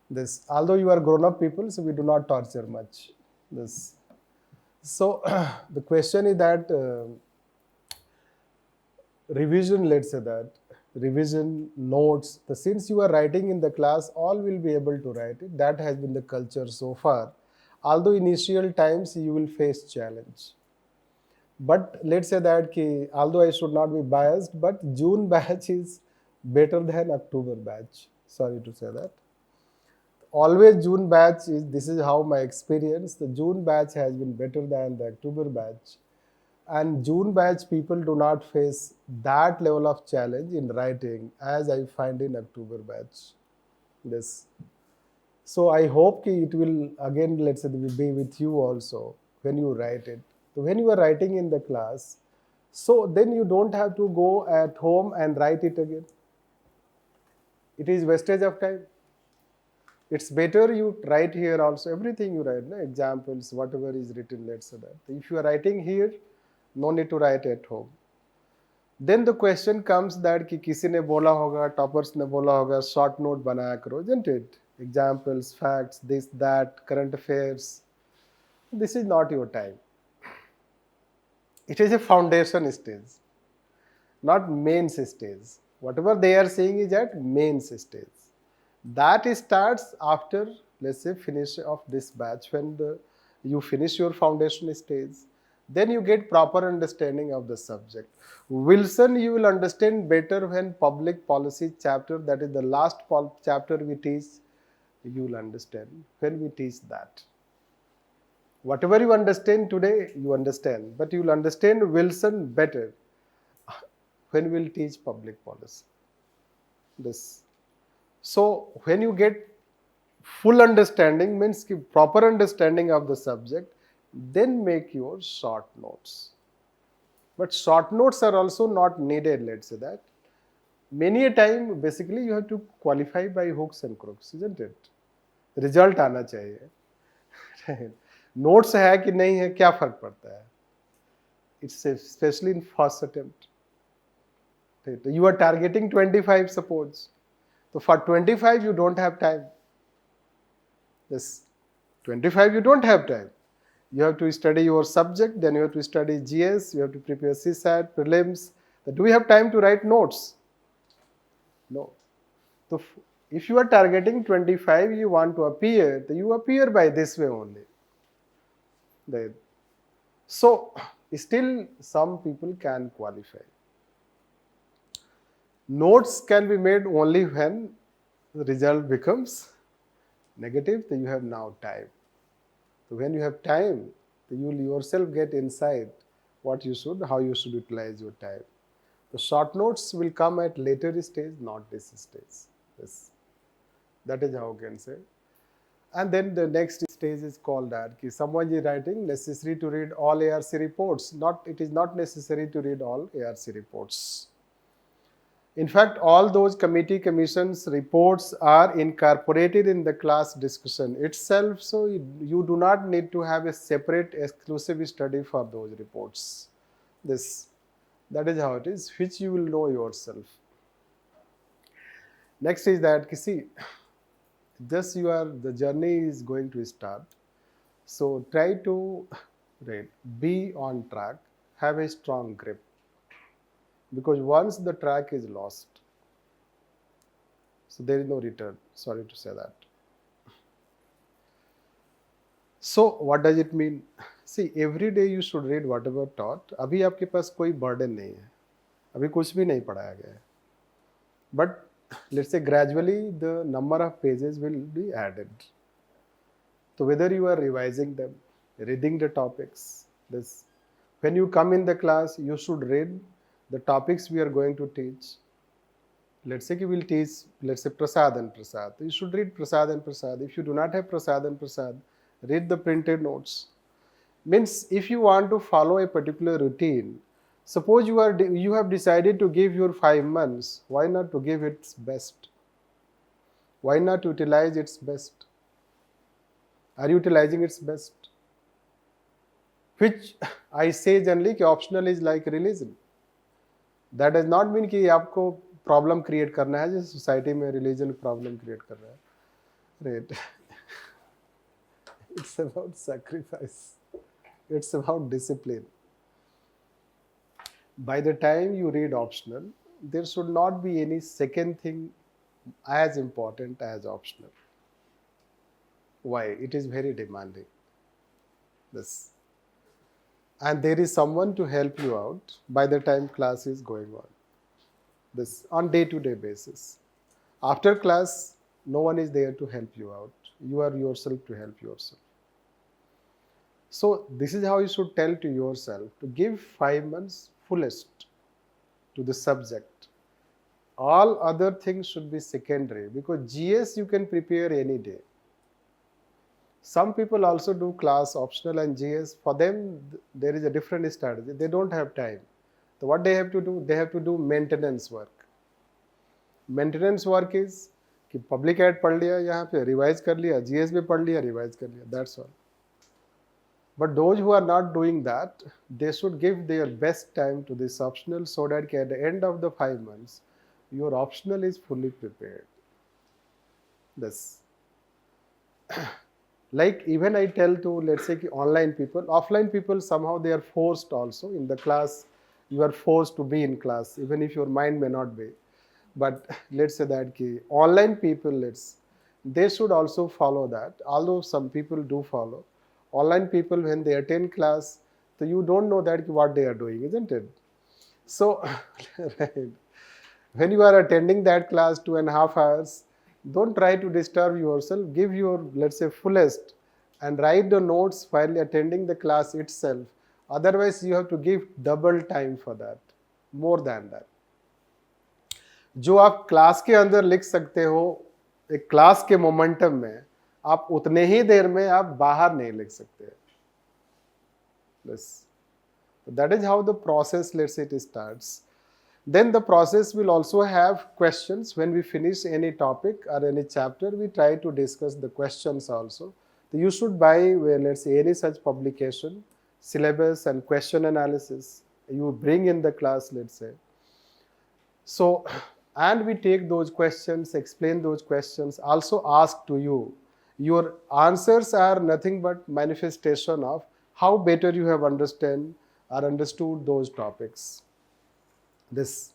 This, although you are grown up people, so we do not torture much. This, so the question is that revision, let's say that revision notes. Since you are writing in the class, all will be able to write it. That has been the culture so far. Although initial times you will face challenge. But let's say that although I should not be biased, but June batch is better than October batch. Sorry to say that. Always June batch is, this is how my experience, the June batch has been better than the October batch. And June batch people do not face that level of challenge in writing as I find in October batch. This. So I hope it will again, let's say, be with you also when you write it. So when you are writing in the class, so then you don't have to go at home and write it again. It is wastage of time. It's better you write here also, everything you write, examples, whatever is written, let's say that. If you are writing here, no need to write at home. Then the question comes that कि किसी ने बोला होगा, toppers ने बोला होगा, short note बनाया करो, isn't it? Examples, facts, this, that, current affairs. This is not your time. It is a foundation stage, not mains stage. Whatever they are saying is at mains stage. That starts after, let's say, finish of this batch. When you finish your foundation stage, then you get proper understanding of the subject. Wilson, you will understand better when public policy chapter, that is the last chapter we teach, you will understand when we teach that. Whatever you understand today, you understand, but you will understand Wilson better when we will teach public policy. This. So when you get full understanding, means proper understanding of the subject, then make your short notes. But short notes are also not needed, let's say that. many a time basically you have to qualify by hooks and crooks, isn't it? Result आना चाहिए. Notes है कि नहीं है क्या फर्क पड़ता है? It's especially in first attempt. You are targeting 25 suppose. So for 25 you don't have time. Yes, 25 you don't have time. You have to study your subject, then you have to study GS, you have to prepare CSAT, prelims. Do we have time to write notes? No. So if you are targeting 25, you want to appear, then you appear by this way only. Right. So still some people can qualify. Notes can be made only when the result becomes negative, then you have now time. So when you have time, you will yourself get insight what you should, how you should utilize your time. The short notes will come at later stage, not this stage. Yes. That is how I can say. And then the next stage is called that someone is writing necessary to read all ARC reports. It is not necessary to read all ARC reports. In fact, all those commissions reports are incorporated in the class discussion itself, so you do not need to have a separate exclusive study for those reports. That is how it is, which you will know yourself. Next is that, see, the journey is going to start. So try to be on track, have a strong grip. Because once the track is lost, so there is no return. Sorry to say that. So what does it mean? See, every day you should read whatever taught. अभी आपके पास कोई burden नहीं है. अभी कुछ भी नहीं पढ़ाया गया है. But let's say gradually the number of pages will be added. So whether you are revising them, reading the topics, when you come in the class, you should read the topics we are going to teach. Let's say we will teach, let's say Prasad and Prasad. You should read Prasad and Prasad. If you do not have Prasad and Prasad, read the printed notes. Means if you want to follow a particular routine, suppose you have decided to give your 5 months, why not to give its best? Why not utilize its best? Are you utilizing its best? Which I say generally कि optional is like religion. That does not mean कि आपको problem create करना है जैसे society में religion problem create कर रहा है. Right. It's about sacrifice. It's about discipline. By the time you read optional, there should not be any second thing as important as optional. Why? It is very demanding. And there is someone to help you out by the time class is going on. On day-to-day basis. After class, no one is there to help you out. You are yourself to help yourself. So this is how you should tell to yourself to give 5 months fullest to the subject. All other things should be secondary because GS you can prepare any day. Some people also do class optional and GS. For them, there is a different strategy. They don't have time. So what they have to do? They have to do maintenance work. Maintenance work is कि public ad पढ़ लिया यहाँ पे revise कर लिया, GS भी पढ़ लिया, revise कर लिया. That's all. But those who are not doing that, they should give their best time to this optional so that at the end of the 5 months, your optional is fully prepared. Like even I tell to, let's say, online people, offline people, somehow they are forced also in the class. You are forced to be in class, even if your mind may not be. But let's say that online people, they should also follow that. Although some people do follow. Online people, when they attend class, so you don't know that what they are doing, isn't it? So, right. When you are attending that class 2.5 hours, don't try to disturb yourself. Give your, let's say, fullest and write the notes while attending the class itself. Otherwise, you have to give double time for that, more than that. जो आप class के अंदर लिख सकते हो एक class के momentum में, आप उतने ही देर में आप बाहर नहीं लिख सकते. That is how the process, let's say, it starts. Then the process will also have questions. When we finish any topic or any chapter, we try to discuss the questions also. You should buy, well, let's say, any such publication, syllabus and question analysis. You bring in the class, let's say. So, and we take those questions, explain those questions, also ask to you. Your answers are nothing but manifestation of how better you have understood those topics. This.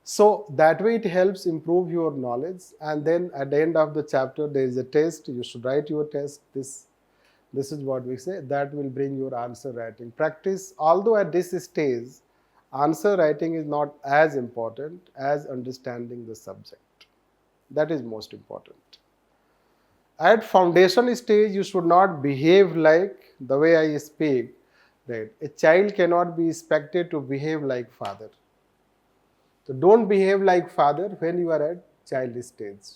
So that way it helps improve your knowledge, and then at the end of the chapter there is a test. You should write your test. This is what we say. That will bring your answer writing. Practice, although at this stage, answer writing is not as important as understanding the subject. That is most important. At foundation stage, you should not behave like the way I speak. Right? A child cannot be expected to behave like father. So don't behave like father when you are at child stage.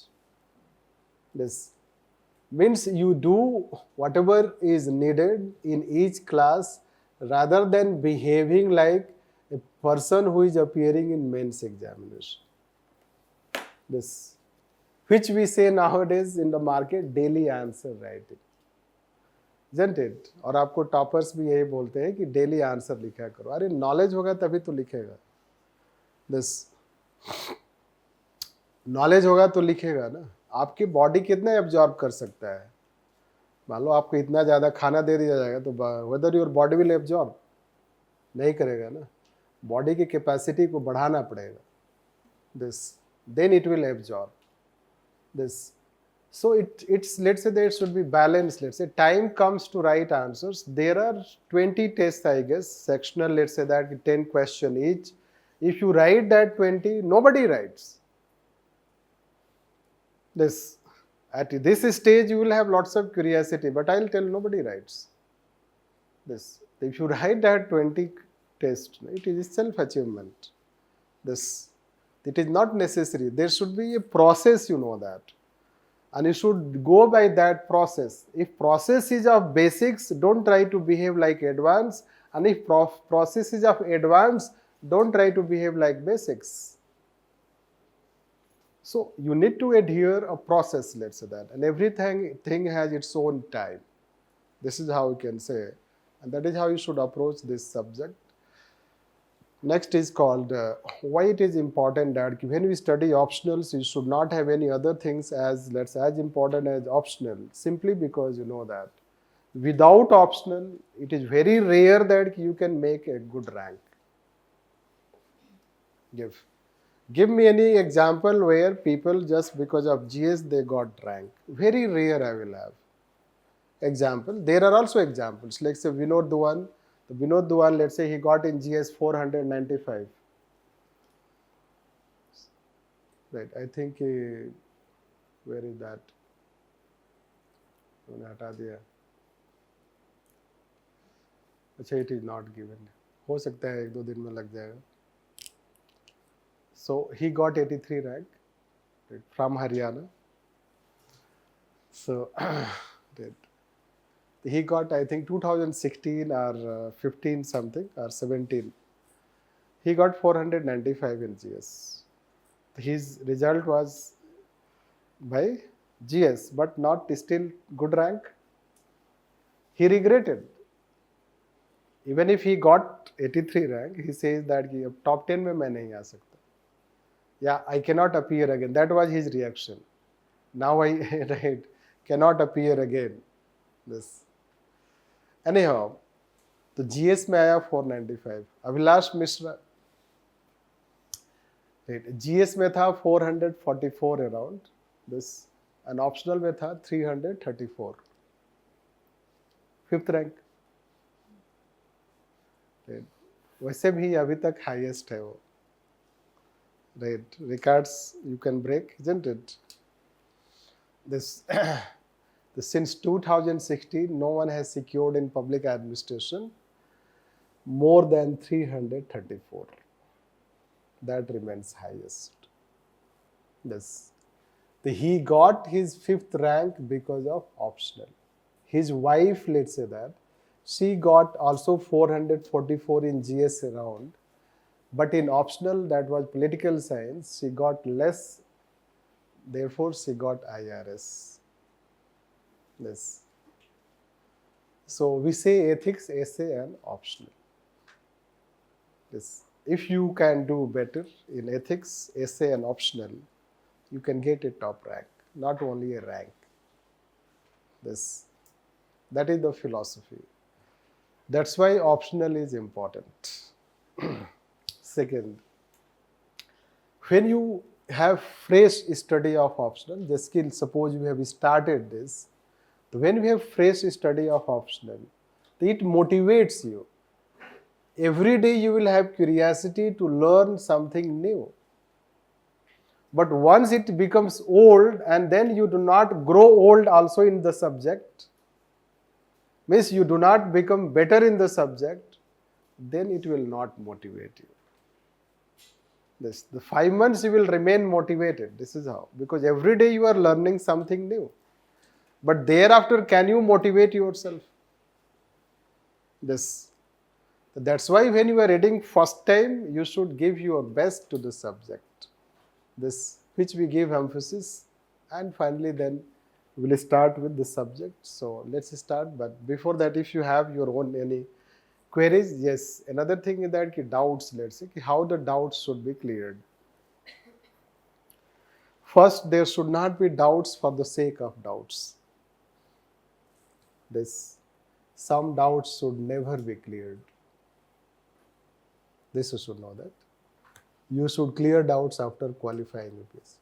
This means you do whatever is needed in each class rather than behaving like a person who is appearing in mains examination. This, which we say nowadays in the market, daily answer writing. Isn't it? और आपको toppers भी यही बोलते हैं कि daily answer लिखा करो. अरे नॉलेज होगा तभी तो लिखेगा. दिस नॉलेज होगा तो लिखेगा ना. आपकी बॉडी कितना एब्जॉर्ब कर सकता है. मान लो आपको इतना ज़्यादा खाना दे दिया जाएगा तो whether your body will absorb, नहीं करेगा ना. बॉडी की कैपेसिटी को बढ़ाना पड़ेगा. This then it will absorb. This. So it's let's say there should be balance. Let's say time comes to write answers. There are 20 tests, I guess, sectional. Let's say that 10 questions each. If you write that 20, nobody writes. This at this stage you will have lots of curiosity, but I'll tell nobody writes. This if you write that 20 test, it is self-achievement. This it is not necessary. There should be a process, you know that. And you should go by that process. If process is of basics, don't try to behave like advanced. And if process is of advanced, don't try to behave like basics. So you need to adhere a process, let's say that. And everything has its own time. This is how you can say. And that is how you should approach this subject. Next is called why it is important that when we study optionals, you should not have any other things as important as optional, simply because you know that without optional, it is very rare that you can make a good rank. Give me any example where people just because of GS they got rank. Very rare I will have. Example. There are also examples. Like say Vinod Duan, let's say he got in GS 495. Right, I think where is that? हटा दिया. अच्छा, it is not given. हो सकता है 1-2 दिन में लग जाएगा. So he got 83 rank, right, from Haryana. So he got, I think, 2016 or 15 something or 17. He got 495 in GS. His result was by GS, but not still good rank. He regretted. Even if he got 83 rank, he says that top 10 में मैं नहीं आ सकता. Yeah, I cannot appear again. That was his reaction. Now I right, cannot appear again. This. Anyhow, तो GS में आया 495. Abhilash Mishra, GS में था 444 around. This, and optional में था 334. 5th rank. वैसे भी अभी तक हाईएस्ट है वो. Right, records you can break, isn't it? This. Since 2016, no one has secured in public administration more than 334. That remains highest. Yes. He got his 5th rank because of optional. His wife, let's say that, she got also 444 in GS round, But in optional, that was political science, she got less, therefore she got IRS. Yes. So we say ethics, essay and optional. Yes. If you can do better in ethics, essay and optional, you can get a top rank, not only a rank. This. That is the philosophy. That's why optional is important. Second, when you have fresh study of optional, the skill, suppose you have started this, when we have fresh study of optional, it motivates you. Every day you will have curiosity to learn something new. But once it becomes old and then you do not grow old also in the subject, means you do not become better in the subject, then it will not motivate you. This, the 5 months you will remain motivated. This is how. Because every day you are learning something new. But thereafter, can you motivate yourself? This. That's why when you are reading first time, you should give your best to the subject. This, which we give emphasis. And finally then, we will start with the subject. So let's start. But before that, if you have your own any queries, yes. Another thing is that doubts, let's say, how the doubts should be cleared. First, there should not be doubts for the sake of doubts. This, some doubts should never be cleared. This you should know that. You should clear doubts after qualifying UPSC.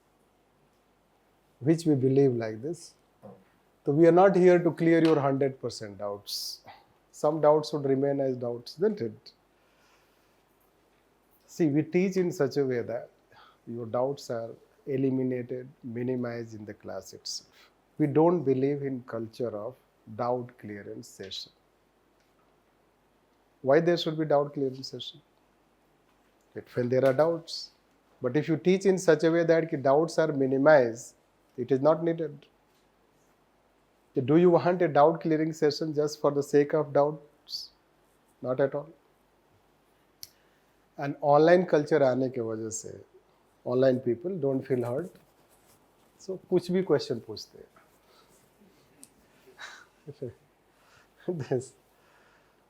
Which we believe like this. So we are not here to clear your 100% doubts. Some doubts should remain as doubts, isn't it? See, we teach in such a way that your doubts are eliminated, minimized in the class itself. We don't believe in culture of doubt clearance session. Why there should be doubt clearance session? When there are doubts. But if you teach in such a way that doubts are minimized, it is not needed. Do you want a doubt clearing session just for the sake of doubts? Not at all. And online culture आने के वजह से online people don't feel hurt. So कुछ भी question पूछते हैं. This.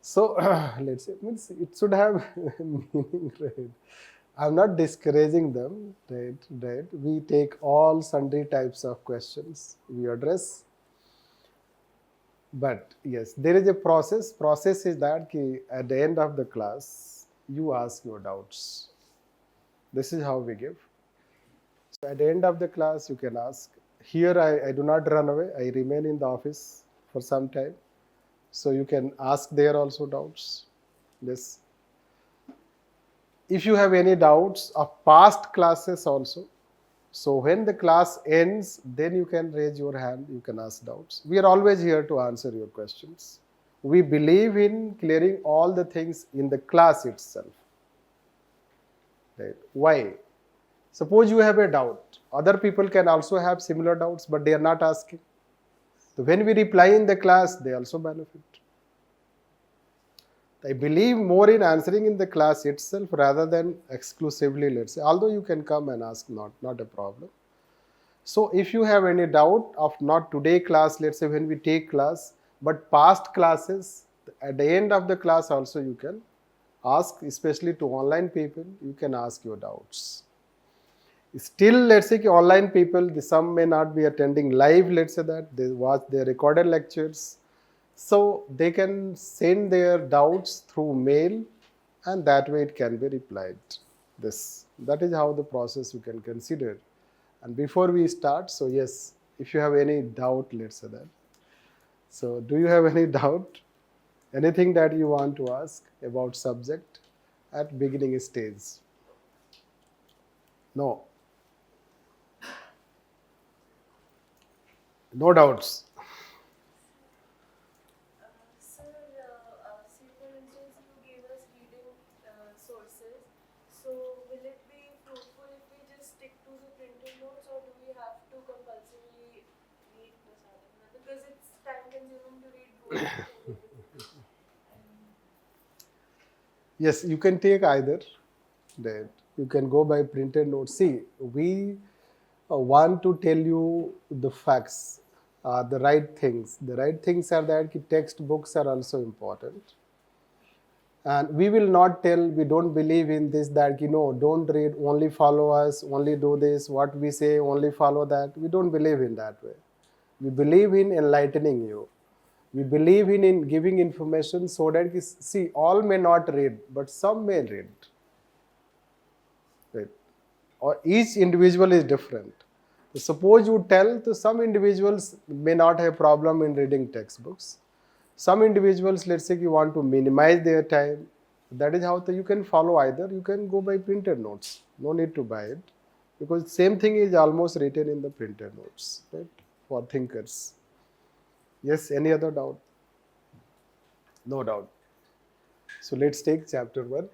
So let's say, means it should have meaning, right? I'm not discouraging them, right? We take all sundry types of questions we address. But yes, there is a process. Process is that at the end of the class, you ask your doubts. This is how we give. So at the end of the class, you can ask. Here I do not run away. I remain in the office for some time. So you can ask there also doubts. Yes. If you have any doubts of past classes also, so when the class ends, then you can raise your hand, you can ask doubts. We are always here to answer your questions. We believe in clearing all the things in the class itself. Right? Why? Suppose you have a doubt. Other people can also have similar doubts, but they are not asking. So when we reply in the class, they also benefit. I believe more in answering in the class itself rather than exclusively, let's say, although you can come and ask, not a problem. So if you have any doubt of not today class, let's say when we take class, but past classes, at the end of the class also you can ask, especially to online people, you can ask your doubts. Still, let's say online people, some may not be attending live, let's say that, they watch their recorded lectures. So they can send their doubts through mail and that way it can be replied. That is how the process you can consider. And before we start, so yes, if you have any doubt, let's say that. So do you have any doubt? Anything that you want to ask about subject at beginning stage? No. No doubts. Sir, say for instance you gave us reading sources. So will it be fruitful if we just stick to the printed notes, or do we have to compulsorily read this article? Because it's time consuming to read both. Yes, you can take either. That you can go by printed notes. See, we want to tell you the facts, the right things. The right things are that textbooks are also important. And we will not tell, we don't believe in this, that, don't read, only follow us, only do this, what we say, only follow that. We don't believe in that way. We believe in enlightening you. We believe in giving information so that, see, all may not read, but some may read. Right? Or each individual is different. Suppose you tell to some individuals may not have problem in reading textbooks. Some individuals, let's say you want to minimize their time. That is how you can follow either. You can go by printed notes. No need to buy it, because same thing is almost written in the printed notes, right? For thinkers. Yes, any other doubt? No doubt. So let's take chapter 1.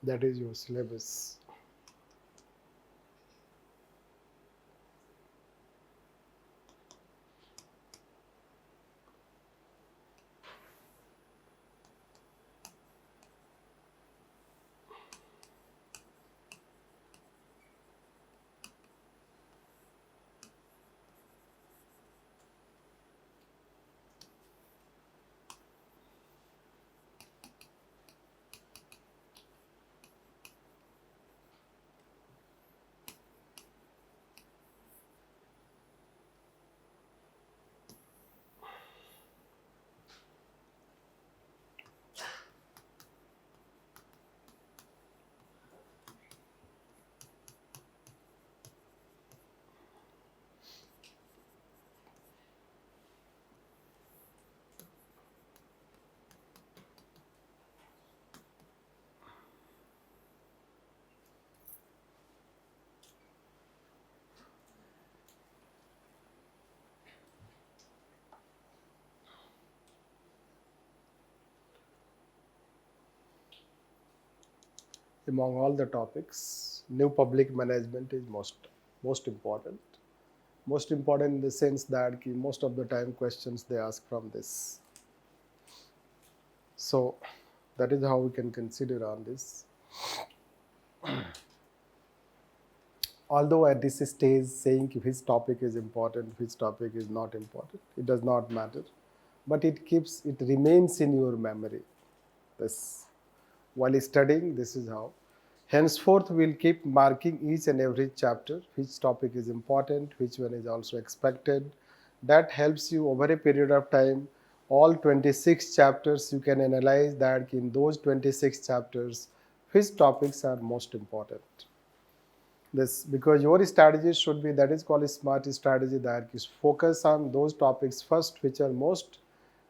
That is your syllabus. Among all the topics, new public management is most important. Most important in the sense that most of the time questions they ask from this. So that is how we can consider on this. Although at this stage saying which topic is important, which topic is not important, it does not matter. But it remains in your memory. This, while studying, this is how. Henceforth, we'll keep marking each and every chapter, which topic is important, which one is also expected. That helps you over a period of time all 26 chapters, you can analyze that in those 26 chapters, which topics are most important. This because your strategy should be, that is called a smart strategy, that is focus on those topics first which are most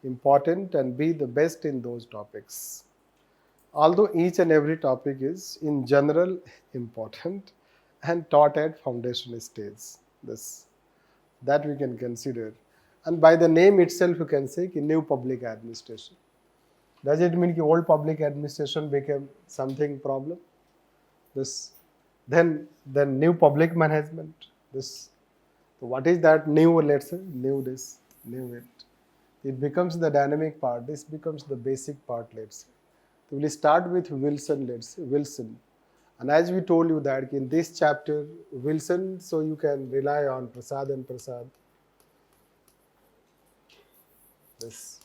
important and be the best in those topics. Although each and every topic is in general important and taught at foundation stage, this that we can consider. And by the name itself you can say new public administration. Does it mean old public administration became something problem? This then new public management. This, so what is that new? Let's say new this, new it. It becomes the dynamic part. This becomes the basic part. Let's say. So we'll start with Wilson. Let's say Wilson. And as we told you that in this chapter, Wilson, so you can rely on Prasad and Prasad. This.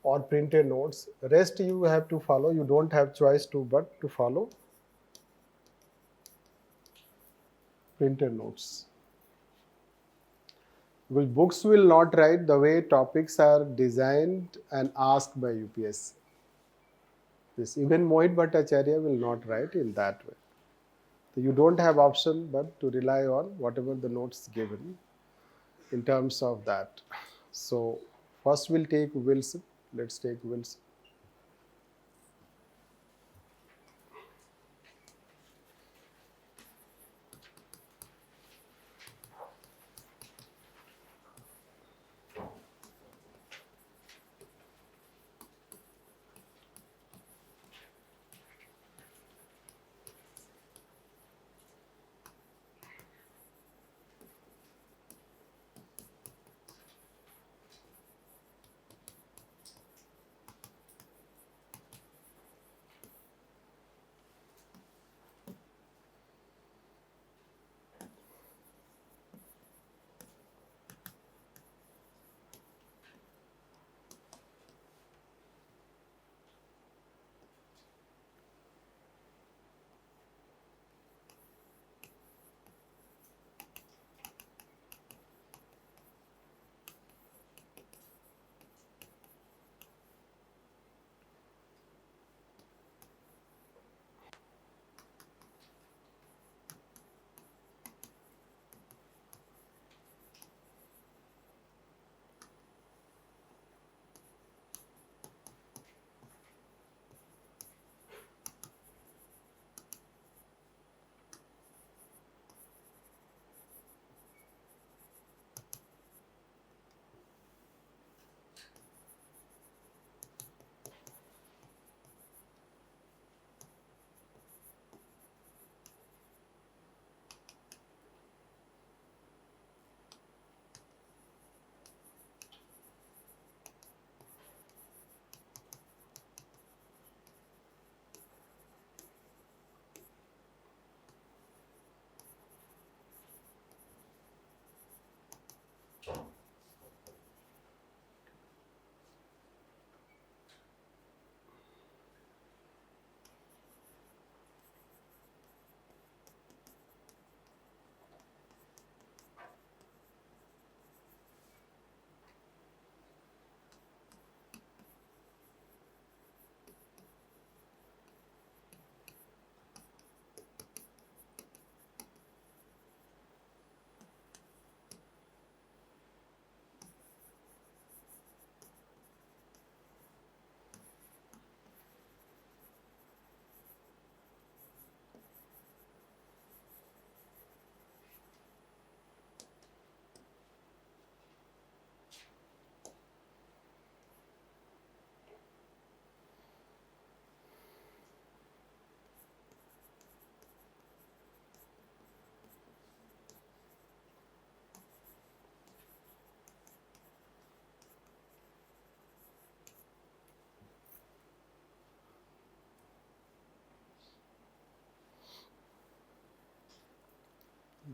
Or printed notes. Rest you have to follow. You don't have choice to but to follow printed notes. Because books will not write the way topics are designed and asked by UPSC. This even Mohit Bhattacharya will not write in that way. So you don't have option but to rely on whatever the notes given in terms of that. So first we'll take Wilson. Let's take Wilson.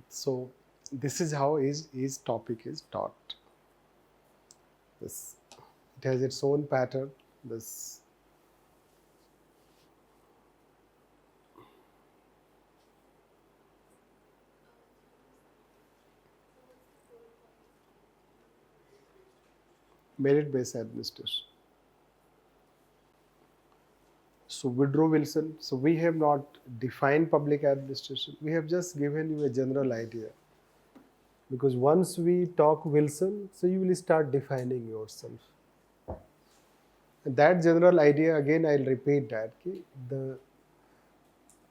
So this is how his topic is taught. This, it has its own pattern. This merit-based administration. So Woodrow Wilson, so we have not defined public administration. We have just given you a general idea. Because once we talk Wilson, so you will start defining yourself. And that general idea, again, I'll repeat that. The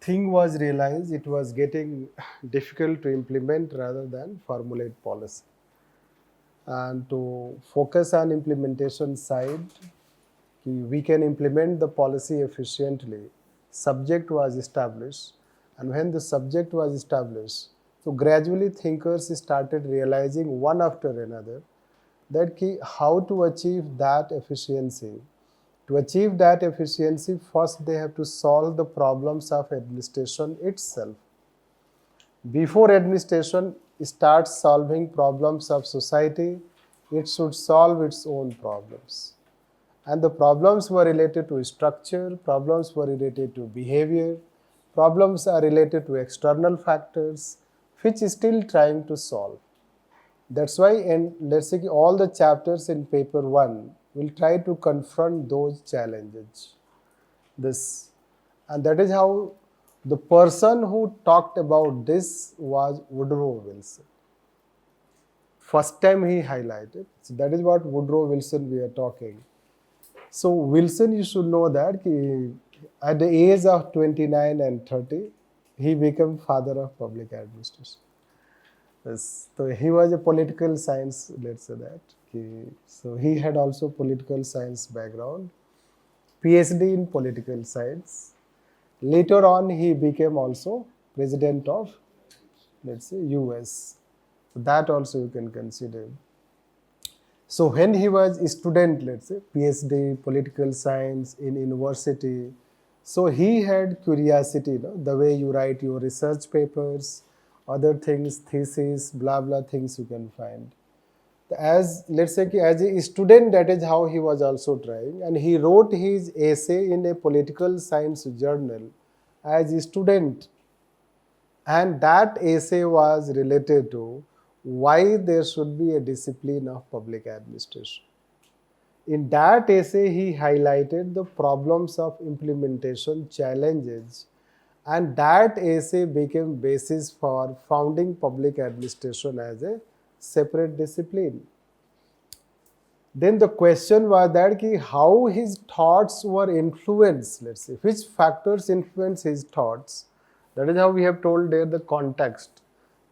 thing was realized it was getting difficult to implement rather than formulate policy. And to focus on implementation side, we can implement the policy efficiently. Subject was established, and when the subject was established, so gradually thinkers started realizing one after another that how to achieve that efficiency. To achieve that efficiency, first they have to solve the problems of administration itself. Before administration starts solving problems of society, it should solve its own problems. And the problems were related to structure, problems were related to behavior, problems are related to external factors, which is still trying to solve. That's why, and let's say all the chapters in paper 1 will try to confront those challenges. And that is how the person who talked about this was Woodrow Wilson. First time he highlighted. So that is what Woodrow Wilson we are talking. So Wilson, you should know that at the age of 29 and 30, he became father of public administration. Yes. So he was a political science, let's say that. So he had also political science background, PhD in political science. Later on, he became also president of, let's say, US. So that also you can consider. So when he was a student, let's say, PhD, political science in university, so he had curiosity, the way you write your research papers, other things, thesis, blah, blah things you can find. As, let's say, as a student, that is how he was also trying. And he wrote his essay in a political science journal as a student. And that essay was related to why there should be a discipline of public administration. In that essay, he highlighted the problems of implementation challenges, and that essay became basis for founding public administration as a separate discipline. Then the question was that how his thoughts were influenced, let's say, which factors influence his thoughts. That is how we have told there the context.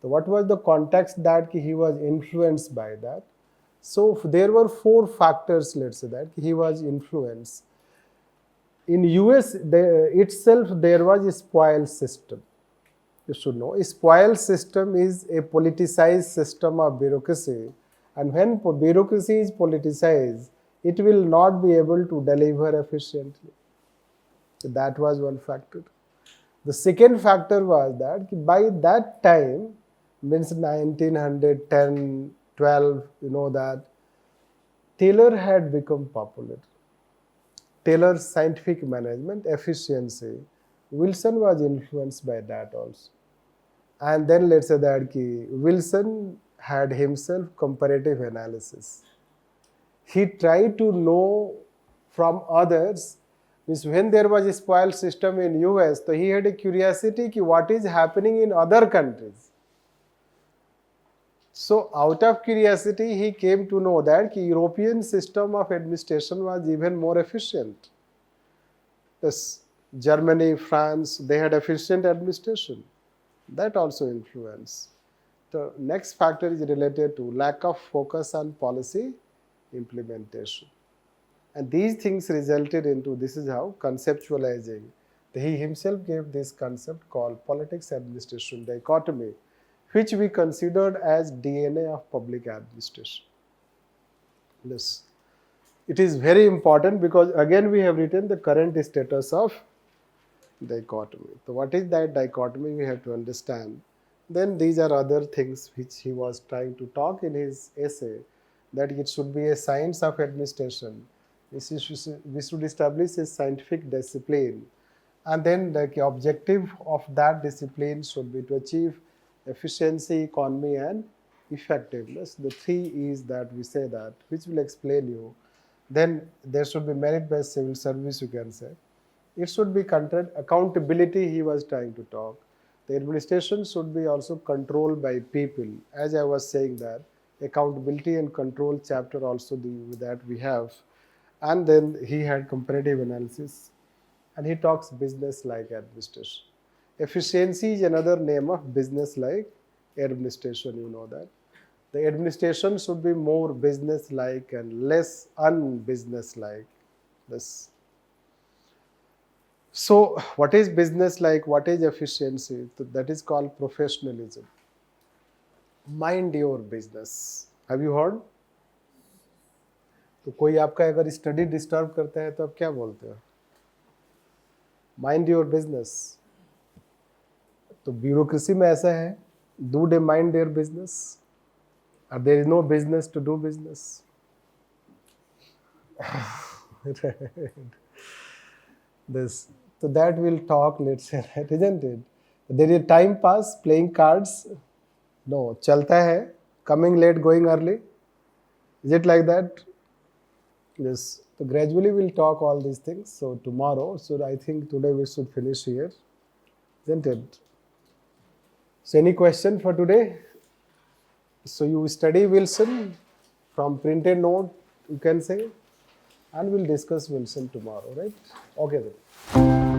So what was the context that he was influenced by that? So there were 4 factors, let's say, that he was influenced. In US itself, there was a spoil system. You should know, a spoil system is a politicized system of bureaucracy. And when bureaucracy is politicized, it will not be able to deliver efficiently. So that was one factor. The second factor was that by that time, means 1910, 12, you know that, Taylor had become popular. Taylor's scientific management, efficiency. Wilson was influenced by that also. And then let's say that Wilson had himself comparative analysis. He tried to know from others, means when there was a spoil system in US, so he had a curiosity what is happening in other countries. So out of curiosity, he came to know that European system of administration was even more efficient. Yes, Germany, France, they had efficient administration. That also influenced. The next factor is related to lack of focus on policy implementation. And these things resulted into, this is how conceptualizing. He himself gave this concept called politics administration dichotomy, which we considered as DNA of public administration. Yes. It is very important because again we have written the current status of dichotomy. So what is that dichotomy we have to understand. Then these are other things which he was trying to talk in his essay, that it should be a science of administration. We should establish a scientific discipline, and then the objective of that discipline should be to achieve efficiency, economy and effectiveness. The 3 is that we say that, which will explain you. Then there should be merit-based civil service, you can say. It should be content, accountability he was trying to talk. The administration should be also controlled by people. As I was saying that, accountability and control chapter also that we have. And then he had comparative analysis. And he talks business-like administration. Efficiency is another name of business-like administration, you know that. The administration should be more business-like and less unbusiness-like. This. So, what is business-like? What is efficiency? That is called professionalism. Mind your business. Have you heard? तो कोई आपका अगर study disturb करता है तो आप क्या बोलते हो? Mind your business. तो ब्यूरोक्रेसी में ऐसा है, do they mind their business? Or there is no business to do business? This. So that we'll talk, let's say, right, isn't it? There is time pass, playing cards. No, chalta hai, coming late, going early. Is it like that? Yes. So gradually we'll talk all these things. So tomorrow, so I think today we should finish here, isn't it? So any question for today? So you study Wilson from printed note, you can say, and we'll discuss Wilson tomorrow, right? Okay then.